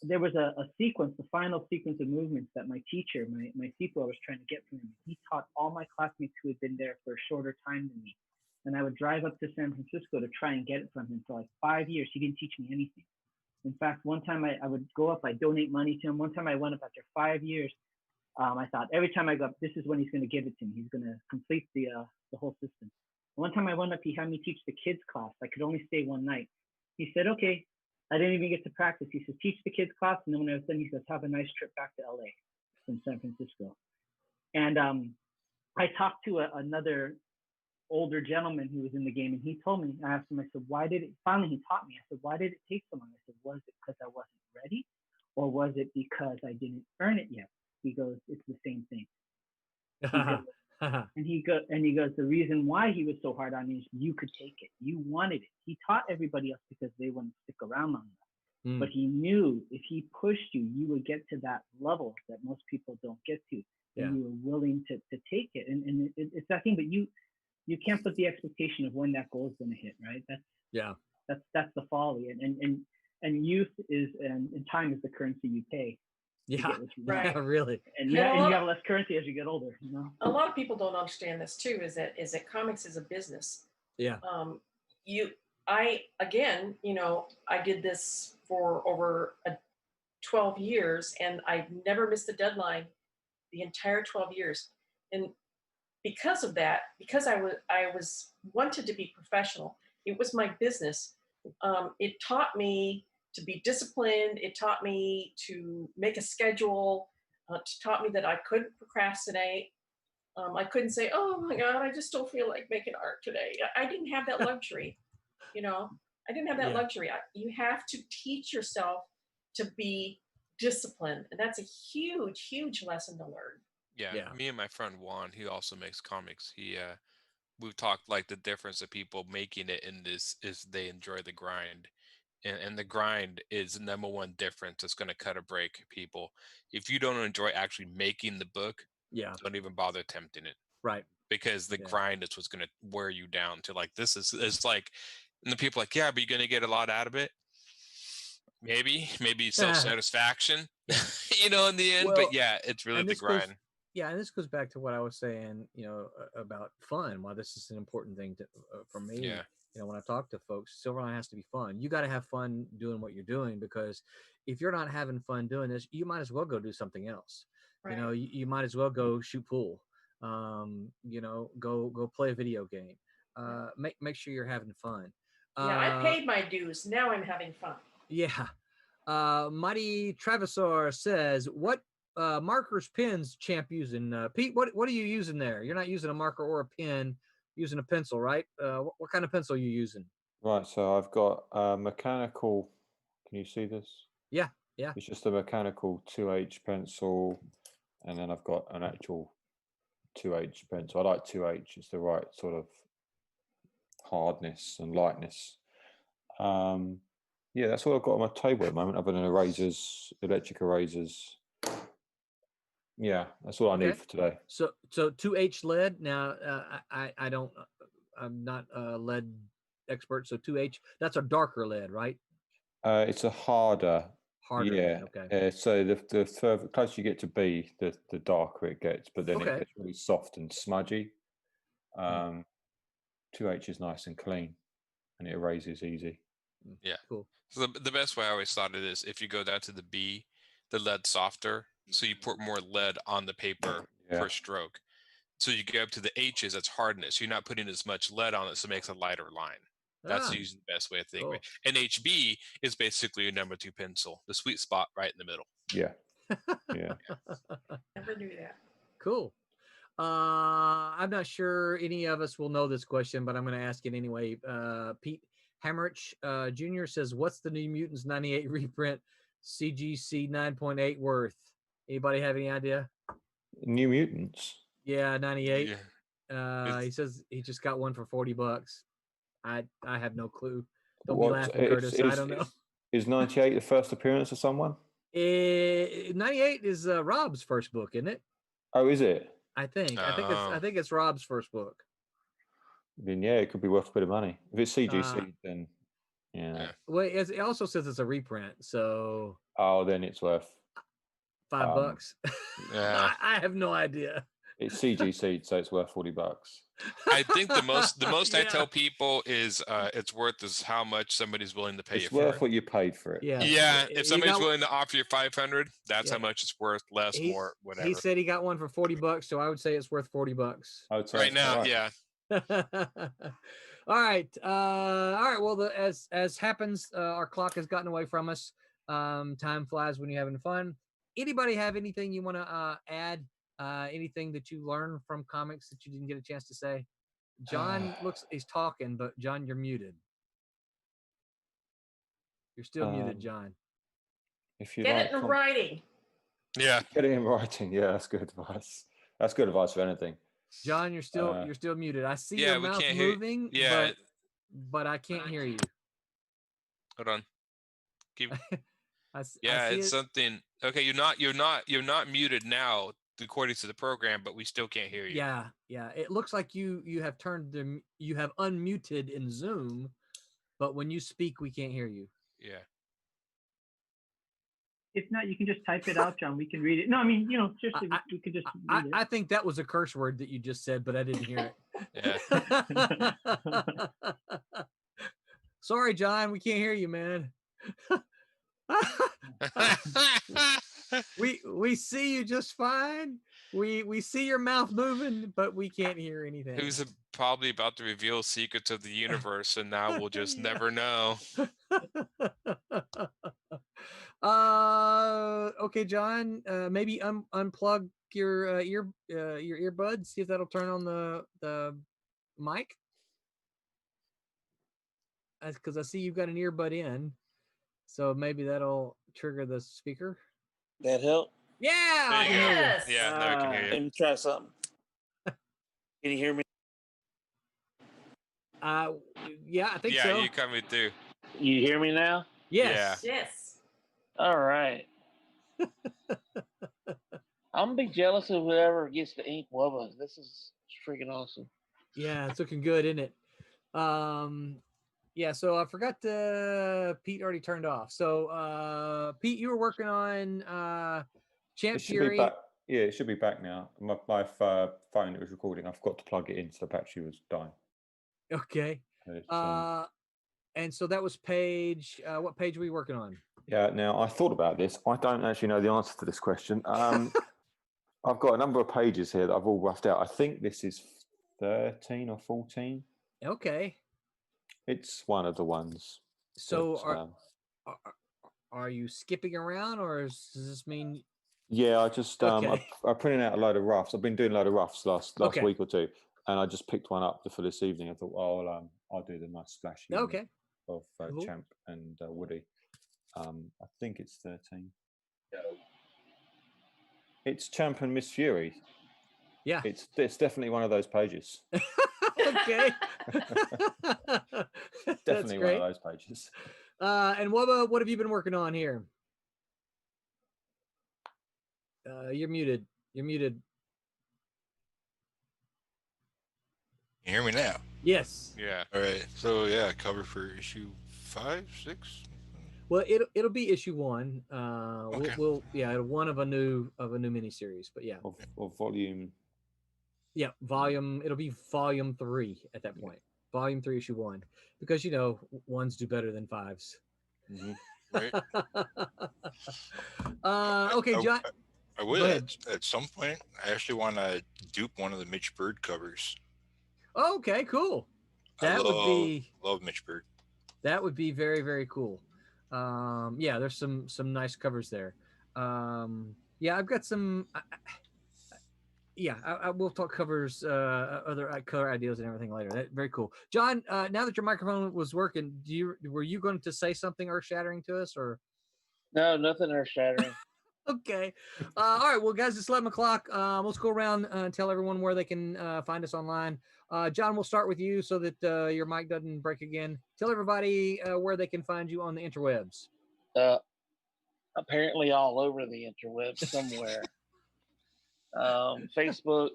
There was a sequence, the final sequence of movements that my teacher, my CPO, was trying to get from him. He taught all my classmates who had been there for a shorter time than me. And I would drive up to San Francisco to try and get it from him for like 5 years. He didn't teach me anything. In fact, one time I would go up, I'd donate money to him. One time I went up after 5 years. I thought every time I go up, this is when he's going to give it to me. He's going to complete the whole system. One time I went up, he had me teach the kids class. I could only stay one night. He said, okay. I didn't even get to practice. He says, teach the kids class. And then when I was done, he says, have a nice trip back to LA from San Francisco. And I talked to another older gentleman who was in the game, and he told me, I asked him, I said, finally he taught me. I said, why did it take so long? I said, was it because I wasn't ready? Or was it because I didn't earn it yet? He goes, it's the same thing. And he goes, the reason why he was so hard on me is you could take it. You wanted it. He taught everybody else because they wouldn't stick around long enough. But he knew if he pushed you, you would get to that level that most people don't get to. Yeah. And you were willing to take it. And it's that thing, but you can't put the expectation of when that goal is going to hit, right? That's the folly. And youth is and time is the currency you pay. Yeah, right. Really. And you have less currency as you get older. A lot of people don't understand this too. Is that comics is a business. Yeah. I did this for over 12 years, and I've never missed a deadline the entire 12 years. And because of that, because I was wanted to be professional, it was my business. It taught me to be disciplined. It taught me to make a schedule. It taught me that I couldn't procrastinate. I couldn't say, oh my God, I just don't feel like making art today. I didn't have that luxury. I didn't have that luxury. You have to teach yourself to be disciplined. And that's a huge, huge lesson to learn. Yeah. Me and my friend Juan, he also makes comics. We've talked like the difference of people making it in this is they enjoy the grind. And the grind is the number one difference that's going to cut or break people. If you don't enjoy actually making the book, don't even bother attempting it. Right. Because the grind is what's going to wear you down to like, this is like, and the people are like, yeah, but you're going to get a lot out of it. Maybe self-satisfaction, in the end. Well, but yeah, it's really the grind. And this goes back to what I was saying, about fun. Why this is an important thing for me. Yeah. When I talk to folks, Silverline has to be fun. You got to have fun doing what you're doing, because if you're not having fun doing this, you might as well go do something else. Right. You might as well go shoot pool. Go play a video game. Make sure you're having fun. I paid my dues. Now I'm having fun. Yeah. Mighty Travisor says, what markers, pens, champ using? Pete, what are you using there? You're not using a marker or a pen, using a pencil, right? What kind of pencil are you using? Right, so I've got a mechanical, can you see this? Yeah. It's just a mechanical 2H pencil, and then I've got an actual 2H pencil. I like 2H, it's the right sort of hardness and lightness. That's all I've got on my table at the moment, other than erasers, electric erasers. Yeah, that's all I need for today. So 2H lead. Now, I'm not a lead expert. So 2H, that's a darker lead, right? It's a harder. Yeah. Okay. So the further closer you get to B, the darker it gets, but then it gets really soft and smudgy. 2H is nice and clean, and it erases easy. Yeah. Cool. So the best way I always thought it is if you go down to the B, the lead's softer, so you put more lead on the paper per stroke. So you go up to the H's, that's hardness. You're not putting as much lead on it, so it makes a lighter line. That's usually the best way of thinking. Cool. And HB is basically a number 2 pencil, the sweet spot right in the middle. Yeah. Yeah. Never knew that. Cool. I'm not sure any of us will know this question, but I'm going to ask it anyway. Pete Hammerich Jr. says, "What's the New Mutants '98 reprint CGC 9.8 worth?" Anybody have any idea? New Mutants. Yeah, 98. Yeah. He says he just got one for $40. I have no clue. Don't What be laughing, Curtis. I don't know. Is 98 the first appearance of someone? 98 is Rob's first book, isn't it? Oh, is it? I think. I Oh. think it's Rob's first book. Then yeah, it could be worth a bit of money. If it's CGC, then yeah. Well, it also says it's a reprint, so Oh, then it's worth $5. Yeah. I have no idea. It's CGC, so it's worth $40. I think the most I Yeah. tell people is it's worth is how much somebody's willing to pay you It's for worth it. what you paid for it. Yeah. Yeah, You if somebody's got- willing to offer you 500, that's Yeah. how much it's worth. Less, more, whatever. He said he got one for $40, so I would say it's worth $40. I would say Right that's now, right. yeah. All right. All right. Well, as happens, our clock has gotten away from us. Time flies when you're having fun. Anybody have anything you want to add? Anything that you learned from comics that you didn't get a chance to say? John he's talking, but John, you're muted. You're still muted, John. If you Get like, it in writing. Yeah. get it in writing. Yeah, that's good advice. That's good advice for anything. John, you're still muted. I see Yeah, your we mouth can't hear you. moving, Yeah. but I can't hear you. Hold on. Keep. I Yeah, see it's it. something. Okay, you're not muted now according to the program, but we still can't hear you. Yeah, yeah. It looks like you have you have unmuted in Zoom, but when you speak, we can't hear you. Yeah. If not, you can just type it out, John. We can read it. No, I mean, seriously, we could just read it. I think that was a curse word that you just said, but I didn't hear Yeah. it. Sorry, John, we can't hear you, man. we see you just fine. We see your mouth moving, but we can't hear anything. Who's probably about to reveal secrets of the universe, and now we'll just never know. Okay, John. Maybe unplug your earbuds. See if that'll turn on the mic. Because I see you've got an earbud in, so maybe that'll trigger the speaker. That help? Yeah. There I you can go. hear you. Yes. Yeah, now I can hear Let you. me try something. Can you hear me? Yeah, I think Yeah, so. you coming through. You hear me now? Yes. Yes. All right. I'm gonna be jealous of whoever gets the ink Wubba. This is freaking awesome. Yeah, it's looking good, isn't it? Yeah, so I forgot Pete already turned off. So Pete, you were working on Champ It should Fury. be back. Yeah, it should be back now. My phone that was recording, I forgot to plug it in, so the battery was dying. Okay. It's, And so that was page. What page were you working on? yeah. Now I thought about this. I don't actually know the answer to this question. I've got a number of pages here that I've all roughed out. I think this is 13 or 14. Okay. It's one of the ones. So that, are you skipping around, or does this mean? Yeah, I just Okay. I printed out a load of roughs. I've been doing a load of roughs last Okay. week or two, and I just picked one up for this evening. I thought, oh, I'll do the nice splashy one Okay. of Cool. Champ and Woody. I think it's 13. It's Champ and Miss Fury. Yeah. It's definitely one of those pages. Okay. Definitely one great. of those pages. And what have you been working on here? You're muted. You're muted. You hear me now? Yes. Yeah. All right. So yeah, cover for issue 5, 6. Well, it'll be issue 1. Okay. We'll one of a new miniseries, but yeah. Or volume. Yeah, it'll be volume 3 at that point. Volume 3, issue 1, because ones do better than 5s. Mm-hmm. Right. Okay, John. I Go would ahead. at some point. I actually want to dupe one of the Mitch Bird covers. Okay, cool. I Would love Mitch Bird. That would be very, very cool. Yeah, there's some nice covers there. Yeah, I've got some. Yeah, I will talk covers, other color ideas and everything later. Very cool, John. Now that your microphone was working, were you going to say something earth shattering to us, or? No, nothing earth shattering. Okay. All right. Well, guys, it's 11 o'clock. Let's go around and tell everyone where they can find us online. John, we'll start with you so that your mic doesn't break again. Tell everybody where they can find you on the interwebs. Apparently all over the interwebs somewhere. Facebook,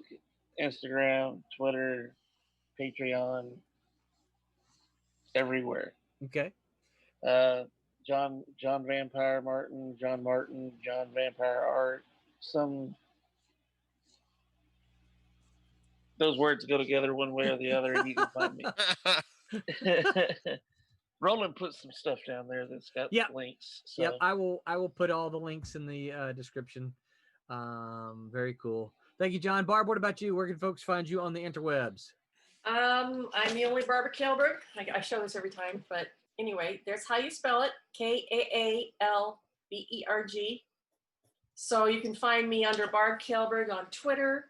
Instagram, Twitter, Patreon, everywhere. Okay. John Vampire Martin, John Martin, John Vampire Art. Those words go together one way or the other, and you can find me. Roland put some stuff down there that's got links. So. Yep, I will put all the links in the description. Very cool. Thank you, John. Barb, what about you? Where can folks find you on the interwebs? I'm the only Barbara Kjellberg. I show this every time, but anyway, there's how you spell it, Kaalberg. So you can find me under Barb Kjellberg on Twitter,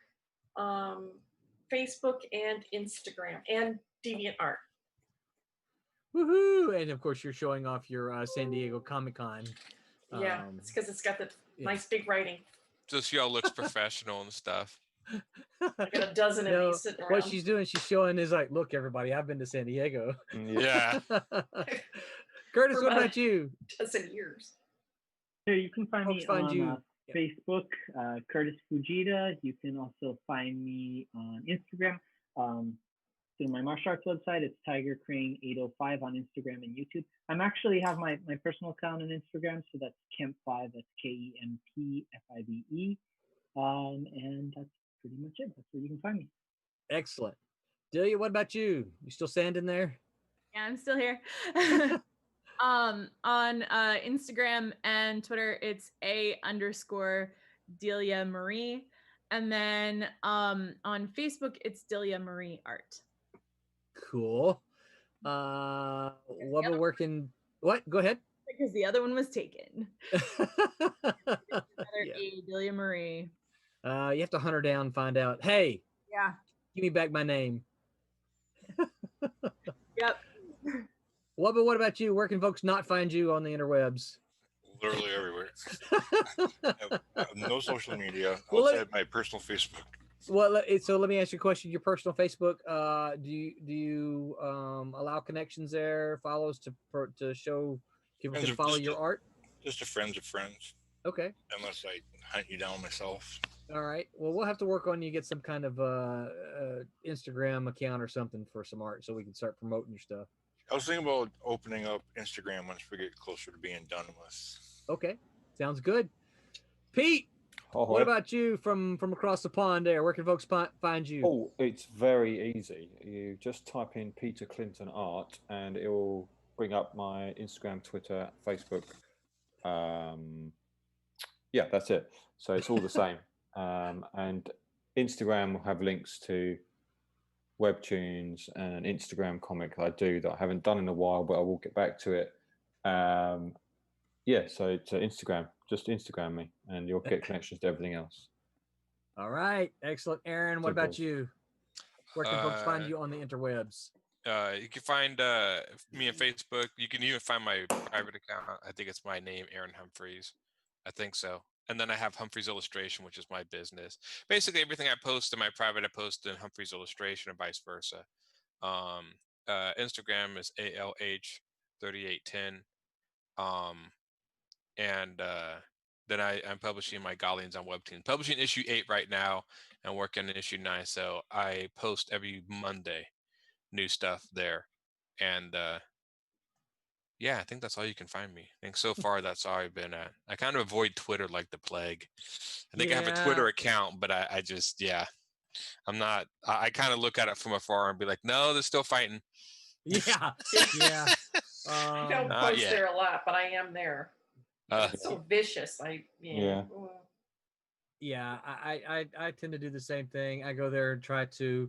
Facebook, and Instagram, and DeviantArt. Woohoo! And of course, you're showing off your San Diego Comic-Con. Yeah, it's because it's got the nice big writing. Just y'all looks professional and stuff. I got a dozen of these sitting around. What she's doing, she's showing is like, look, everybody, I've been to San Diego. Yeah. Curtis, what about you? Dozen years. So you can find me on you. Facebook, Curtis Fujita. You can also find me on Instagram. Through my martial arts website, it's Tiger Crane 805 on Instagram and YouTube. I'm actually have my personal account on Instagram, so that's Kemp5, that's KEMPFIVE. And that's pretty much it. That's where you can find me. Excellent. Delia, what about you? You still standing there? Yeah, I'm still here. On Instagram and Twitter, it's _Delia Marie. And then on Facebook, it's Delia Marie Art. Cool. What working? What? Go ahead. Because the other one was taken. Delia Marie. You have to hunt her down and find out. Hey. Yeah. Give me back my name. Yep. What about you? Where can folks not find you on the interwebs? Literally everywhere. I have no social media outside my personal Facebook. Well, so let me ask you a question. Your personal Facebook, do you allow connections there, follows to show people can follow your art? Just to friends of friends. Okay. Unless I hunt you down myself. All right. Well, we'll have to work on you get some kind of Instagram account or something for some art so we can start promoting your stuff. I was thinking about opening up Instagram once we get closer to being done with. Okay. Sounds good. Pete. What about you from across the pond there? Where can folks find you? Oh, it's very easy. You just type in Peter Clinton Art and it will bring up my Instagram, Twitter, Facebook. Yeah, that's it. So it's all the same. And Instagram will have links to webtoons and an Instagram comic I do that I haven't done in a while, but I will get back to it. Yeah, so it's Instagram. Just Instagram me, and you'll get connections to everything else. All right, excellent. Aaron, what about you? Where can folks find you on the interwebs? You can find me on Facebook. You can even find my private account. I think it's my name, Aaron Humphreys. I think so. And then I have Humphreys Illustration, which is my business. Basically, everything I post in my private, I post in Humphreys Illustration, and vice versa. Instagram is ALH3810. And then I'm publishing my Galleons on Webtoon. Publishing issue 8 right now and working on issue 9. So I post every Monday new stuff there. And yeah, I think that's all you can find me. I think so far that's all I've been at. I kind of avoid Twitter like the plague. I think I have a Twitter account, but I just, I'm not, I kind of look at it from afar and be like, no, they're still fighting. Yeah. Yeah. I don't post there a lot, but I am there. It's so vicious. I tend to do the same thing. I go there and try to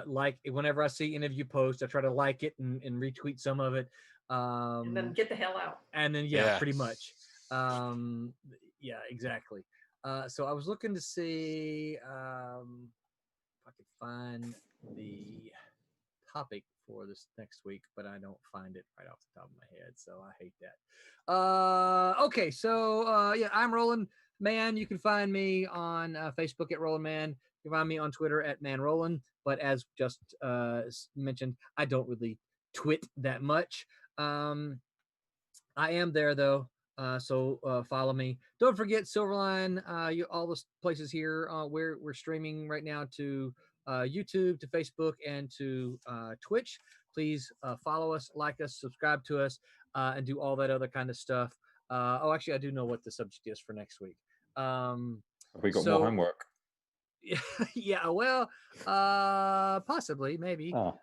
like whenever I see any of you post, I try to like it and retweet some of it. And then get the hell out. And then pretty much. Yeah, exactly. So I was looking to see if I could find the topic for this next week, but I don't find it right off the top of my head, so I hate that. Okay, so yeah, I'm Roland Man. You can find me on Facebook at Roland Man. You can find me on Twitter at Man Roland. But as just mentioned, I don't really twit that much. I am there though, so follow me. Don't forget Silverline. All the places here we're streaming right now to YouTube, to Facebook, and to Twitch. Please follow us, like us, subscribe to us, and do all that other kind of stuff. Oh, actually, I do know what the subject is for next week. Have we got more homework? Yeah, well, possibly, maybe. Oh.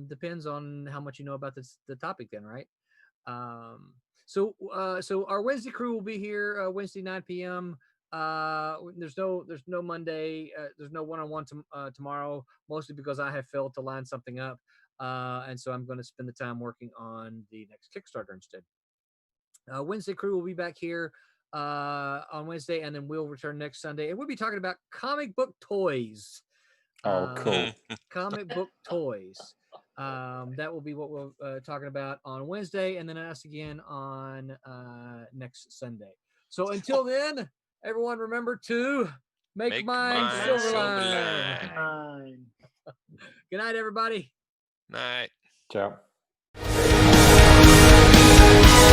Depends on how much you know about the topic, then, right? So our Wednesday crew will be here Wednesday 9 p.m. There's no Monday. There's no one-on-one tomorrow, mostly because I have failed to line something up, and so I'm going to spend the time working on the next Kickstarter instead. Wednesday crew will be back here on Wednesday, and then we'll return next Sunday, and we'll be talking about comic book toys. Oh, cool. Comic book toys. That will be what we're talking about on Wednesday, and then us again on next Sunday. So until then, everyone remember to make mine Silverline. Fine. Good night, everybody. Night. Ciao.